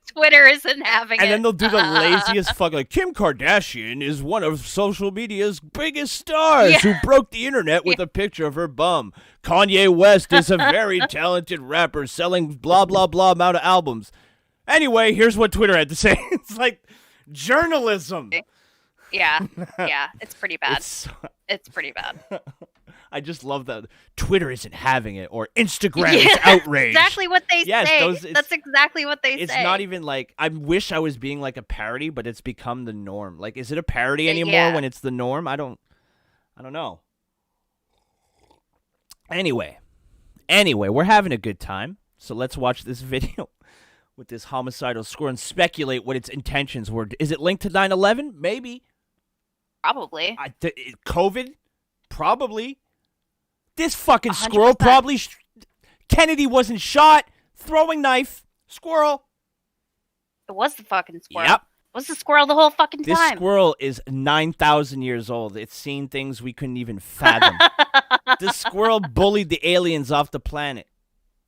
Twitter isn't having it. and then they'll do the laziest fuck. Like Kim Kardashian is one of social media's biggest stars who broke the internet with a picture of her bum. Kanye West is a very talented rapper selling blah blah blah amount of albums. Anyway, here's what Twitter had to say. It's like journalism. Yeah, it's pretty bad. It's It's pretty bad. I just love that Twitter isn't having it or Instagram is outraged. Exactly what they Yes, say. That's exactly what they It's say. not even like, I wish I was being like a parody, but it's become the norm. Like, is it a parody anymore Yeah. when it's the norm? I don't know. Anyway, we're having a good time. So let's watch this video with this homicidal squirrel and speculate what its intentions were. Is it linked to 9/11? Maybe. Probably. COVID? Probably. This fucking 100%. squirrel probably. Kennedy wasn't shot. Throwing knife. Squirrel. It was the fucking squirrel. Yep. It was the squirrel the whole fucking This time. squirrel is 9,000 years old. It's seen things we couldn't even fathom. This squirrel bullied the aliens off the planet.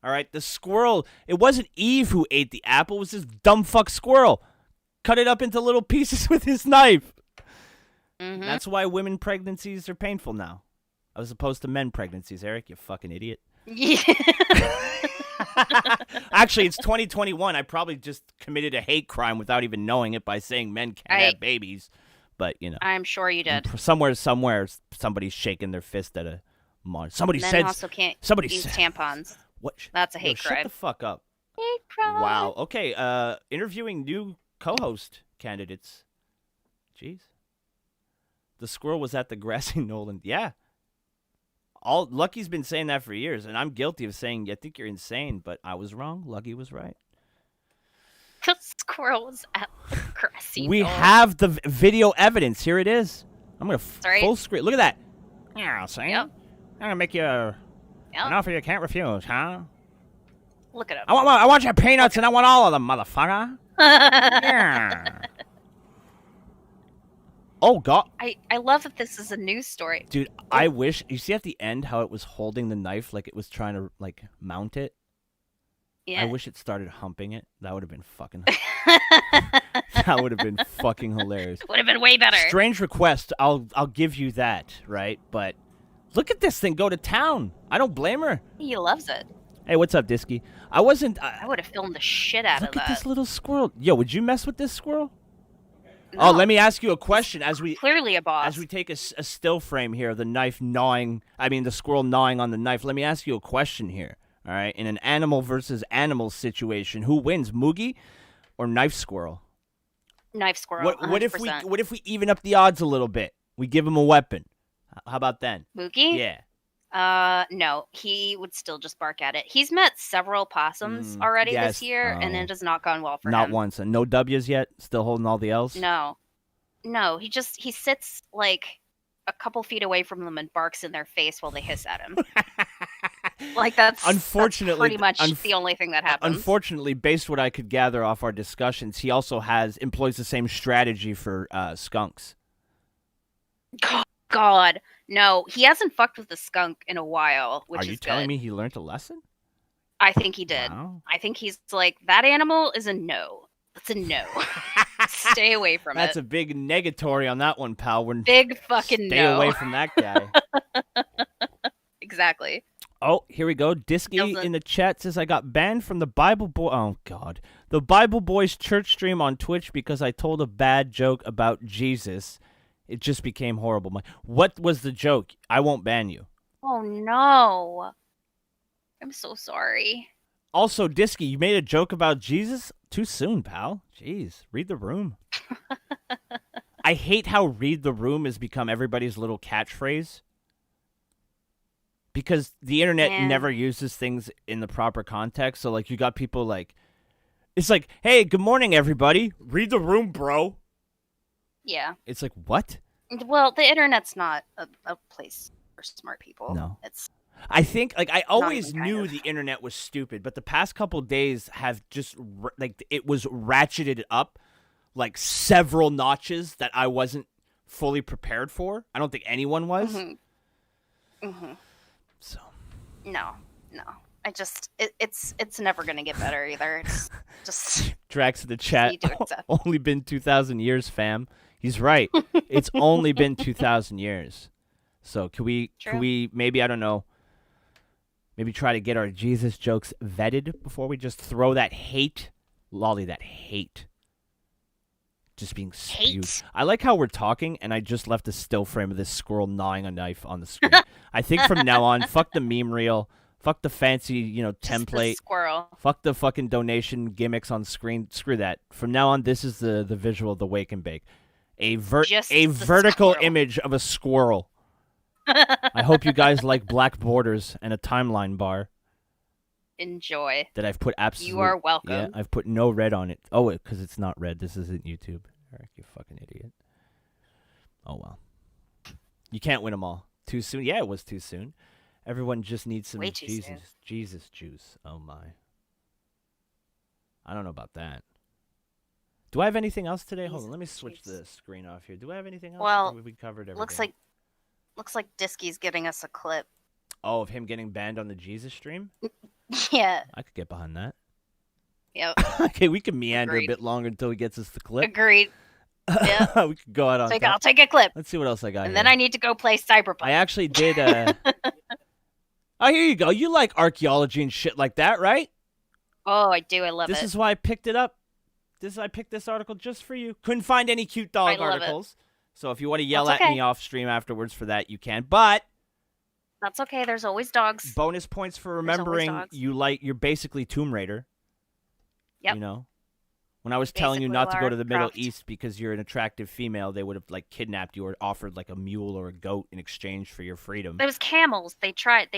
All right? The squirrel, it wasn't Eve who ate the apple. It was this dumb fuck squirrel. Cut it up into little pieces with his knife. Mhm. That's why women pregnancies are painful now. As opposed to men pregnancies, Eric, you fucking idiot. Yeah. Actually, it's 2021. I probably just committed a hate crime without even knowing it by saying men can't have babies. But, I'm sure you did. somewhere, somebody's shaking their fist at a monitor. Somebody Men said. also can't somebody use said. tampons. What? That's a Yo, hate Shut crime. the fuck up. Hate crime. Wow. Okay. Interviewing new co-host candidates. Jeez. The squirrel was at the grassy knoll, and yeah. Lucky's been saying that for years, and I'm guilty of saying I think you're insane, but I was wrong. Lucky was right. The squirrel was at the grassy We knoll. have the video evidence. Here it is. I'm gonna right. full screen. Look at that. Yeah, see. Yep. I'm gonna make you an Yep. offer you can't refuse, huh? Look at him. I want your peanuts, and I want all of them, motherfucker. Yeah. Oh God, I love that this is a news story. dude! I wish you see at the end how it was holding the knife like it was trying to like mount it. Yeah. I wish it started humping it. That would have been fucking. That would have been fucking hilarious. Would have been way better. Strange request. I'll give you that, right? But look at this thing go to town. I don't blame her. He loves it. Hey, what's up, Disky? I wasn't. I would have filmed the shit out Look of at that. this little squirrel. Yo, would you mess with this squirrel? No, Oh, let me ask you a question as we clearly a boss. as we take a still frame here of the knife gnawing. I mean, the squirrel gnawing on the knife. Let me ask you a question here. All right, in an animal versus animal situation, who wins, Moogie or knife squirrel? Knife squirrel. What if 100%. what if we even up the odds a little bit? We give him a weapon. How about then? Mookie? Yeah. No, he would still just bark at it. He's met several possums already yes. this year, and Oh. it has not gone well for Not him. once. And no W's yet. Still holding all the L's. No, he sits like a couple feet away from them and barks in their face while they hiss at him. Like that's Unfortunately, pretty much the only thing that happens. Unfortunately, based what I could gather off our discussions, he also employs the same strategy for skunks. God, no, he hasn't fucked with the skunk in a while, which Are is you telling good. me he learned a lesson? I think he did. Wow. I think he's like, that animal is a no. It's a no. Stay away from That's it. a big negatory on that one, pal. Big fucking Stay no. away from that guy. Exactly. Oh, here we go. Disky Doesn't- in the chat says I got banned from the Bible Boy. Oh God, the Bible Boys church stream on Twitch because I told a bad joke about Jesus. It just became horrible. What was the joke? I won't ban you. Oh no. I'm so sorry. Also, Disky, you made a joke about Jesus? Too soon, pal. Jeez, read the room. I hate how read the room has become everybody's little catchphrase. Because the internet Yeah. never uses things in the proper context. So, like, you got people like, it's like, hey, good morning, everybody. Read the room, bro. Yeah. It's like, what? Well, the internet's not a place for smart people. No. It's I think, like, I always even kind knew of. the internet was stupid, but the past couple days have just, like, it was ratcheted up, like, several notches that I wasn't fully prepared for. I don't think anyone was. So. no. I just it's never gonna get better either. It's just Drax in the chat. need to accept. Only been 2,000 years, fam. He's right. It's only been 2,000 years. So can we maybe, I don't know, maybe try to get our Jesus jokes vetted before we just throw that hate, lolly, that hate, just being spewed. Hate? I like how we're talking, and I just left a still frame of this squirrel gnawing a knife on the screen. I think from now on, fuck the meme reel, fuck the fancy, just the template. squirrel. Fuck the fucking donation gimmicks on screen. Screw that. From now on, this is the visual of the Wake and Bake. Just A the vertical squirrel. image of a squirrel. I hope you guys like black borders and a timeline bar Enjoy. that I've put absolutely. You are welcome. Yeah, I've put no red on it. Oh, because it's not red. This isn't YouTube. Eric, you fucking idiot. Oh well. You can't win them all. Too soon? Yeah, it was too soon. Everyone just needs some Way too soon. Jesus juice. Oh my. I don't know about that. Do I have anything else today? Hold on, let me switch Jesus the screen off here. Do I have anything else? Well, Or we covered everything. looks like Disky's giving us a clip. Oh, of him getting banned on the Jesus stream? Yeah. I could get behind that. Yep. Okay, we can meander Agreed. a bit longer until he gets us the clip. Agreed. Yeah. We could go out on I'll top. take a clip. Let's see what else I got And here. then I need to go play Cyberpunk. I actually did. Oh, here you go. You like archaeology and shit like that, right? Oh, I do. I love This it. is why I picked it up. I picked this article just for you. Couldn't find any cute dog I love it. articles. So if you want to yell That's at okay. me off stream afterwards for that, you can. But That's okay. There's always dogs. bonus points for There's always remembering dogs. you're basically Tomb Raider. Yep. You know? When I was telling you Basically not to go Lara to the Middle Croft. East because you're an attractive female, they would have like kidnapped you or offered like a mule or a goat in exchange for your freedom. It was camels. They tried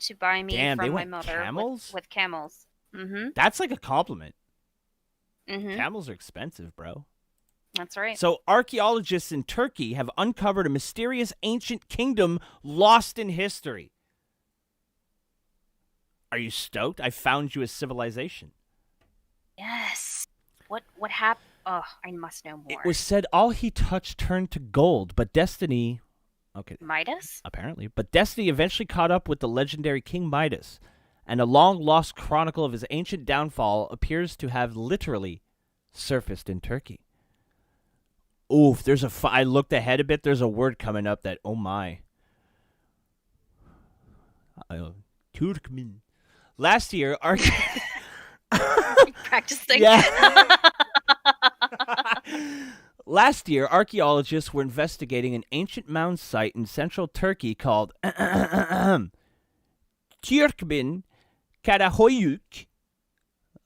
to buy me Damn, they from my went mother camels? with camels. Mm-hmm. That's like a compliment. Mm-hmm. Camels are expensive, bro. That's right. So archaeologists in Turkey have uncovered a mysterious ancient kingdom lost in history. Are you stoked? I found you a civilization. Yes. What happened? Oh, I must know more. It was said all he touched turned to gold, but destiny... Okay, Midas? apparently. But destiny eventually caught up with the legendary King Midas, and a long-lost chronicle of his ancient downfall appears to have literally surfaced in Turkey. Oof, I looked ahead a bit. There's a word coming up that, oh my. Turkmen. Last year, Practicing? Yeah. Last year, archaeologists were investigating an ancient mound site in central Turkey called Türkmen Karahoyuk.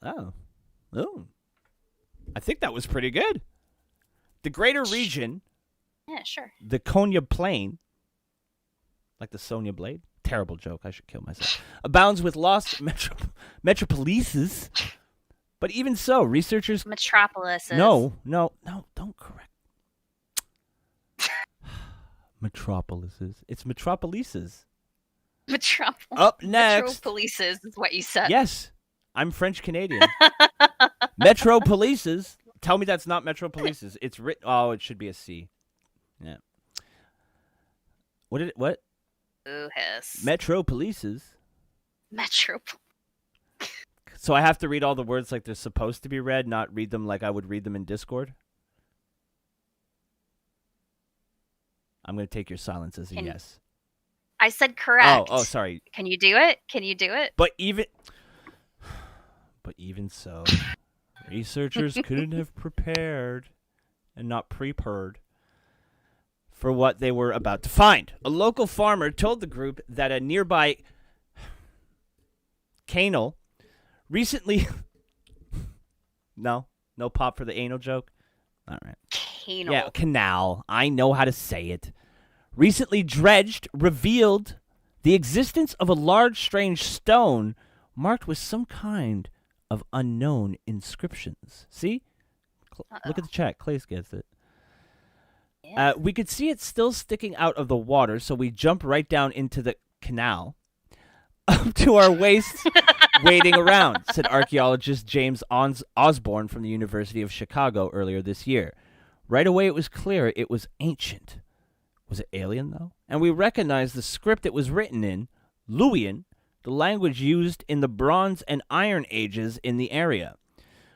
Oh. I think that was pretty good. The greater region, Yeah, sure. the Konya Plain, like the Sonya Blade. Terrible joke. I should kill myself. Abounds with lost metropolises. But even so, researchers... Metropolis is... No, don't correct. Metropolises. It's metropolises. Up next. Metropolises is what you said. Yes, I'm French Canadian. Metropolises. Tell me that's not Metropolises. It's written. Oh, it should be a C. Yeah. What? Ooh, hiss. Metropolises. Metro. So I have to read all the words like they're supposed to be read, not read them like I would read them in Discord? I'm going to take your silence as a yes. I said correct. Oh, sorry. Can you do it? Can you do it? But even so, researchers couldn't have prepared and not prepared for what they were about to find. A local farmer told the group that a nearby canal recently... No pop for the anal joke? All right. Canal. Yeah, canal. I know how to say it. Recently dredged, revealed the existence of a large, strange stone marked with some kind of unknown inscriptions. See? Look at the chat. Clay gets it. Yeah. We could see it still sticking out of the water, so we jump right down into the canal, up to our waists, wading around, said archaeologist James Osborne from the University of Chicago earlier this year. Right away, it was clear it was ancient. Was it alien, though? And we recognized the script it was written in, Luwian, the language used in the Bronze and Iron Ages in the area.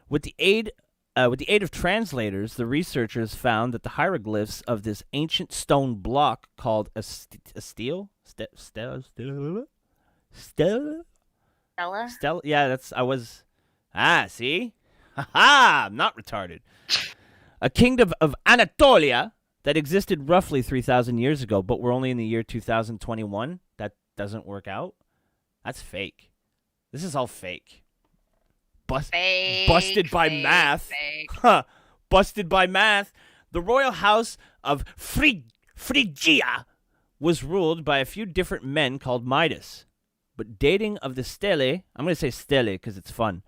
With the aid of translators, the researchers found that the hieroglyphs of this ancient stone block called a stele? Stella? Yeah, see? Ha-ha! I'm not retarded. A kingdom of Anatolia that existed roughly 3,000 years ago, but we're only in the year 2021. That doesn't work out. That's fake. This is all fake. Busted by math. Huh. Busted by math. The royal house of Phrygia was ruled by a few different men called Midas. But dating of the stele, I'm going to say stele because it's fun,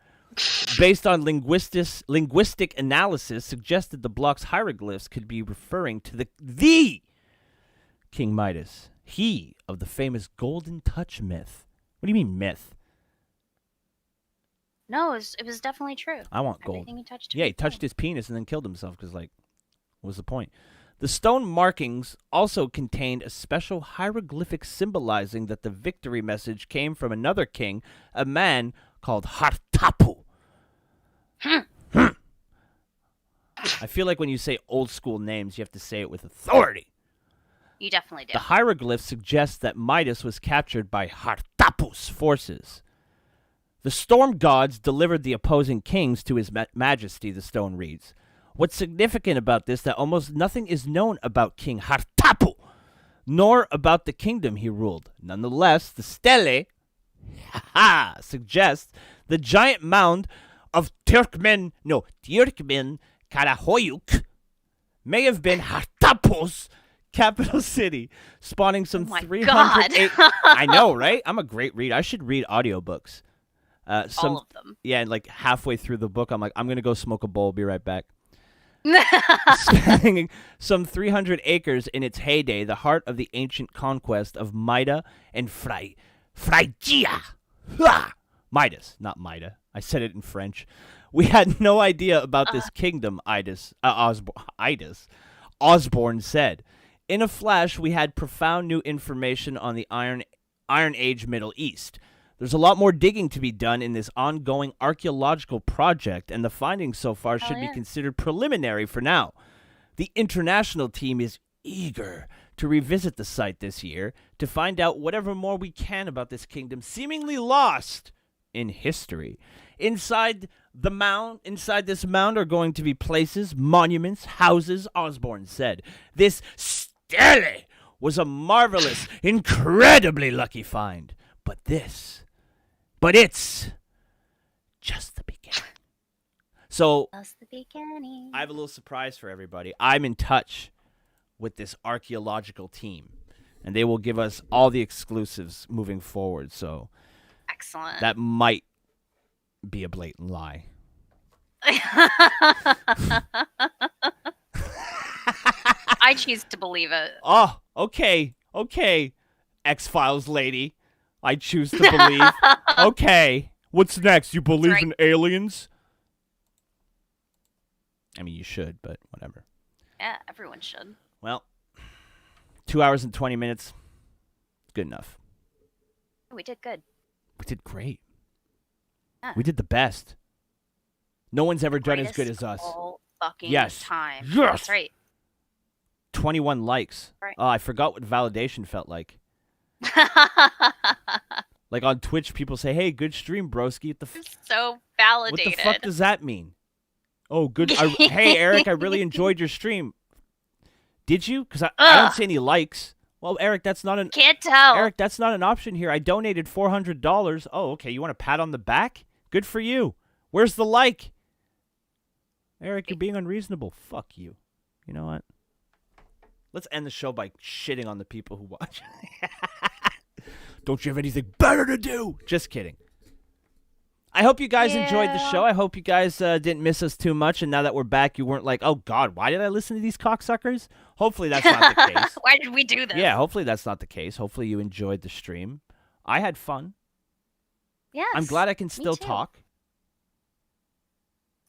based on linguistic analysis, suggested the block's hieroglyphs could be referring to the King Midas, he of the famous Golden Touch myth. What do you mean myth? No, it was definitely true. I want gold. Everything he touched. Yeah, he touched his penis and then killed himself because, what was the point? The stone markings also contained a special hieroglyphic symbolizing that the victory message came from another king, a man called Hartapu. I feel like when you say old school names, you have to say it with authority. You definitely do. The hieroglyph suggests that Midas was captured by Hartapu's forces. The storm gods delivered the opposing kings to his majesty, the stone reads. What's significant about this that almost nothing is known about King Hartapu, nor about the kingdom he ruled. Nonetheless, the stele suggests the giant mound of Turkmen Karahoyuk may have been Hartapu's capital city, spawning some 300 I know, right? I'm a great reader. I should read audiobooks. All of them. Yeah, and halfway through the book, I'm like, I'm going to go smoke a bowl. Be right back. Spanning some 300 acres in its heyday, the heart of the ancient conquest of Mida and Phrygia. Midas, not Mida. I said it in French. We had no idea about this kingdom, Osborne said. In a flash, we had profound new information on the Iron Age Middle East. There's a lot more digging to be done in this ongoing archaeological project, and the findings so far should be considered preliminary for now. The international team is eager to revisit the site this year to find out whatever more we can about this kingdom seemingly lost in history. Inside this mound are going to be places, monuments, houses, Osborne said. This stele was a marvelous, incredibly lucky find. But it's just the beginning. So, Just the beginning. I have a little surprise for everybody. I'm in touch with this archaeological team, and they will give us all the exclusives moving forward. So, Excellent. that might be a blatant lie. I choose to believe it. Oh, okay. X-Files lady. I choose to believe. Okay. What's next? You believe right. in aliens? I mean, you should, but whatever. Yeah, everyone should. Well, 2 hours and 20 minutes. Good enough. We did good. We did great. Yeah. We did the best. No one's ever done as Greatest good as us. all fucking Yes. time. Yes. That's right. 21 likes. Right. Oh, I forgot what validation felt like. Like on Twitch, people say, "Hey, good stream, broski." What the So what validated. the fuck does that mean? Oh, good. Hey, Eric, I really enjoyed your stream. Did you? Because I don't see any likes. Well, Eric, that's not an Can't tell. Eric, that's not an option here. I donated $400. Oh, okay. You want a pat on the back? Good for you. Where's the like? Eric, you're being unreasonable. Fuck you. You know what? Let's end the show by shitting on the people who watch. Don't you have anything better to do? Just kidding. I hope you guys enjoyed the show. I hope you guys didn't miss us too much. And now that we're back, you weren't like, oh, God, why did I listen to these cocksuckers? Hopefully that's not the case. Why did we do this? Yeah, hopefully that's not the case. Hopefully you enjoyed the stream. I had fun. Yes. I'm glad I can me still too. talk.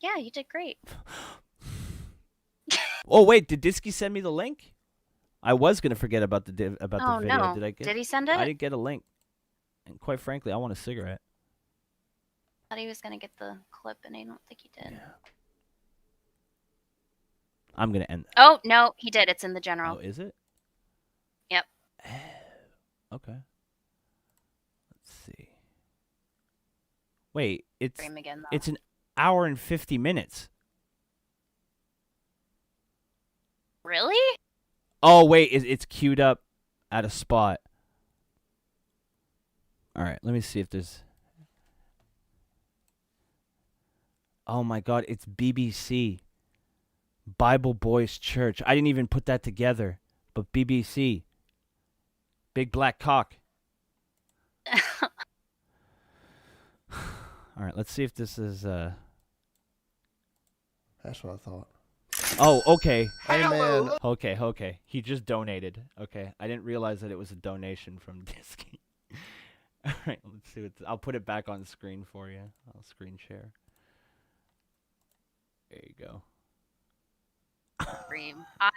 Yeah, you did great. Oh, wait, did Disky send me the link? I was going to forget about the video. No. Did I get Did he send it? I didn't get a link. And quite frankly, I want a cigarette. Thought he was gonna get the clip, and I don't think he did. I'm going to end. Oh no, he did. It's in the general. Oh, is it? Yep. Okay. Let's see. Wait, it's Stream again, though. it's an hour and 50 minutes. Really? Oh, wait, it's queued up at a spot. All right, let me see if there's... Oh, my God, it's BBC. Bible Boys Church. I didn't even put that together, but BBC. Big black cock. All right, let's see if this is... That's what I thought. Oh, okay. Hey, man. Okay. He just donated. Okay, I didn't realize that it was a donation from Disky. All right, let's see. I'll put it back on the screen for you. I'll screen share. There you go. Stream. I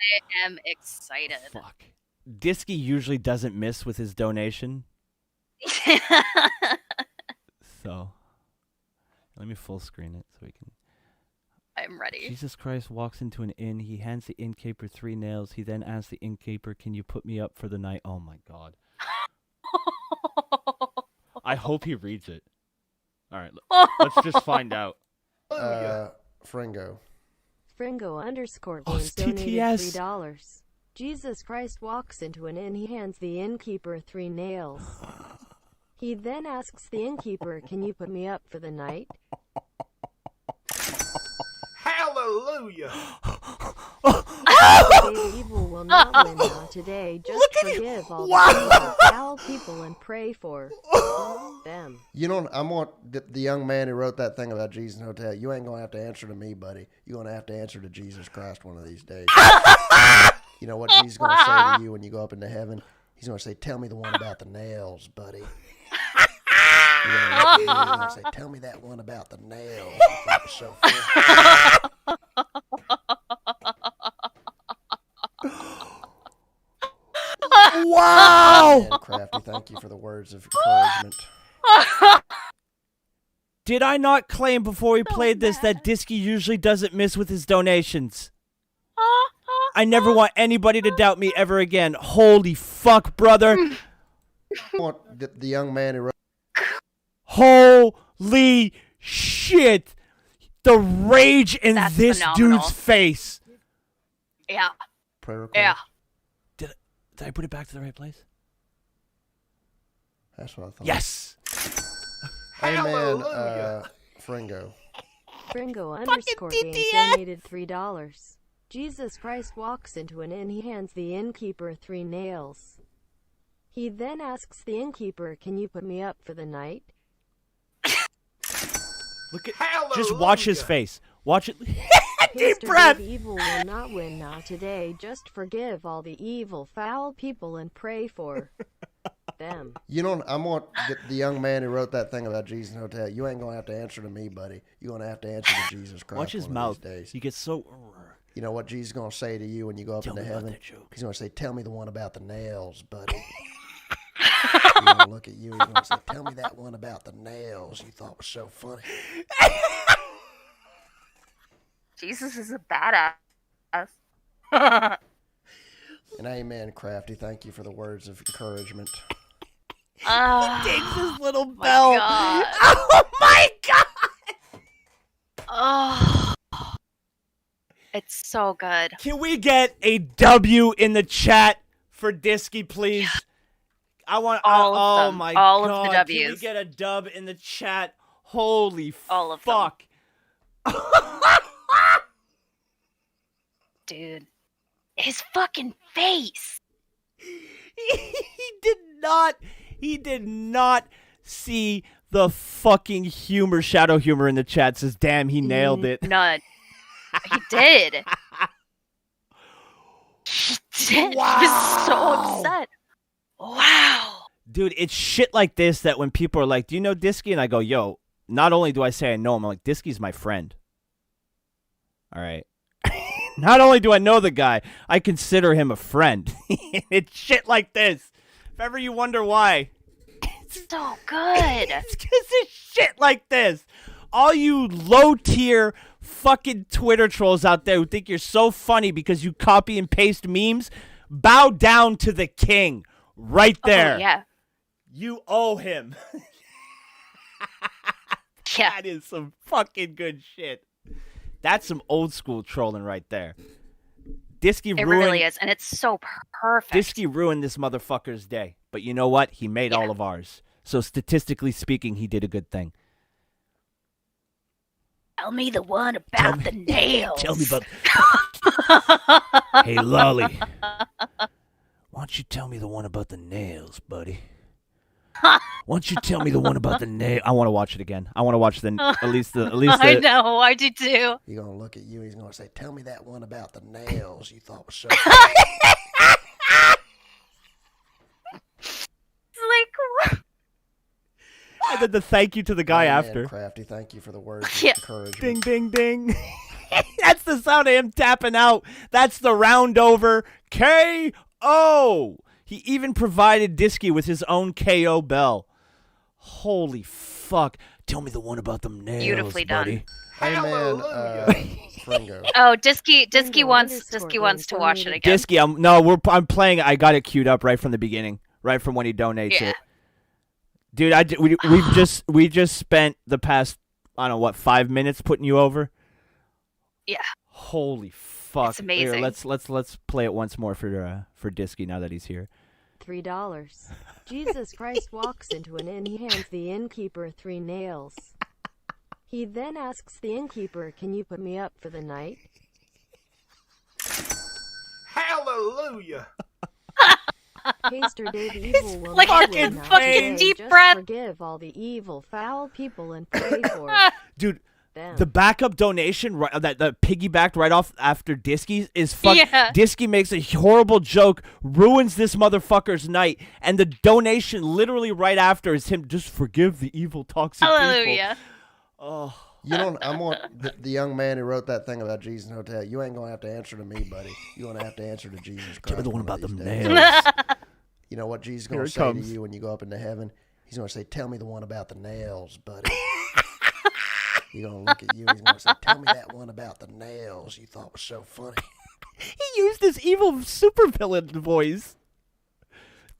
am excited. Fuck. Disky usually doesn't miss with his donation, so let me full screen it so we can. I'm ready. Jesus Christ walks into an inn. He hands the innkeeper 3 nails. He then asks the innkeeper, "Can you put me up for the night?" Oh my God. I hope he reads it. All right, let's just find out. Fringo. Fringo_games Oh, donated TTS. $3. Jesus Christ walks into an inn. He hands the innkeeper 3 nails. He then asks the innkeeper, "Can you put me up for the night?" Hallelujah! The evil will not win now today. Just forgive all the foul people and pray for them. You know, I'm on the young man who wrote that thing about Jesus Hotel. You ain't gonna have to answer to me, buddy. You're gonna have to answer to Jesus Christ one of these days. You know what Jesus is gonna say to you when you go up into heaven? He's gonna say, "Tell me the one about the nails, buddy." You're gonna say, "Tell me that one about the nails." It's so funny. Wow! Man, Crafty, thank you for the words of encouragement. Did I not claim before we played this that Disky usually doesn't miss with his donations? I never want anybody to doubt me ever again. Holy fuck, brother. I want the young man who wrote. Holy shit. The rage in That's this phenomenal. dude's face. Yeah. Prayer request. Yeah. Did I put it back to the right place? That's what I thought. Yes. Hey, man, Fringo. Fringo_games donated $3. Jesus Christ walks into an inn. He hands the innkeeper 3 nails. He then asks the innkeeper, "Can you put me up for the night?" Look at. Just watch his face. Watch it. Deep Mr. breath. Dave Evil will not win now today. Just forgive all the evil, foul people and pray for them. You know, I'm on the young man who wrote that thing about Jesus Hotel. You ain't gonna have to answer to me, buddy. You're gonna have to answer to Jesus Christ. Watch his one mouth. Of these days. He gets so. You know what Jesus is gonna say to you when you go up Tell into me about heaven? that joke. He's gonna say, "Tell me the one about the nails, buddy." He's gonna look at you. He's gonna say, "Tell me that one about the nails you thought was so funny." Jesus is a badass. And amen, Crafty. Thank you for the words of encouragement. Dings his little bell. God. Oh my god! Oh, it's so good. Can we get a W in the chat for Disky, please? I want All of oh them. my All god! of the Can we Ws. get a dub in the chat? Holy All of them. fuck! Dude, his fucking face. He did not see the fucking humor. Shadow humor in the chat says, "Damn, he nailed it." None. He did. He did. Wow. He was so upset. Wow. Dude, it's shit like this that when people are like, "Do you know Disky?" and I go, "Yo," not only do I say I know him, I'm like, "Disky's my friend." All right. Not only do I know the guy, I consider him a friend. It's shit like this. If ever you wonder why, So good. it's because it's shit like this. All you low-tier fucking Twitter trolls out there who think you're so funny because you copy and paste memes, bow down to the king right there. Oh, yeah. You owe him. Yeah. That is some fucking good shit. That's some old school trolling right there. Disky It ruined, really is. And it's so perfect. Disky ruined this motherfucker's day. But you know what? He made all of ours. So statistically speaking, he did a good thing. Tell me the one about the nails. Tell me about... Hey, Lolly. Why don't you tell me the one about the nails, buddy? Why don't you tell me the one about the nail? I want to watch it again. I want to watch at least the. I know, I do too. He's gonna look at you. He's gonna say, "Tell me that one about the nails you thought was so funny." Like, what? And then the thank you to the guy Amen, after. Crafty, thank you for the words of Yeah. encouragement. Ding, ding, ding. That's the sound of him tapping out. That's the round over KO. He even provided Disky with his own KO bell. Holy fuck. Tell me the one about them nails, Beautifully buddy. done. Amen, Fringo. Oh, Disky Bingo wants underscore to watch it again. Disky, I'm playing. I got it queued up right from the beginning, right from when he donates Yeah. it. Dude, we just spent the past, I don't know what, 5 minutes putting you over. Yeah. Holy fuck! It's amazing. Here, let's play it once more for Disky now that he's here. $3. Jesus Christ walks into an inn. He hands the innkeeper 3 nails. He then asks the innkeeper, "Can you put me up for the night?" Hallelujah. Pastor Dave Evil will like not a win now fucking today. deep Just breath. forgive all the evil, foul people and pray for Dude, them. the backup donation that piggybacked right off after Disky is fuck. Yeah. Disky makes a horrible joke, ruins this motherfucker's night, and the donation literally right after is him just forgive the evil toxic people. Hallelujah. Oh. You don't. I'm on the young man who wrote that thing about Jesus Hotel. You ain't gonna have to answer to me, buddy. You're gonna have to answer to Jesus Christ. Tell me the one of about these them days. nails. You know what Jesus is Here gonna it say comes. to you when you go up into heaven? He's gonna say, "Tell me the one about the nails, buddy." He's gonna look at you. He's gonna say, "Tell me that one about the nails you thought was so funny." He used his evil supervillain voice.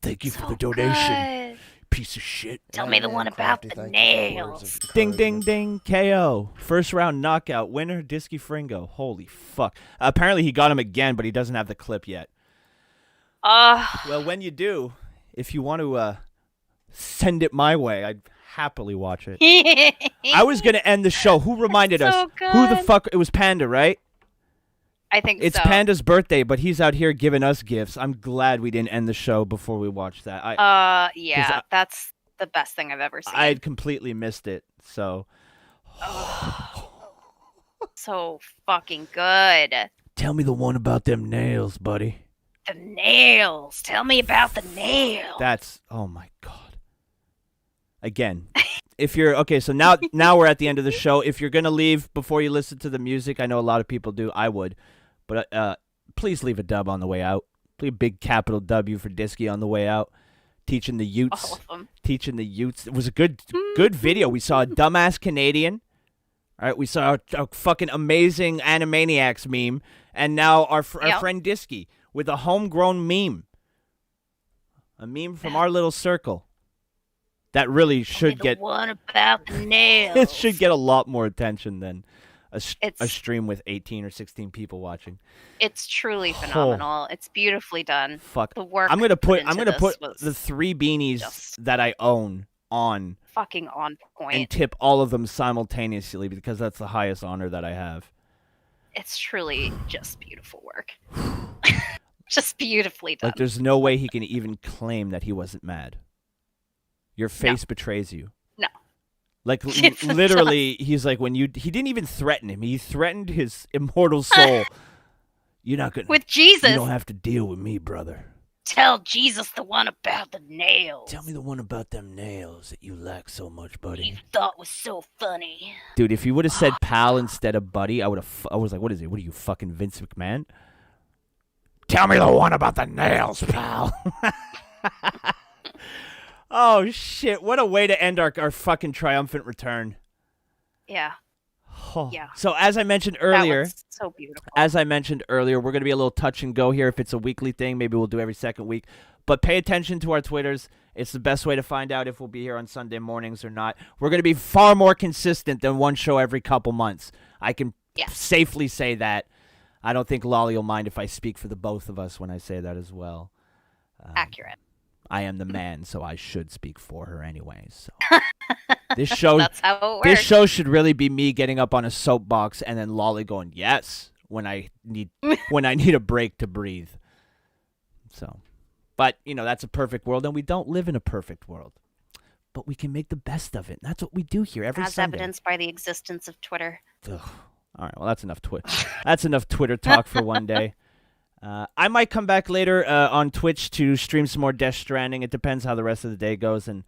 Thank you for the donation, Good. piece of shit. Tell me the Amen, one about Crafty, the thank you for the words nails. of Ding, ding, encouragement. ding, KO. First round knockout winner, Disky Fringo. Holy fuck. Apparently he got him again, but he doesn't have the clip yet. Well, when you do, if you want to send it my way, I'd happily watch it. I was going to end the show. Who reminded That's us? so Who the good. fuck? It was Panda, right? I think It's so. Panda's birthday, but he's out here giving us gifts. I'm glad we didn't end the show before we watched that. Yeah, that's the best thing I've ever seen. I had completely missed it. So So fucking good. Tell me the one about them nails, buddy. The nails. Tell me about the nails. That's, oh my God. Again, if you're, okay, so now we're at the end of the show. If you're going to leave before you listen to the music, I know a lot of people do, I would. But please leave a dub on the way out. Leave a big capital W for Disky on the way out. Teaching the Utes. All of them. Teaching the Utes. It was a good video. We saw a dumbass Canadian. All right, we saw a fucking amazing Animaniacs meme. And now our friend Disky with a homegrown meme. A meme from our little circle. That really should get... one about the nails. It should get a lot more attention than a stream with 18 or 16 people watching. It's truly phenomenal. It's beautifully done. Fuck. The work I'm gonna put was the 3 beanies that I own on fucking on point. and tip all of them simultaneously because that's the highest honor that I have. It's truly just beautiful work. Just beautifully done. Like there's no way he can even claim that he wasn't mad. Your face betrays you. No. Like literally, he's like he didn't even threaten him. He threatened his immortal soul. You're not gonna with Jesus. You don't have to deal with me, brother. Tell Jesus the one about the nails. Tell me the one about them nails that you lack so much, buddy. You thought was so funny. Dude, if you would have said pal instead of buddy, I was like, what is it? What are you, fucking Vince McMahon? Tell me the one about the nails, pal. Oh, shit. What a way to end our fucking triumphant return. Yeah. Oh. Yeah. So as I mentioned earlier, that was so beautiful. We're going to be a little touch and go here. If it's a weekly thing, maybe we'll do every second week. But pay attention to our Twitters. It's the best way to find out if we'll be here on Sunday mornings or not. We're going to be far more consistent than one show every couple months. I can safely say that. I don't think Lolly will mind if I speak for the both of us when I say that as well. Accurate. I am the man, so I should speak for her anyway. So this show, that's how it works. This show should really be me getting up on a soapbox and then Lolly going yes when I need a break to breathe. So, but that's a perfect world, and we don't live in a perfect world, but we can make the best of it. And that's what we do here every As Sunday. evidenced by the existence of Twitter. Ugh. All right, well that's enough That's enough Twitter talk for one day. I might come back later on Twitch to stream some more Death Stranding. It depends how the rest of the day goes and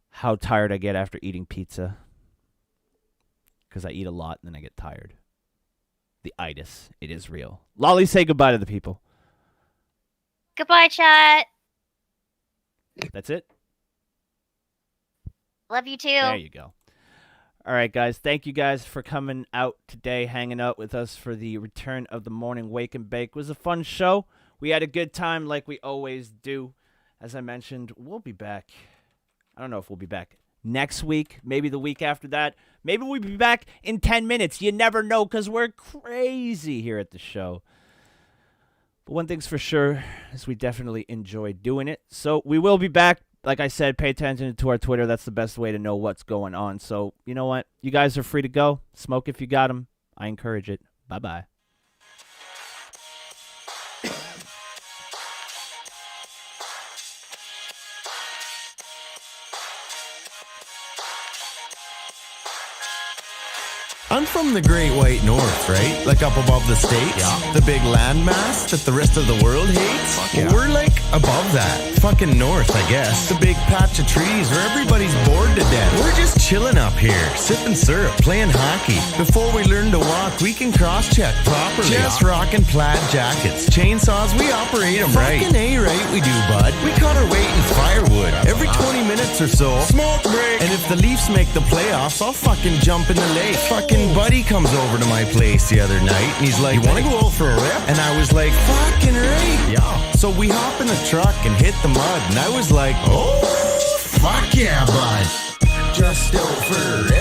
how tired I get after eating pizza. Because I eat a lot and then I get tired. The itis. It is real. Lolly, say goodbye to the people. Goodbye, chat. That's it? Love you too. There you go. All right, guys. Thank you guys for coming out today, hanging out with us for the return of the Morning Wake and Bake. It was a fun show. We had a good time like we always do. As I mentioned, we'll be back. I don't know if we'll be back next week, maybe the week after that. Maybe we'll be back in 10 minutes. You never know because we're crazy here at the show. But one thing's for sure is we definitely enjoy doing it. So we will be back. Like I said, pay attention to our Twitter. That's the best way to know what's going on. So, you know what? You guys are free to go. Smoke if you got them. I encourage it. Bye-bye. I'm from the Great White North, right? Like up above the States? Yeah. The big landmass that the rest of the world hates? Well, we're like above that. Fucking north, I guess. The big patch of trees where everybody's bored to death. We're just chilling up here, sipping syrup, playing hockey. Before we learn to walk, we can cross-check properly. Just rocking plaid jackets. Chainsaws, we operate them right. Fucking A-right we do, bud. We cut our weight in firewood. Every 20 minutes or so. Smoke break. And if the Leafs make the playoffs, I'll fucking jump in the lake. Fucking buddy comes over to my place the other night and he's like, you wanna go out for a rip? And I was like, fucking right. Yeah. So we hop in the truck and hit the mud and I was like, oh, fuck yeah, bud. Just over